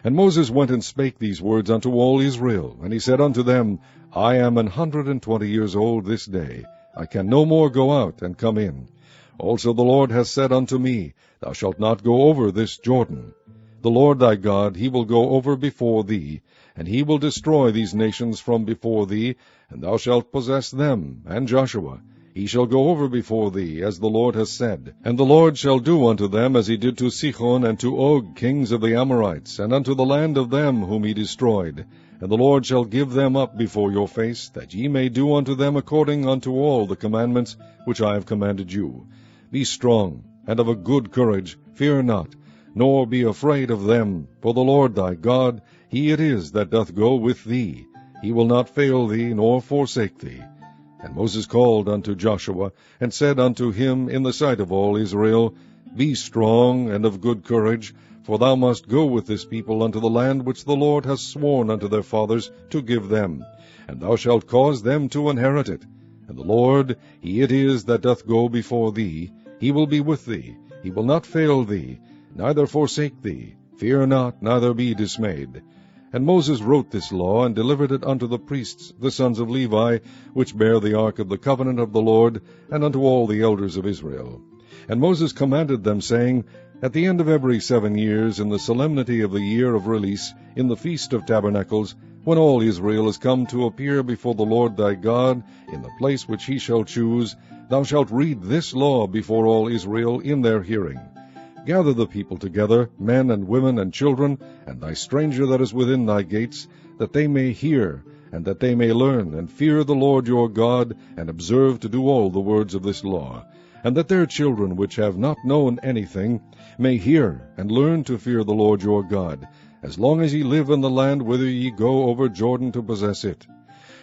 And Moses went and spake these words unto all Israel, and he said unto them, I am 120 years old this day. I can no more go out and come in. Also the Lord hath said unto me, Thou shalt not go over this Jordan. The Lord thy God, he will go over before thee, and he will destroy these nations from before thee, and thou shalt possess them, and Joshua. He shall go over before thee, as the Lord has said. And the Lord shall do unto them as he did to Sihon and to Og, kings of the Amorites, and unto the land of them whom he destroyed. And the Lord shall give them up before your face, that ye may do unto them according unto all the commandments which I have commanded you. Be strong, and of a good courage, fear not, nor be afraid of them, for the Lord thy God, he it is that doth go with thee. He will not fail thee, nor forsake thee. And Moses called unto Joshua, and said unto him in the sight of all Israel, Be strong and of good courage, for thou must go with this people unto the land which the Lord hath sworn unto their fathers to give them, and thou shalt cause them to inherit it. And the Lord, he it is that doth go before thee. He will be with thee, he will not fail thee, neither forsake thee. Fear not, neither be dismayed. And Moses wrote this law, and delivered it unto the priests, the sons of Levi, which bear the ark of the covenant of the Lord, and unto all the elders of Israel. And Moses commanded them, saying, At the end of every 7 years, in the solemnity of the year of release, in the feast of tabernacles, when all Israel is come to appear before the Lord thy God, in the place which he shall choose, thou shalt read this law before all Israel in their hearing. Gather the people together, men and women and children, and thy stranger that is within thy gates, that they may hear, and that they may learn, and fear the Lord your God, and observe to do all the words of this law, and that their children which have not known anything may hear, and learn to fear the Lord your God, as long as ye live in the land whither ye go over Jordan to possess it.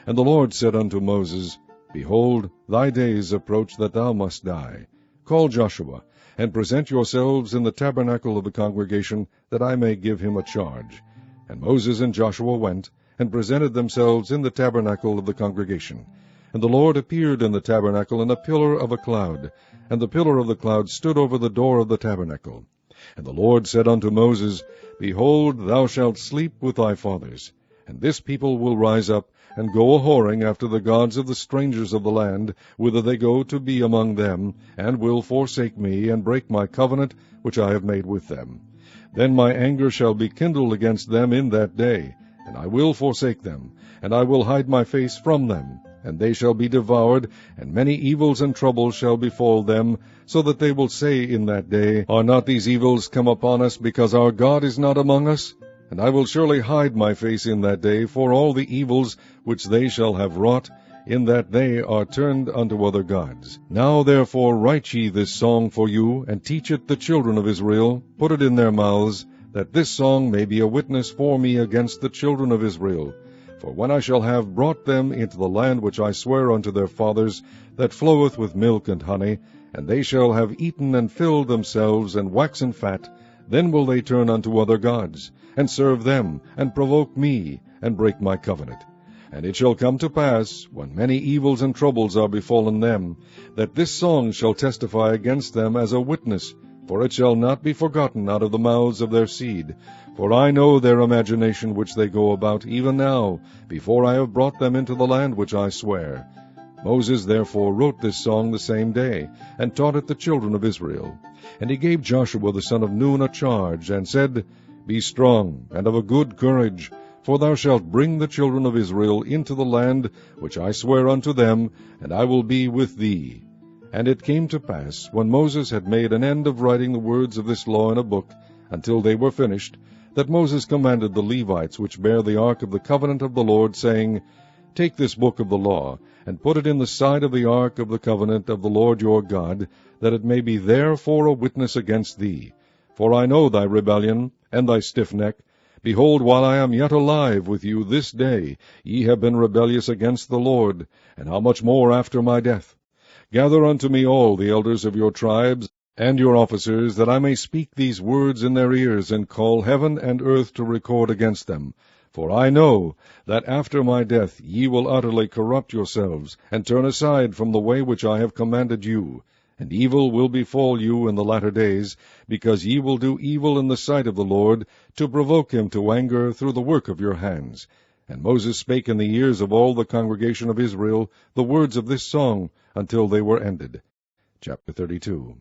And the Lord said unto Moses, Behold, thy days approach that thou must die. Call Joshua, and present yourselves in the tabernacle of the congregation, that I may give him a charge. And Moses and Joshua went, and presented themselves in the tabernacle of the congregation. And the Lord appeared in the tabernacle in a pillar of a cloud, and the pillar of the cloud stood over the door of the tabernacle. And the Lord said unto Moses, Behold, thou shalt sleep with thy fathers, and this people will rise up, and go a-whoring after the gods of the strangers of the land, whither they go to be among them, and will forsake me, and break my covenant which I have made with them. Then my anger shall be kindled against them in that day, and I will forsake them, and I will hide my face from them, and they shall be devoured, and many evils and troubles shall befall them, so that they will say in that day, Are not these evils come upon us, because our God is not among us? And I will surely hide my face in that day for all the evils which they shall have wrought, in that they are turned unto other gods. Now therefore write ye this song for you, and teach it the children of Israel, put it in their mouths, that this song may be a witness for me against the children of Israel. For when I shall have brought them into the land which I swear unto their fathers, that floweth with milk and honey, and they shall have eaten and filled themselves, and waxen fat, then will they turn unto other gods, and serve them, and provoke me, and break my covenant. And it shall come to pass, when many evils and troubles are befallen them, that this song shall testify against them as a witness, for it shall not be forgotten out of the mouths of their seed. For I know their imagination which they go about, even now, before I have brought them into the land which I swear. Moses therefore wrote this song the same day, and taught it the children of Israel. And he gave Joshua the son of Nun a charge, and said, Be strong, and of a good courage, for thou shalt bring the children of Israel into the land which I swear unto them, and I will be with thee. And it came to pass, when Moses had made an end of writing the words of this law in a book, until they were finished, that Moses commanded the Levites which bear the ark of the covenant of the Lord, saying, Take this book of the law, and put it in the side of the ark of the covenant of the Lord your God, that it may be there for a witness against thee. For I know thy rebellion, and thy stiff neck. Behold, while I am yet alive with you this day, ye have been rebellious against the Lord, and how much more after my death? Gather unto me all the elders of your tribes, and your officers, that I may speak these words in their ears, and call heaven and earth to record against them. For I know that after my death ye will utterly corrupt yourselves, and turn aside from the way which I have commanded you. And evil will befall you in the latter days, because ye will do evil in the sight of the Lord, to provoke him to anger through the work of your hands. And Moses spake in the ears of all the congregation of Israel the words of this song, until they were ended. Chapter 32.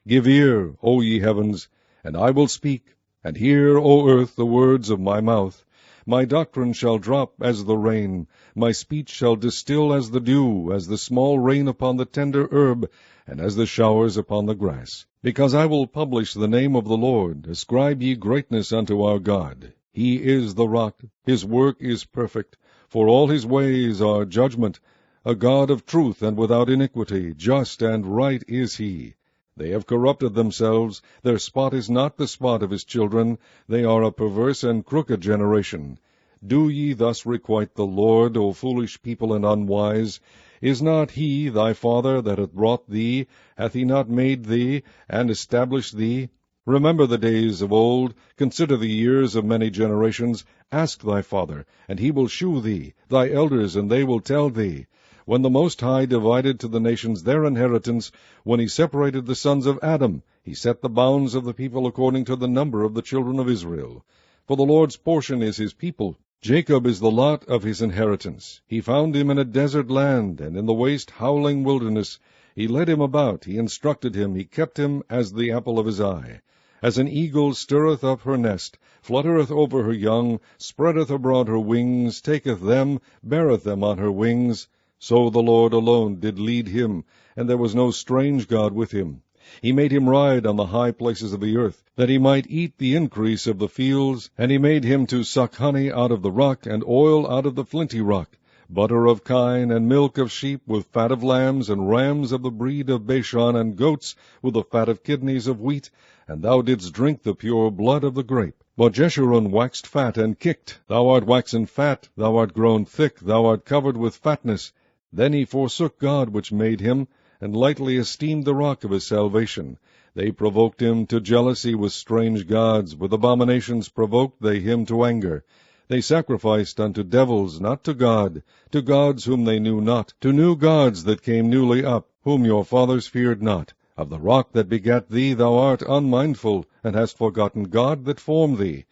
Give ear, O ye heavens, and I will speak, and hear, O earth, the words of my mouth. My doctrine shall drop as the rain, my speech shall distill as the dew, as the small rain upon the tender herb, and as the showers upon the grass. Because I will publish the name of the Lord, ascribe ye greatness unto our God. He is the rock, his work is perfect, for all his ways are judgment. A God of truth and without iniquity, just and right is he. They have corrupted themselves, their spot is not the spot of his children, they are a perverse and crooked generation. Do ye thus requite the Lord, O foolish people and unwise? Is not he thy father that hath brought thee? Hath he not made thee, and established thee? Remember the days of old, consider the years of many generations. Ask thy father, and he will shew thee, thy elders, and they will tell thee. When the Most High divided to the nations their inheritance, when he separated the sons of Adam, he set the bounds of the people according to the number of the children of Israel. For the Lord's portion is his people. Jacob is the lot of his inheritance. He found him in a desert land, and in the waste howling wilderness. He led him about, he instructed him, he kept him as the apple of his eye. As an eagle stirreth up her nest, fluttereth over her young, spreadeth abroad her wings, taketh them, beareth them on her wings, so the Lord alone did lead him, and there was no strange God with him. He made him ride on the high places of the earth, that he might eat the increase of the fields, and he made him to suck honey out of the rock, and oil out of the flinty rock, butter of kine, and milk of sheep, with fat of lambs, and rams of the breed of Bashan, and goats, with the fat of kidneys of wheat, and thou didst drink the pure blood of the grape. But Jeshurun waxed fat, and kicked. Thou art waxen fat, thou art grown thick, thou art covered with fatness. Then he forsook God which made him, and lightly esteemed the rock of his salvation. They provoked him to jealousy with strange gods, with abominations provoked they him to anger. They sacrificed unto devils, not to God, to gods whom they knew not, to new gods that came newly up, whom your fathers feared not. Of the rock that begat thee thou art unmindful, and hast forgotten God that formed thee.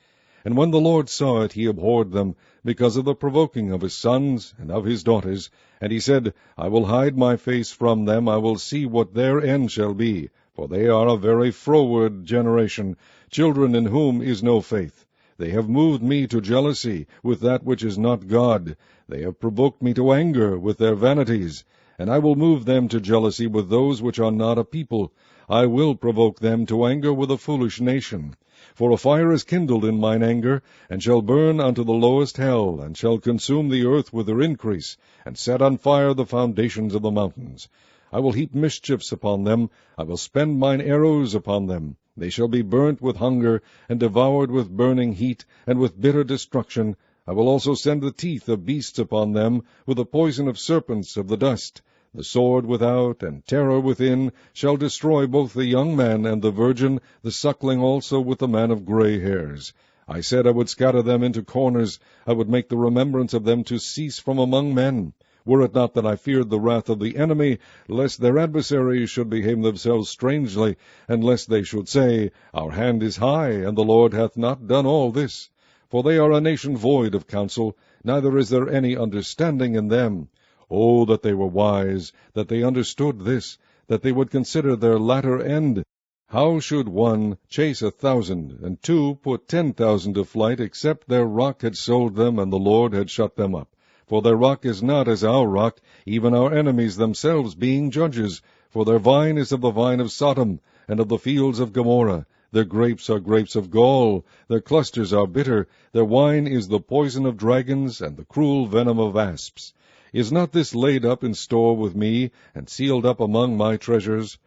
And when the Lord saw it, he abhorred them, because of the provoking of his sons and of his daughters. And he said, I will hide my face from them, I will see what their end shall be. For they are a very froward generation, children in whom is no faith. They have moved me to jealousy with that which is not God. They have provoked me to anger with their vanities. And I will move them to jealousy with those which are not a people. I will provoke them to anger with a foolish nation. For a fire is kindled in mine anger, and shall burn unto the lowest hell, and shall consume the earth with her increase, and set on fire the foundations of the mountains. I will heap mischiefs upon them, I will spend mine arrows upon them. They shall be burnt with hunger, and devoured with burning heat, and with bitter destruction. I will also send the teeth of beasts upon them, with the poison of serpents of the dust. The sword without, and terror within, shall destroy both the young man and the virgin, the suckling also with the man of grey hairs. I said I would scatter them into corners, I would make the remembrance of them to cease from among men. Were it not that I feared the wrath of the enemy, lest their adversaries should behave themselves strangely, and lest they should say, Our hand is high, and the Lord hath not done all this. For they are a nation void of counsel, neither is there any understanding in them. Oh, that they were wise, that they understood this, that they would consider their latter end. How should one chase 1,000, and 2 put 10,000 to flight, except their rock had sold them, and the Lord had shut them up? For their rock is not as our rock, even our enemies themselves being judges. For their vine is of the vine of Sodom, and of the fields of Gomorrah. Their grapes are grapes of gall, their clusters are bitter, their wine is the poison of dragons, and the cruel venom of asps. Is not this laid up in store with me, and sealed up among my treasures?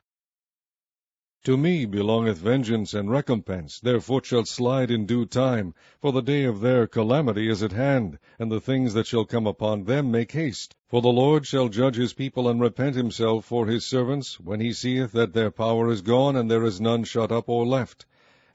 To me belongeth vengeance and recompense, their foot shall slide in due time, for the day of their calamity is at hand, and the things that shall come upon them make haste. For the Lord shall judge his people, and repent himself for his servants, when he seeth that their power is gone, and there is none shut up or left.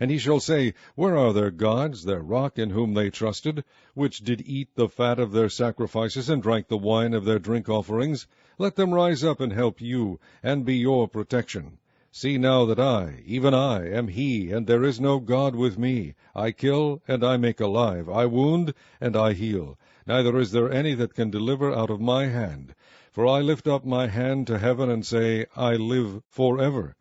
And he shall say, Where are their gods, their rock in whom they trusted, which did eat the fat of their sacrifices, and drank the wine of their drink offerings? Let them rise up and help you, and be your protection. See now that I, even I, am he, and there is no God with me. I kill, and I make alive. I wound, and I heal. Neither is there any that can deliver out of my hand. For I lift up my hand to heaven, and say, I live forever.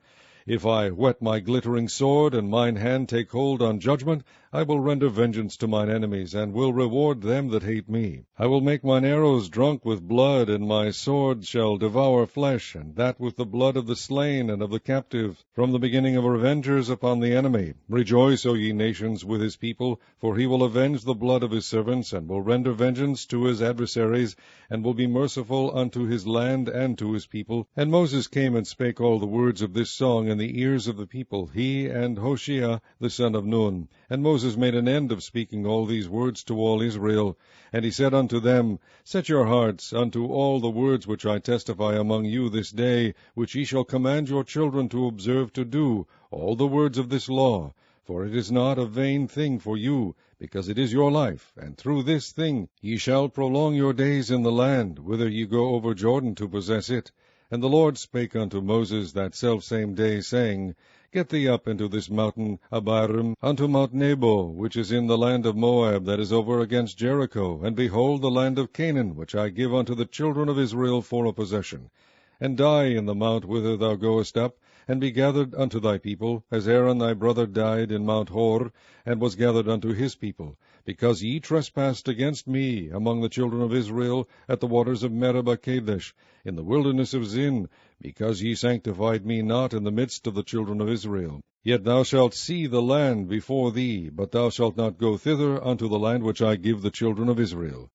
If I whet my glittering sword, and mine hand take hold on judgment, I will render vengeance to mine enemies, and will reward them that hate me. I will make mine arrows drunk with blood, and my sword shall devour flesh, and that with the blood of the slain and of the captive, from the beginning of revengers upon the enemy. Rejoice, O ye nations, with his people, for he will avenge the blood of his servants, and will render vengeance to his adversaries, and will be merciful unto his land and to his people. And Moses came and spake all the words of this song in the ears of the people, he and Hoshea the son of Nun. And Moses made an end of speaking all these words to all Israel. And he said unto them, Set your hearts unto all the words which I testify among you this day, which ye shall command your children to observe to do, all the words of this law. For it is not a vain thing for you, because it is your life, and through this thing ye shall prolong your days in the land, whither ye go over Jordan to possess it. And the Lord spake unto Moses that selfsame day, saying, Get thee up into this mountain Abarim, unto Mount Nebo, which is in the land of Moab, that is over against Jericho, and behold the land of Canaan, which I give unto the children of Israel for a possession. And die in the mount whither thou goest up, and be gathered unto thy people, as Aaron thy brother died in Mount Hor, and was gathered unto his people, because ye trespassed against me among the children of Israel at the waters of Meribah Kadesh, in the wilderness of Zin, because ye sanctified me not in the midst of the children of Israel. Yet thou shalt see the land before thee, but thou shalt not go thither unto the land which I give the children of Israel.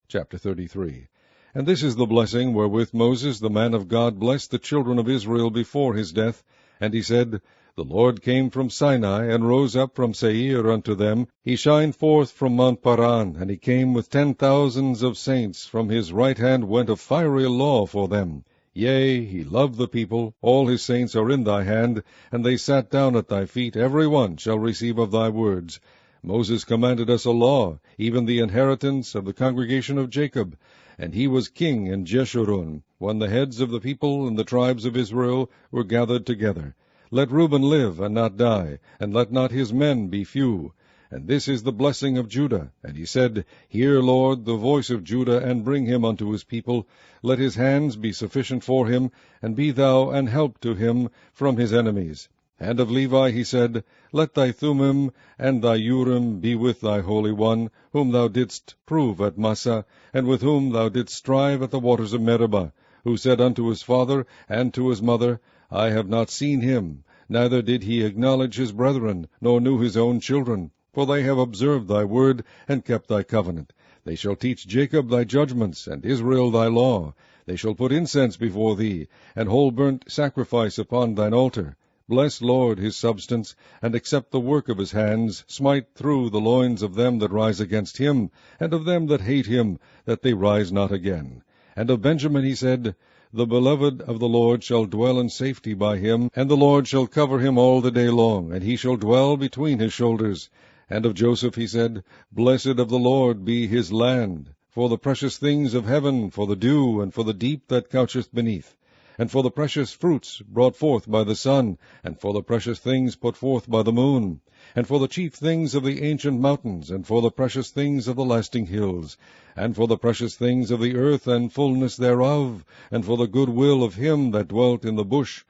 Chapter 33. And this is the blessing wherewith Moses the man of God blessed the children of Israel before his death. And he said, The Lord came from Sinai, and rose up from Seir unto them. He shined forth from Mount Paran, and he came with 10,000s of saints. From his right hand went a fiery law for them. Yea, he loved the people. All his saints are in thy hand, and they sat down at thy feet. Every one shall receive of thy words. Moses commanded us a law, even the inheritance of the congregation of Jacob. And he was king in Jeshurun, when the heads of the people and the tribes of Israel were gathered together. Let Reuben live and not die, and let not his men be few. And this is the blessing of Judah. And he said, Hear, Lord, the voice of Judah, and bring him unto his people. Let his hands be sufficient for him, and be thou an help to him from his enemies. And of Levi he said, Let thy Thummim and thy Urim be with thy Holy One, whom thou didst prove at Massah, and with whom thou didst strive at the waters of Meribah, who said unto his father and to his mother, I have not seen him, neither did he acknowledge his brethren, nor knew his own children. For they have observed thy word, and kept thy covenant. They shall teach Jacob thy judgments, and Israel thy law. They shall put incense before thee, and whole burnt sacrifice upon thine altar. Bless, Lord, his substance, and accept the work of his hands. Smite through the loins of them that rise against him, and of them that hate him, that they rise not again. And of Benjamin he said, The beloved of the Lord shall dwell in safety by him, and the Lord shall cover him all the day long, and he shall dwell between his shoulders. And of Joseph he said, Blessed of the Lord be his land, for the precious things of heaven, for the dew, and for the deep that coucheth beneath, and for the precious fruits brought forth by the sun, and for the precious things put forth by the moon, and for the chief things of the ancient mountains, and for the precious things of the lasting hills, and for the precious things of the earth and fullness thereof, and for the good will of him that dwelt in the bush.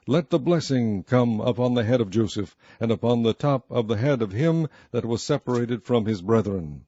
Let the blessing come upon the head of Joseph, and upon the top of the head of him that was separated from his brethren.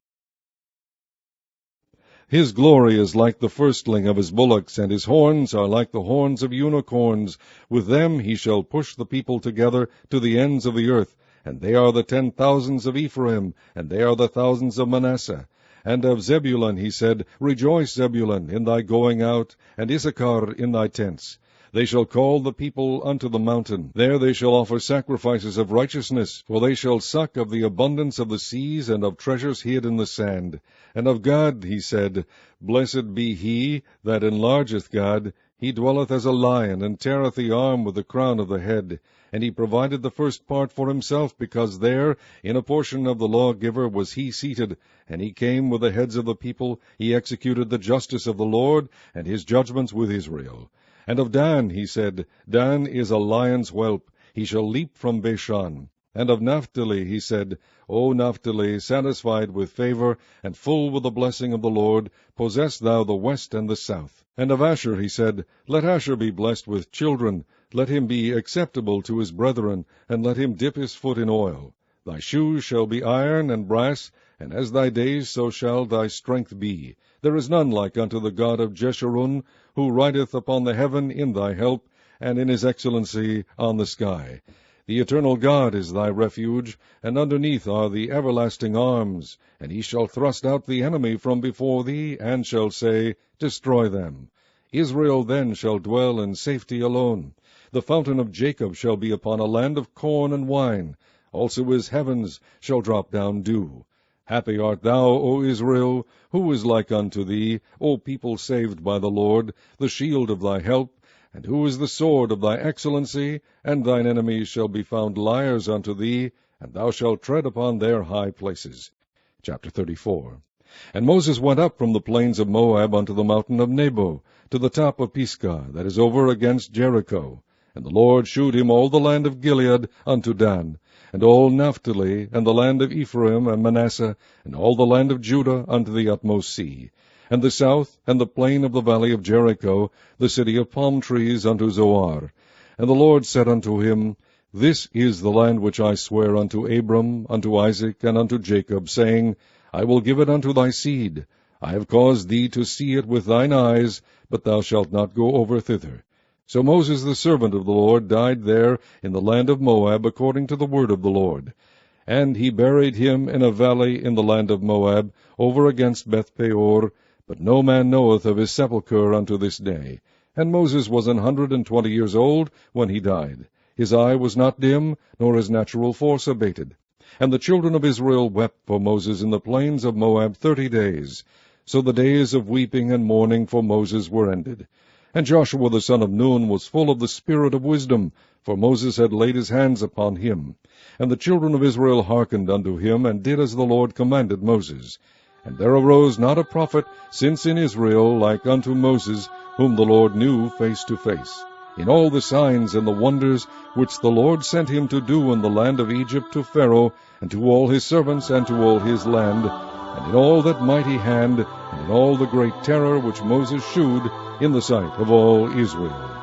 His glory is like the firstling of his bullocks, and his horns are like the horns of unicorns. With them he shall push the people together to the ends of the earth. And they are the 10,000s of Ephraim, and they are the thousands of Manasseh. And of Zebulun he said, Rejoice, Zebulun, in thy going out, and Issachar in thy tents. They shall call the people unto the mountain. There they shall offer sacrifices of righteousness, for they shall suck of the abundance of the seas, and of treasures hid in the sand. And of God he said, Blessed be he that enlargeth God. He dwelleth as a lion, and teareth the arm with the crown of the head. And he provided the first part for himself, because there, in a portion of the lawgiver, was he seated. And he came with the heads of the people. He executed the justice of the Lord, and his judgments with Israel. And of Dan he said, Dan is a lion's whelp, he shall leap from Bashan. And of Naphtali he said, O Naphtali, satisfied with favor, and full with the blessing of the Lord, possess thou the west and the south. And of Asher he said, Let Asher be blessed with children, let him be acceptable to his brethren, and let him dip his foot in oil. Thy shoes shall be iron and brass, and as thy days so shall thy strength be. There is none like unto the God of Jeshurun, who rideth upon the heaven in thy help, and in his excellency on the sky. The eternal God is thy refuge, and underneath are the everlasting arms. And he shall thrust out the enemy from before thee, and shall say, Destroy them. Israel then shall dwell in safety alone. The fountain of Jacob shall be upon a land of corn and wine. Also his heavens shall drop down dew. Happy art thou, O Israel! Who is like unto thee, O people saved by the Lord, the shield of thy help? And who is the sword of thy excellency? And thine enemies shall be found liars unto thee, and thou shalt tread upon their high places. Chapter 34. And Moses went up from the plains of Moab unto the mountain of Nebo, to the top of Pisgah, that is over against Jericho. And the Lord shewed him all the land of Gilead unto Dan, and all Naphtali, and the land of Ephraim and Manasseh, and all the land of Judah unto the utmost sea, and the south, and the plain of the valley of Jericho, the city of palm trees unto Zoar. And the Lord said unto him, This is the land which I swear unto Abram, unto Isaac, and unto Jacob, saying, I will give it unto thy seed. I have caused thee to see it with thine eyes, but thou shalt not go over thither. So Moses the servant of the Lord died there in the land of Moab, according to the word of the Lord. And he buried him in a valley in the land of Moab, over against Beth-peor, but no man knoweth of his sepulchre unto this day. And Moses was 120 years old when he died. His eye was not dim, nor his natural force abated. And the children of Israel wept for Moses in the plains of Moab 30 days. So the days of weeping and mourning for Moses were ended. And Joshua the son of Nun was full of the spirit of wisdom, for Moses had laid his hands upon him. And the children of Israel hearkened unto him, and did as the Lord commanded Moses. And there arose not a prophet since in Israel like unto Moses, whom the Lord knew face to face, in all the signs and the wonders which the Lord sent him to do in the land of Egypt to Pharaoh, and to all his servants, and to all his land, and in all that mighty hand, and in all the great terror which Moses shewed in the sight of all Israel.